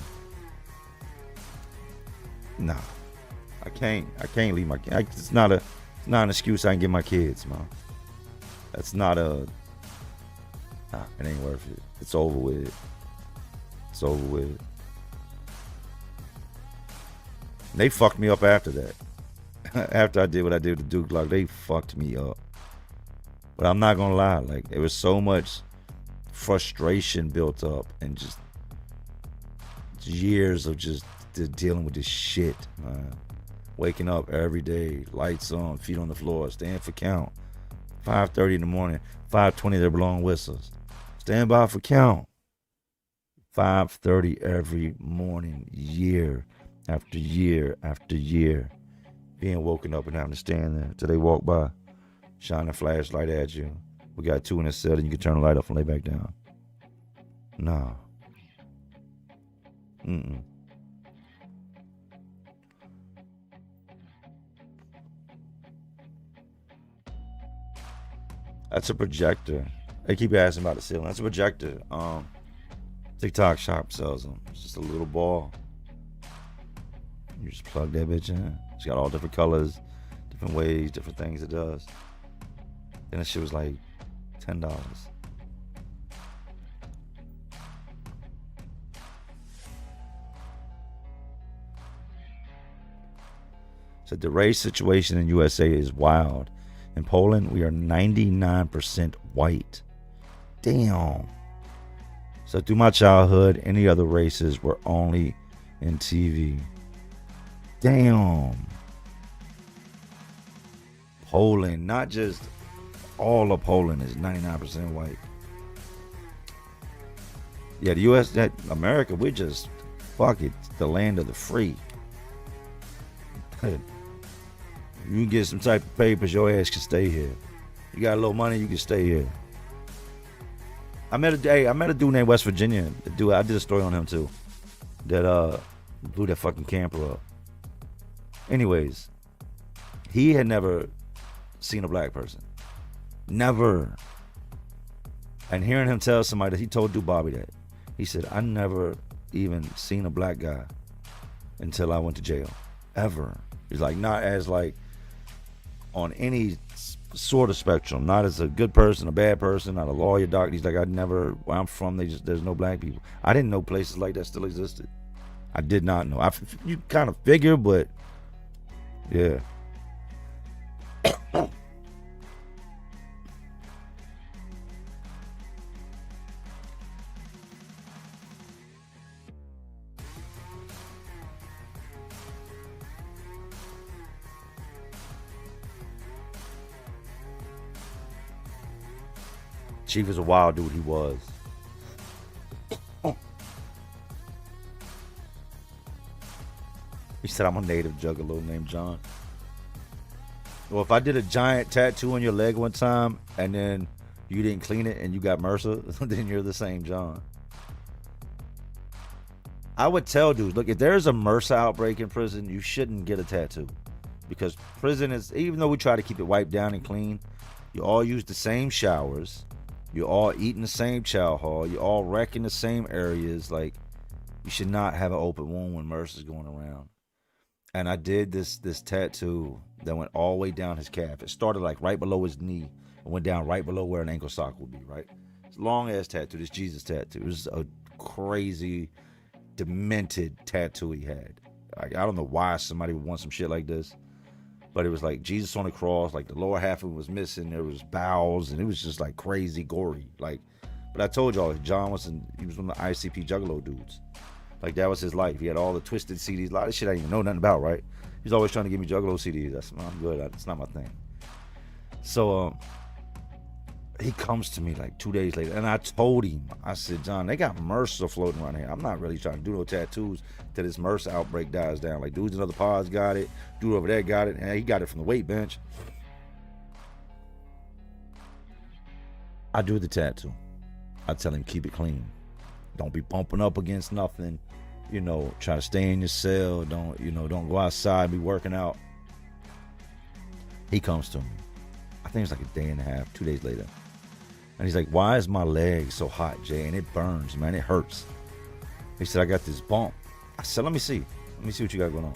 Nah, I can't leave my kids. It's not an excuse I can give my kids, man. That's not a. Nah, it ain't worth it. It's over with. It's over with. They fucked me up after that. After I did what I did with Duke Glock, they fucked me up. But I'm not gonna lie, like, there was so much frustration built up, and just years of just dealing with this shit, man. Waking up every day, lights on, feet on the floor, stand for count. 5:30 in the morning, 5:20 they're blowing whistles. Stand by for count. 5:30 every morning, year after year after year. Being woken up and having to stand there till they walk by, shine a flashlight at you. We got 2 in the cell, and you can turn the light off and lay back down. Nah. That's a projector. They keep asking about the ceiling. That's a projector. TikTok shop sells them. It's just a little ball. You just plug that bitch in. It's got all different colors, different ways, different things it does. And that shit was like $10. Said the race situation in USA is wild. In Poland, we are 99% white. Damn. So through my childhood, any other races were only in TV. Damn. Poland, not just all of Poland is 99% white. Yeah, the US, that America, we're just, fuck it, the land of the free. You can get some type of papers, your ass can stay here. You got a little money, you can stay here. I met a dude named West Virginia. The dude, I did a story on him too. That blew that fucking camper up. Anyways, he had never seen a black person. Never. And hearing him tell somebody that, he told Dude Bobby that. He said, I never even seen a black guy until I went to jail. Ever. He's like, not as like on any sort of spectrum, not as a good person, a bad person, not a lawyer, doctor. He's like, I never, where I'm from, there's no black people. I didn't know places like that still existed. I did not know. You kind of figure, but yeah. Chief is a wild dude, he was. He said, I'm a native juggalo named John. Well, if I did a giant tattoo on your leg one time and then you didn't clean it and you got MRSA, then you're the same John. I would tell dudes, look, if there's a MRSA outbreak in prison, you shouldn't get a tattoo. Because prison is, even though we try to keep it wiped down and clean, you all use the same showers. You all eat in the same chow hall. You all wreck in the same areas. Like, you should not have an open wound when MRSA is going around. And I did this tattoo that went all the way down his calf. It started like right below his knee and went down right below where an ankle sock would be, right? It's a long ass tattoo, this Jesus tattoo. It was a crazy, demented tattoo he had. Like, I don't know why somebody would want some shit like this. But it was like Jesus on the cross, like the lower half of it was missing. There was bowels, and it was just like crazy gory. Like, but I told y'all, John he was one of the ICP Juggalo dudes. Like, that was his life. He had all the Twisted CDs, a lot of shit I didn't even know nothing about, right? He's always trying to give me Juggalo CDs. I'm good. It's not my thing. So he comes to me like 2 days later, and I told him, I said, John, they got MRSA floating around here. I'm not really trying to do no tattoos till this MRSA outbreak dies down. Like, dudes in other pods got it, dude over there got it, and he got it from the weight bench. I do the tattoo. I tell him, keep it clean. Don't be bumping up against nothing. You know, try to stay in your cell. Don't go outside, be working out. He comes to me. I think it's like a day and a half, 2 days later. And he's like, why is my leg so hot, Jay? And it burns, man. It hurts. He said, I got this bump. I said, let me see. Let me see what you got going on.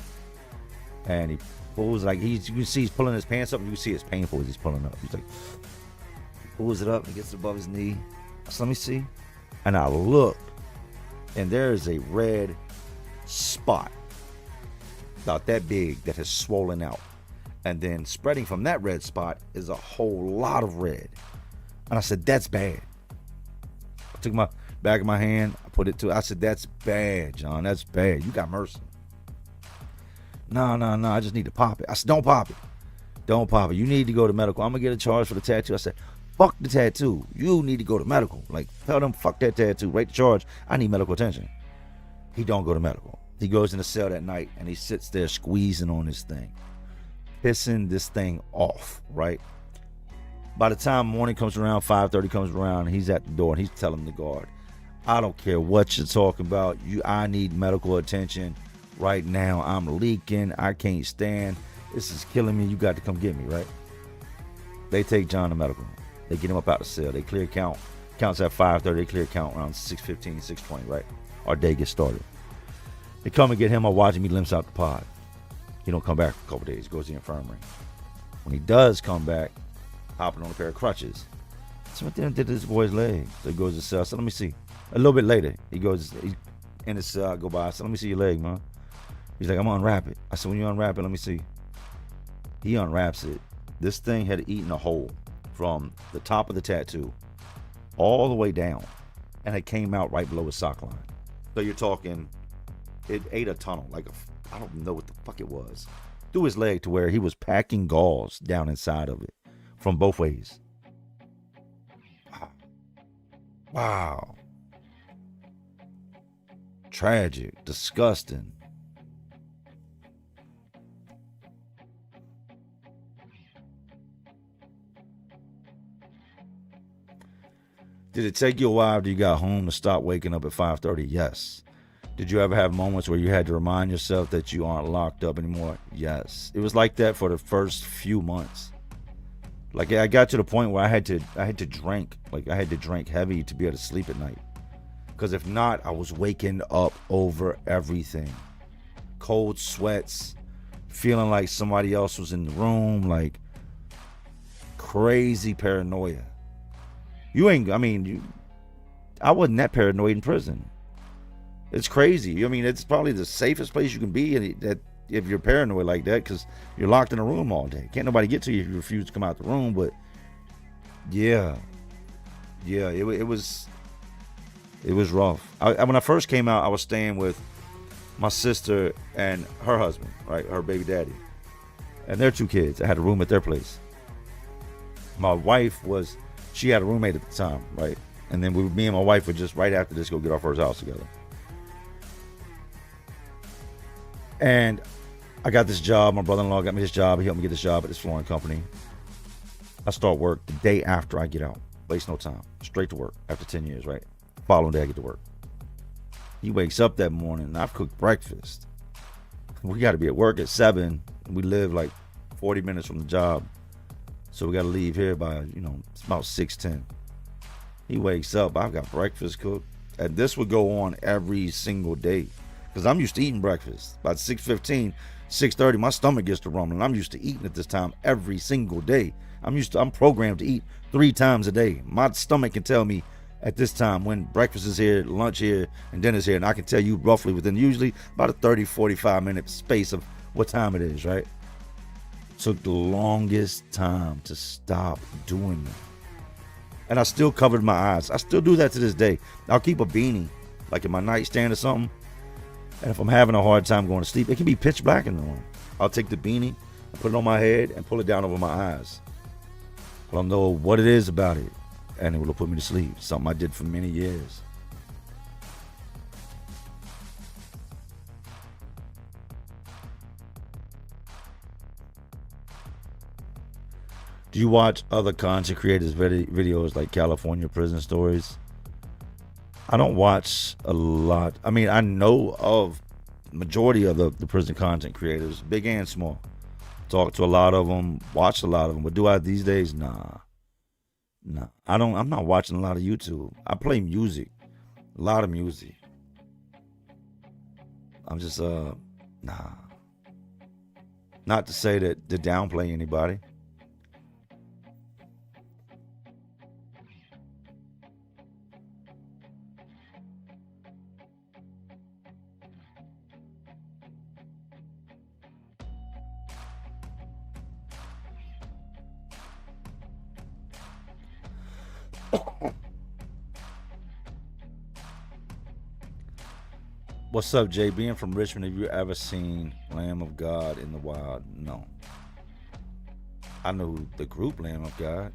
And he pulls, like, you can see he's pulling his pants up. And you can see it's painful as he's pulling up. He's like, he pulls it up and gets above his knee. I said, let me see. And I look, and there is a red spot about that big that has swollen out. And then spreading from that red spot is a whole lot of red. And I said, that's bad. I took my back of my hand, I put it to, I said, that's bad, John. That's bad. You got MRSA. No, I just need to pop it. I said, don't pop it. Don't pop it. You need to go to medical. I'm going to get a charge for the tattoo. I said, fuck the tattoo. You need to go to medical. Like, tell them, fuck that tattoo. Write the charge. I need medical attention. He don't go to medical. He goes in the cell that night, and he sits there squeezing on this thing, pissing this thing off, right? By the time morning comes around, 5:30 comes around, he's at the door, and he's telling the guard, I don't care what you're talking about. I need medical attention right now. I'm leaking. I can't stand. This is killing me. You got to come get me, right? They take John to medical. They get him up out the cell. They clear count. Counts at 5:30. They clear count around 6:15, 6:20, right? Our day gets started. They come and get him. I watch him. He limps out the pod. He don't come back for a couple days. He goes to the infirmary. When he does come back, hopping on a pair of crutches. So what did this boy's leg? So he goes to the cell. I said, let me see. A little bit later, he goes in his cell. I go by. I said, let me see your leg, man. He's like, I'm gonna unwrap it. I said, when you unwrap it, let me see. He unwraps it. This thing had eaten a hole from the top of the tattoo all the way down, and it came out right below his sock line. So you're talking, it ate a tunnel, like I don't know what the fuck it was, through his leg to where he was packing gauze down inside of it from both ways. Wow. Tragic, disgusting. Did it take you a while after you got home to stop waking up at 5:30? Yes. Did you ever have moments where you had to remind yourself that you aren't locked up anymore? Yes. It was like that for the first few months. Like I got to the point where I had to drink. Like I had to drink heavy to be able to sleep at night. Because if not, I was waking up over everything. Cold sweats, feeling like somebody else was in the room, like crazy paranoia. I wasn't that paranoid in prison. It's crazy. I mean, it's probably the safest place you can be if you're paranoid like that, because you're locked in a room all day. Can't nobody get to you if you refuse to come out the room. But yeah, it was rough. When I first came out, I was staying with my sister and her husband, right, her baby daddy, and their 2 kids. I had a room at their place. My wife she had a roommate at the time, right? And then me and my wife would just right after this go get our first house together. And I got this job. My brother-in-law got me this job. He helped me get this job at this flooring company. I start work the day after I get out. Waste no time. Straight to work after 10 years, right? Following day I get to work. He wakes up that morning and I've cooked breakfast. We got to be at work at 7. We live like 40 minutes from the job. So we got to leave here by, it's about 6:10. He wakes up. I've got breakfast cooked. And this would go on every single day. Because I'm used to eating breakfast. About 6:15, 6:30, my stomach gets to rumbling. I'm used to eating at this time every single day. I'm programmed to eat 3 times a day. My stomach can tell me at this time when breakfast is here, lunch here, and dinner's here. And I can tell you roughly within usually about a 30, 45 minute space of what time it is, right? Took the longest time to stop doing that. And I still covered my eyes. I still do that to this day. I'll keep a beanie, like in my nightstand or something. And if I'm having a hard time going to sleep, it can be pitch black in the room. I'll take the beanie, put it on my head, and pull it down over my eyes. I'll know what it is about it, and it will put me to sleep. Something I did for many years. Do you watch other content creators' videos like California prison stories? I don't watch a lot. I mean, I know of majority of the prison content creators, big and small. Talk to a lot of them, watch a lot of them. But do I these days? Nah. I'm not watching a lot of YouTube. I play music, a lot of music. I'm just nah. Not to say that to downplay anybody. What's up, Jay? Being from Richmond, have you ever seen Lamb of God in the wild? No. I know the group Lamb of God.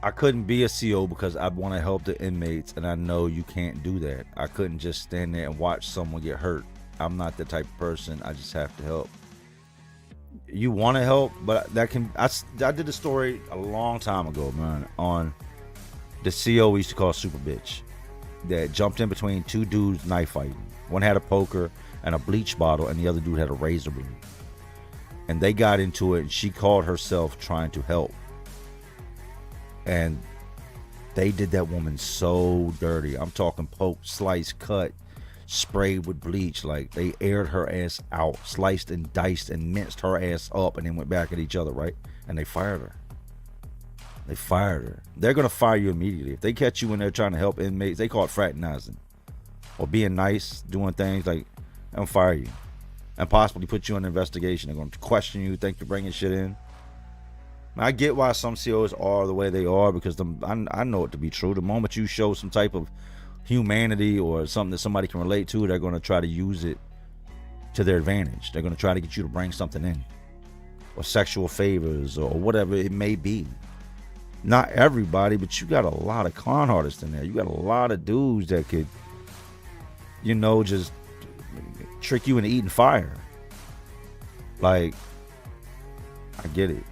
I couldn't be a CO because I want to help the inmates, and I know you can't do that. I couldn't just stand there and watch someone get hurt. I'm not the type of person. I just have to help. You want to help, but that can. I did a story a long time ago, man, on the CO we used to call Super Bitch, that jumped in between 2 dudes knife fighting. One had a poker and a bleach bottle, and the other dude had a razor blade. And they got into it, and she called herself trying to help. And they did that woman so dirty. I'm talking poke, slice, cut. sprayed with bleach. Like, they aired her ass out, sliced and diced and minced her ass up, and then went back at each other, right? And they fired her. They fired her. They're going to fire you immediately. If they catch you when they're trying to help inmates, they call it fraternizing. Or being nice, doing things like, they'll fire you. And possibly put you on an investigation. They're going to question you, think you're bringing shit in. I get why some COs are the way they are, because I know it to be true. The moment you show some type of humanity or something that somebody can relate to, they're going to try to use it to their advantage. They're going to try to get you to bring something in, or sexual favors, or whatever it may be. Not everybody, but you got a lot of con artists in there. You got a lot of dudes that could, just trick you into eating fire. Like, I get it.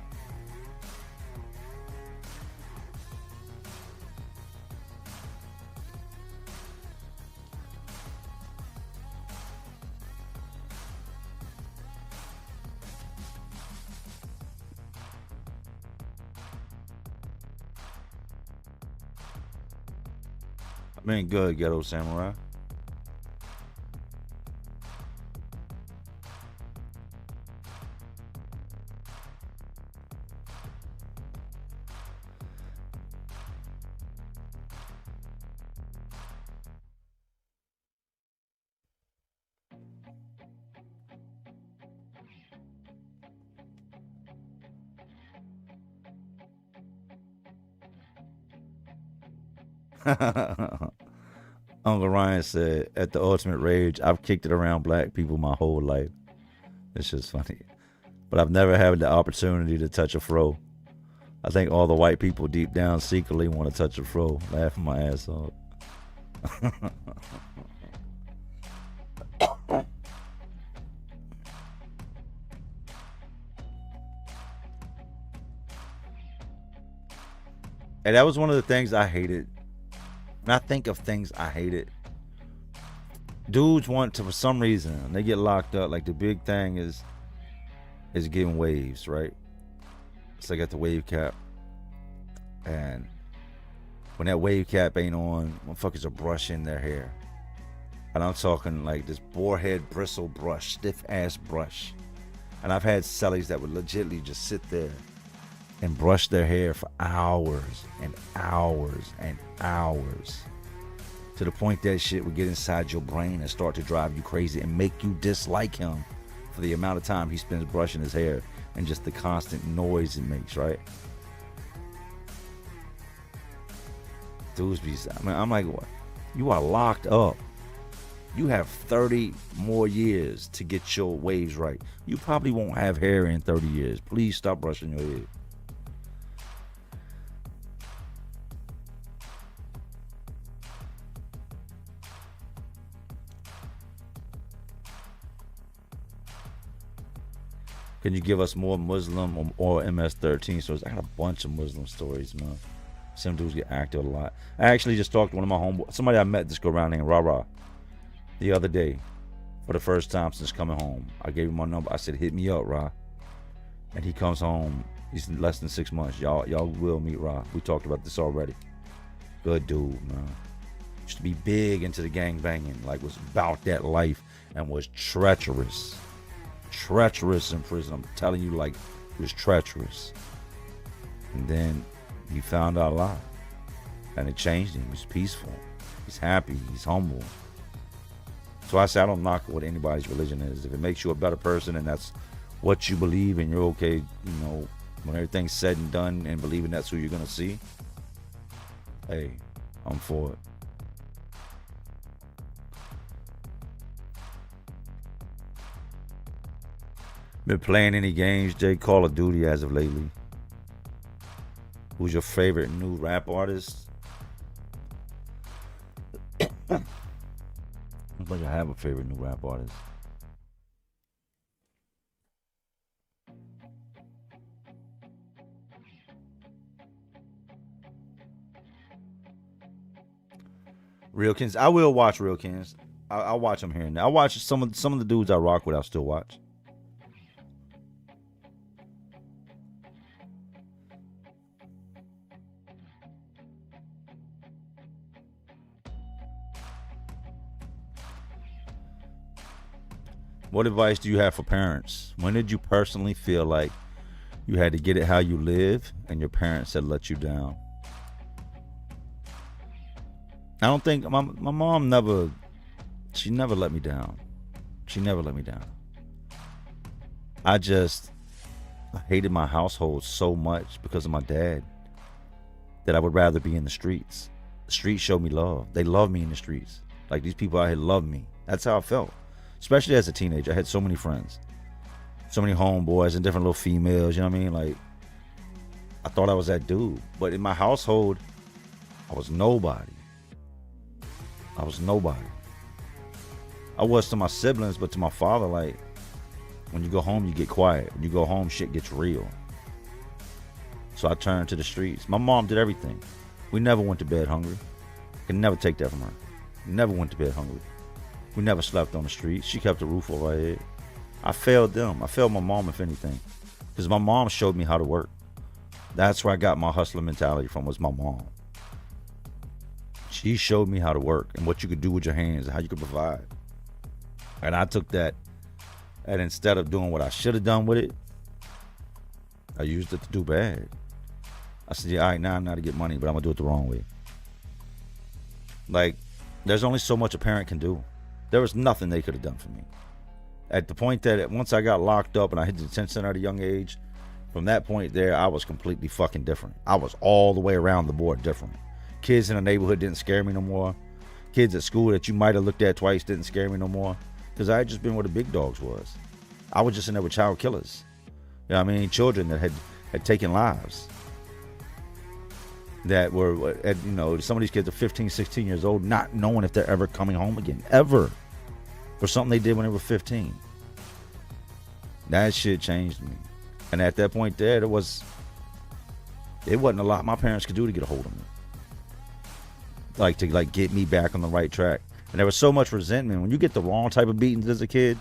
I mean, good, Ghetto Samurai. Uncle Ryan said, at the ultimate rage, I've kicked it around black people my whole life. It's just funny. But I've never had the opportunity to touch a fro. I think all the white people deep down secretly want to touch a fro. Laughing my ass off. And that was one of the things I hated. When I think of things I hated, dudes want to, for some reason, they get locked up. Like, the big thing is getting waves, right? So I got the wave cap, and when that wave cap ain't on, motherfuckers are brushing their hair. And I'm talking like this boarhead bristle brush, stiff ass brush. And I've had cellies that would legitimately just sit there and brush their hair for hours and hours and hours, to the point that shit would get inside your brain and start to drive you crazy and make you dislike him for the amount of time he spends brushing his hair and just the constant noise it makes, right? Dudes be, I'm like, what? You are locked up. You have 30 more years to get your waves right. You probably won't have hair in 30 years. Please stop brushing your head. Can you give us more Muslim or MS-13 stories? I got a bunch of Muslim stories, man. Some dudes get active a lot. I actually just talked to one of my homeboys, somebody I met this go around named Rara, the other day, for the first time since coming home. I gave him my number. I said, hit me up, Ra. And he comes home. He's less than 6 months. Y'all will meet Ra. We talked about this already. Good dude, man. Used to be big into the gang banging, like was about that life, and was treacherous. Treacherous in prison. I'm telling you, like, he was treacherous. And then he found out a lot. And it changed him. He's peaceful. He's happy. He's humble. So I say I don't knock what anybody's religion is. If it makes you a better person and that's what you believe and you're okay, when everything's said and done and believing that's who you're going to see, hey, I'm for it. Been playing any games, Jay? Call of Duty as of lately? Who's your favorite new rap artist? I don't think I have a favorite new rap artist. Realkins. I will watch Realkins. I'll watch them here and there. I watch some of the dudes I rock with. I'll still watch. What advice do you have for parents? When did you personally feel like you had to get it how you live and your parents had let you down? I don't think my mom never let me down. She never let me down. I hated my household so much because of my dad that I would rather be in the streets. The streets showed me love. They loved me in the streets. Like, these people out here loved me. That's how I felt. Especially as a teenager. I had so many friends. So many homeboys and different little females, you know what I mean? Like, I thought I was that dude. But in my household, I was nobody. I was nobody. I was to my siblings, but to my father, like, when you go home, you get quiet. When you go home, shit gets real. So I turned to the streets. My mom did everything. We never went to bed hungry. I can never take that from her. Never went to bed hungry. We never slept on the street. She kept the roof over our head. I failed them. I failed my mom, if anything. Because my mom showed me how to work. That's where I got my hustler mentality from, was my mom. She showed me how to work and what you could do with your hands and how you could provide. And I took that, and instead of doing what I should have done with it, I used it to do bad. I said, yeah, all right, now I know how to get money, but I'm going to do it the wrong way. Like, there's only so much a parent can do. There was nothing they could have done for me. At the point that once I got locked up and I hit the detention center at a young age, from that point there, I was completely fucking different. I was all the way around the board different. Kids in the neighborhood didn't scare me no more. Kids at school that you might have looked at twice didn't scare me no more. Because I had just been where the big dogs was. I was just in there with child killers. You know what I mean? Children that had taken lives. That were, you know, some of these kids are 15, 16 years old, not knowing if they're ever coming home again. Ever. For something they did when they were 15. That shit changed me. And at that point there, it wasn't a lot my parents could do to get a hold of me. To get me back on the right track. And there was so much resentment. When you get the wrong type of beatings as a kid,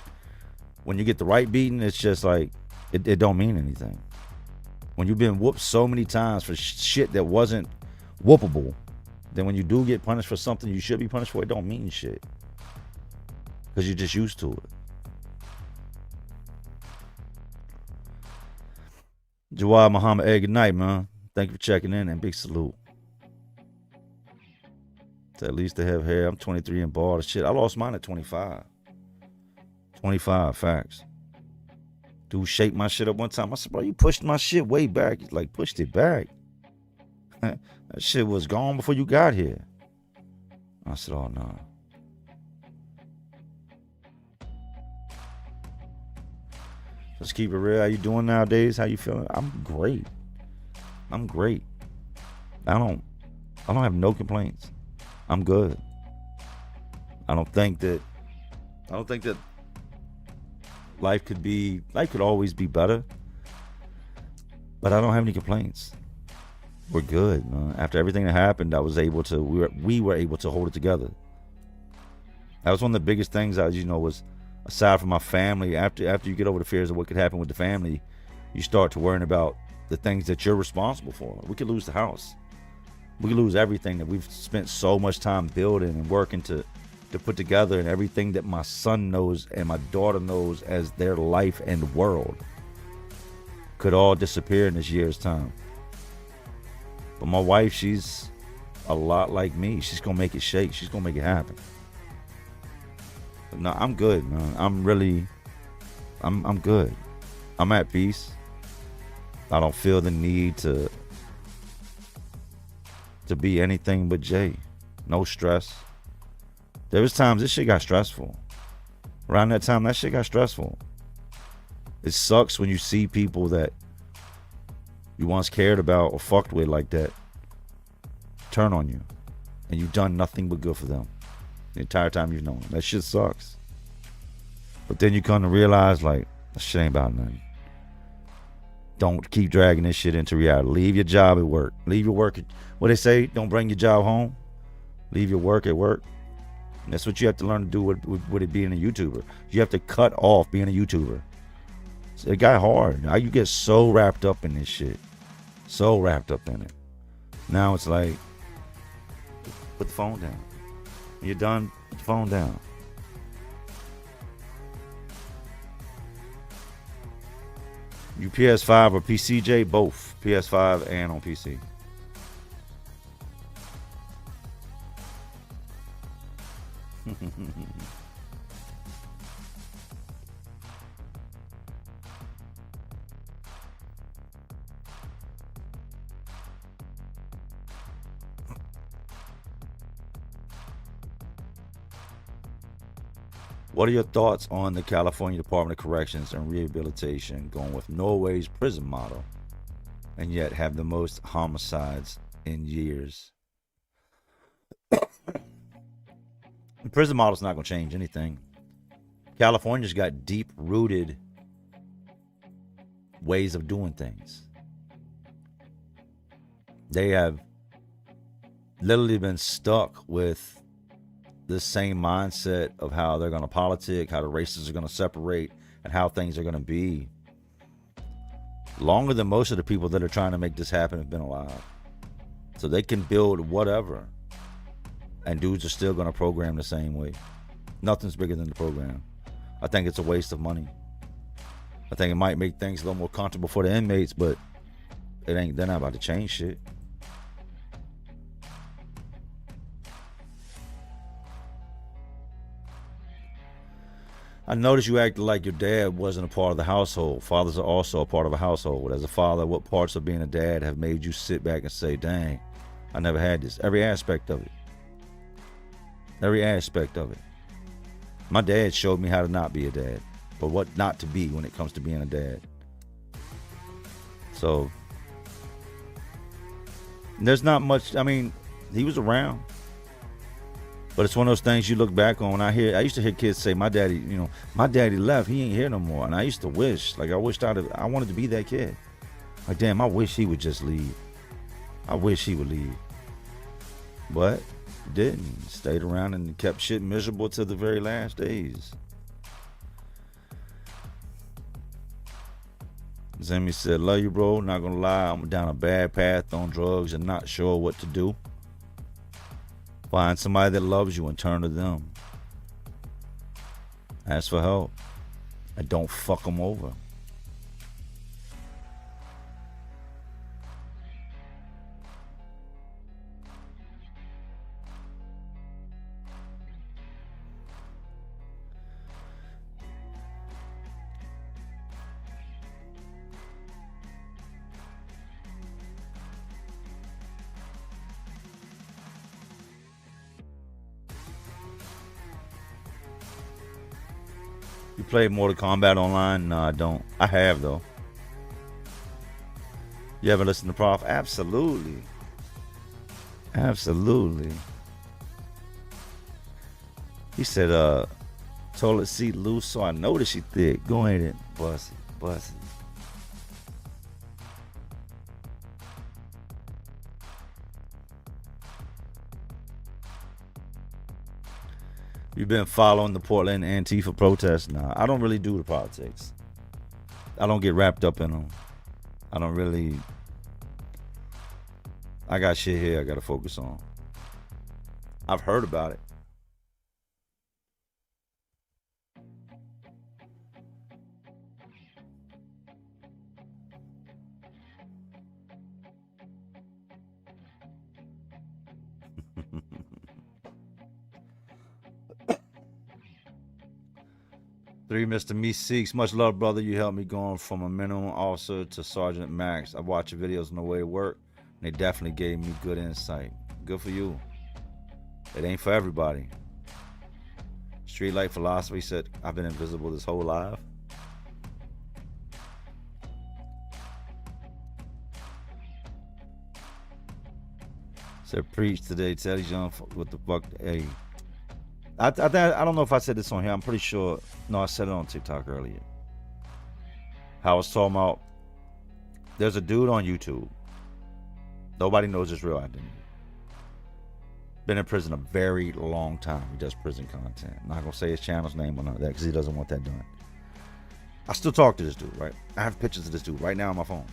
when you get the right beating, it's just like, it don't mean anything. When you've been whooped so many times for shit that wasn't whoopable, then when you do get punished for something you should be punished for, it don't mean shit. Because you're just used to it. Jawad Muhammad, hey, good night, man. Thank you for checking in, and big salute. To at least to have hair. I'm 23 and bald. Shit, I lost mine at 25. 25, facts. Dude shaped my shit up one time. I said, bro, you pushed my shit way back. He's like, pushed it back. That shit was gone before you got here. I said, oh, no. Let's keep it real. How you doing nowadays? How you feeling? I'm great. I don't have no complaints. I'm good. I don't think that life could always be better. But I don't have any complaints. We're good, man. After everything that happened, we were able to hold it together. That was one of the biggest things was aside from my family, after you get over the fears of what could happen with the family, you start to worrying about the things that you're responsible for. We could lose the house. We could lose everything that we've spent so much time building and working to put together, and everything that my son knows and my daughter knows as their life and world could all disappear in this year's time. But my wife, she's a lot like me. She's going to make it shake. She's going to make it happen. But no, I'm good, man. I'm good. I'm at peace. I don't feel the need to be anything but Jay. No stress. There was times this shit got stressful. Around that time, that shit got stressful. It sucks when you see people that you once cared about or fucked with like that turn on you, and you've done nothing but good for them the entire time you've known them. That shit sucks. But then you come to realize, like, that shit ain't about nothing. Don't keep dragging this shit into reality. Leave your job at work. Leave your work at, what they say, don't bring your job home. Leave your work at work. And that's what you have to learn to do with it being a YouTuber. You have to cut off being a YouTuber. It got hard. Now you get so wrapped up in this shit. So wrapped up in it. Now it's like, put the phone down. When you're done, put the phone down. You PS5 or PCJ? Both. PS5 and on PC. What are your thoughts on the California Department of Corrections and Rehabilitation going with Norway's prison model and yet have the most homicides in years? The prison model's not going to change anything. California's got deep-rooted ways of doing things. They have literally been stuck with the same mindset of how they're going to politic, how the races are going to separate, and how things are going to be longer than most of the people that are trying to make this happen have been alive. So they can build whatever, and dudes are still going to program the same way. Nothing's bigger than the program. I think it's a waste of money. I think it might make things a little more comfortable for the inmates, but they're not about to change shit. I noticed you acted like your dad wasn't a part of the household. Fathers are also a part of a household. As a father, what parts of being a dad have made you sit back and say, dang, I never had this? Every aspect of it. Every aspect of it. My dad showed me how to not be a dad, but what not to be when it comes to being a dad. So, there's not much, I mean, he was around. But it's one of those things you look back on. I used to hear kids say, my daddy left, he ain't here no more. And I used to wish, like I wanted to be that kid. Like, damn, I wish he would just leave. I wish he would leave. But he didn't. He stayed around and kept shit miserable to the very last days. Zemi said, love you, bro. Not gonna lie, I'm down a bad path on drugs and not sure what to do. Find somebody that loves you and turn to them. Ask for help. And don't fuck them over. You play Mortal Kombat online? No, I don't. I have, though. You ever listen to Prof? Absolutely. Absolutely. He said, toilet seat loose, so I know that she thick. Go ahead and bust it. Bust it. You've been following the Portland Antifa protests? Nah, I don't really do the politics. I don't get wrapped up in them. I don't really. I got shit here I got to focus on. I've heard about it. Three, Mr. Meeseeks. Much love, brother. You helped me going from a minimum officer to Sergeant Max. I watched your videos on the way to work, and they definitely gave me good insight. Good for you. It ain't for everybody. Streetlight Philosophy said, I've been invisible this whole life. Said, preach today. Teddy John, what the fuck? Hey. I don't know if I said this on here. I'm pretty sure. No, I said it on TikTok earlier. I was talking about, there's a dude on YouTube. Nobody knows his real identity. Been in prison a very long time. He does prison content. I'm not going to say his channel's name or none of that because he doesn't want that done. I still talk to this dude, right? I have pictures of this dude right now on my phone.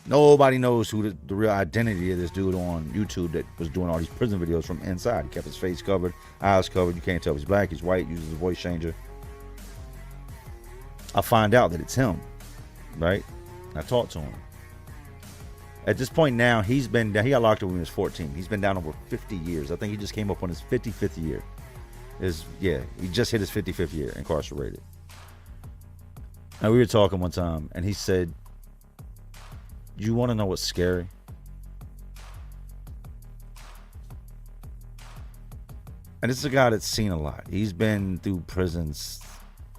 Nobody knows who the real identity of this dude on YouTube that was doing all these prison videos from inside. He kept his face covered, eyes covered. You can't tell if he's black, he's white, uses a voice changer. I find out that it's him. right? I talked to him. At this point now, he's been down. He got locked up when he was 14. He's been down over 50 years. I think he just came up on his 55th year. He just hit his 55th year incarcerated. Now, we were talking one time, and he said, "You want to know what's scary?" And this is a guy that's seen a lot. He's been through prisons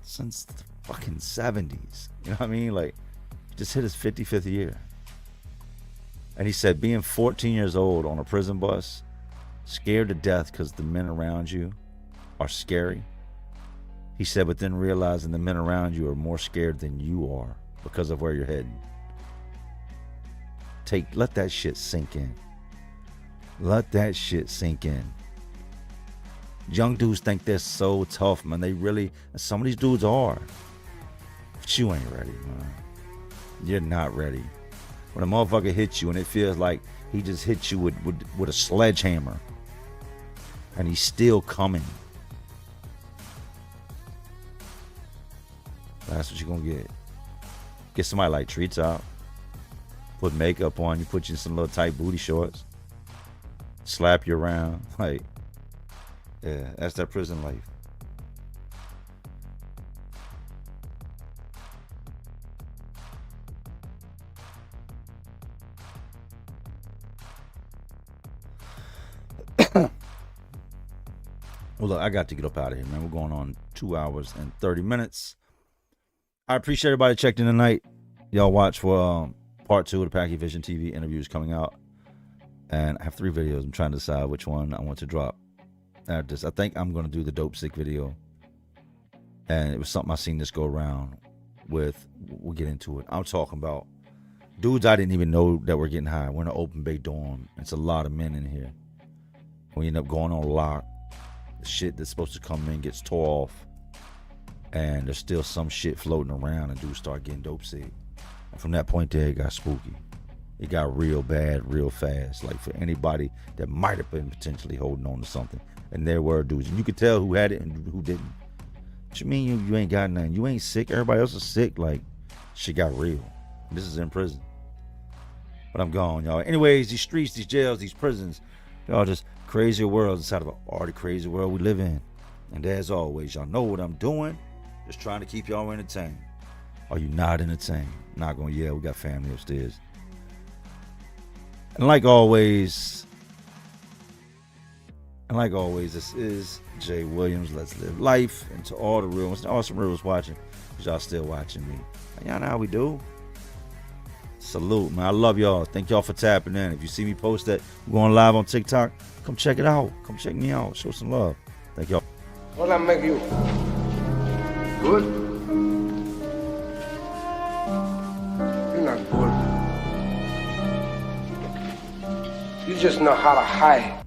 since the fucking 70s. You know what I mean? Like, just hit his 55th year. And he said, being 14 years old on a prison bus, scared to death because the men around you are scary. He said, but then realizing the men around you are more scared than you are because of where you're heading. Let that shit sink in. Let that shit sink in. Young dudes think they're so tough, man. They really, and some of these dudes are. But you ain't ready, man. You're not ready. When a motherfucker hits you and it feels like he just hit you with a sledgehammer and he's still coming, that's what you're gonna get. Get somebody like Treats out, put makeup on you, put you in some little tight booty shorts, slap you around. Like, yeah, that's that prison life. Well, look, I got to get up out of here, man. We're going on 2 hours and 30 minutes. I appreciate everybody checked in tonight. Y'all watch for part 2 of the Packy Vision TV interviews coming out. And I have 3 videos. I'm trying to decide which one I want to drop. I think I'm going to do the Dope Sick video. And it was something I seen this go around with. We'll get into it. I'm talking about dudes I didn't even know that were getting high. We're in an open bay dorm. It's a lot of men in here. We end up going on lock. The shit that's supposed to come in gets tore off. And there's still some shit floating around and dudes start getting dope sick. And from that point there, it got spooky. It got real bad, real fast. Like for anybody that might have been potentially holding on to something. And there were dudes. And you could tell who had it and who didn't. What you mean you ain't got nothing? You ain't sick. Everybody else is sick. Like, shit got real. This is in prison. But I'm gone, y'all. Anyways, these streets, these jails, these prisons, y'all just crazier worlds inside of an already crazy world we live in. And as always, y'all know what I'm doing. Just trying to keep y'all entertained. Are you not entertained? Not gonna yell. We got family upstairs. And like always, this is Jay Williams. Let's live life. And to all the real ones, awesome real ones watching, because y'all still watching me. And y'all know how we do. Salute, man. I love y'all. Thank y'all for tapping in. If you see me post that we're going live on TikTok, come check it out. Come check me out. Show some love. Thank y'all. What I make you? Good? You're not good. You just know how to hide.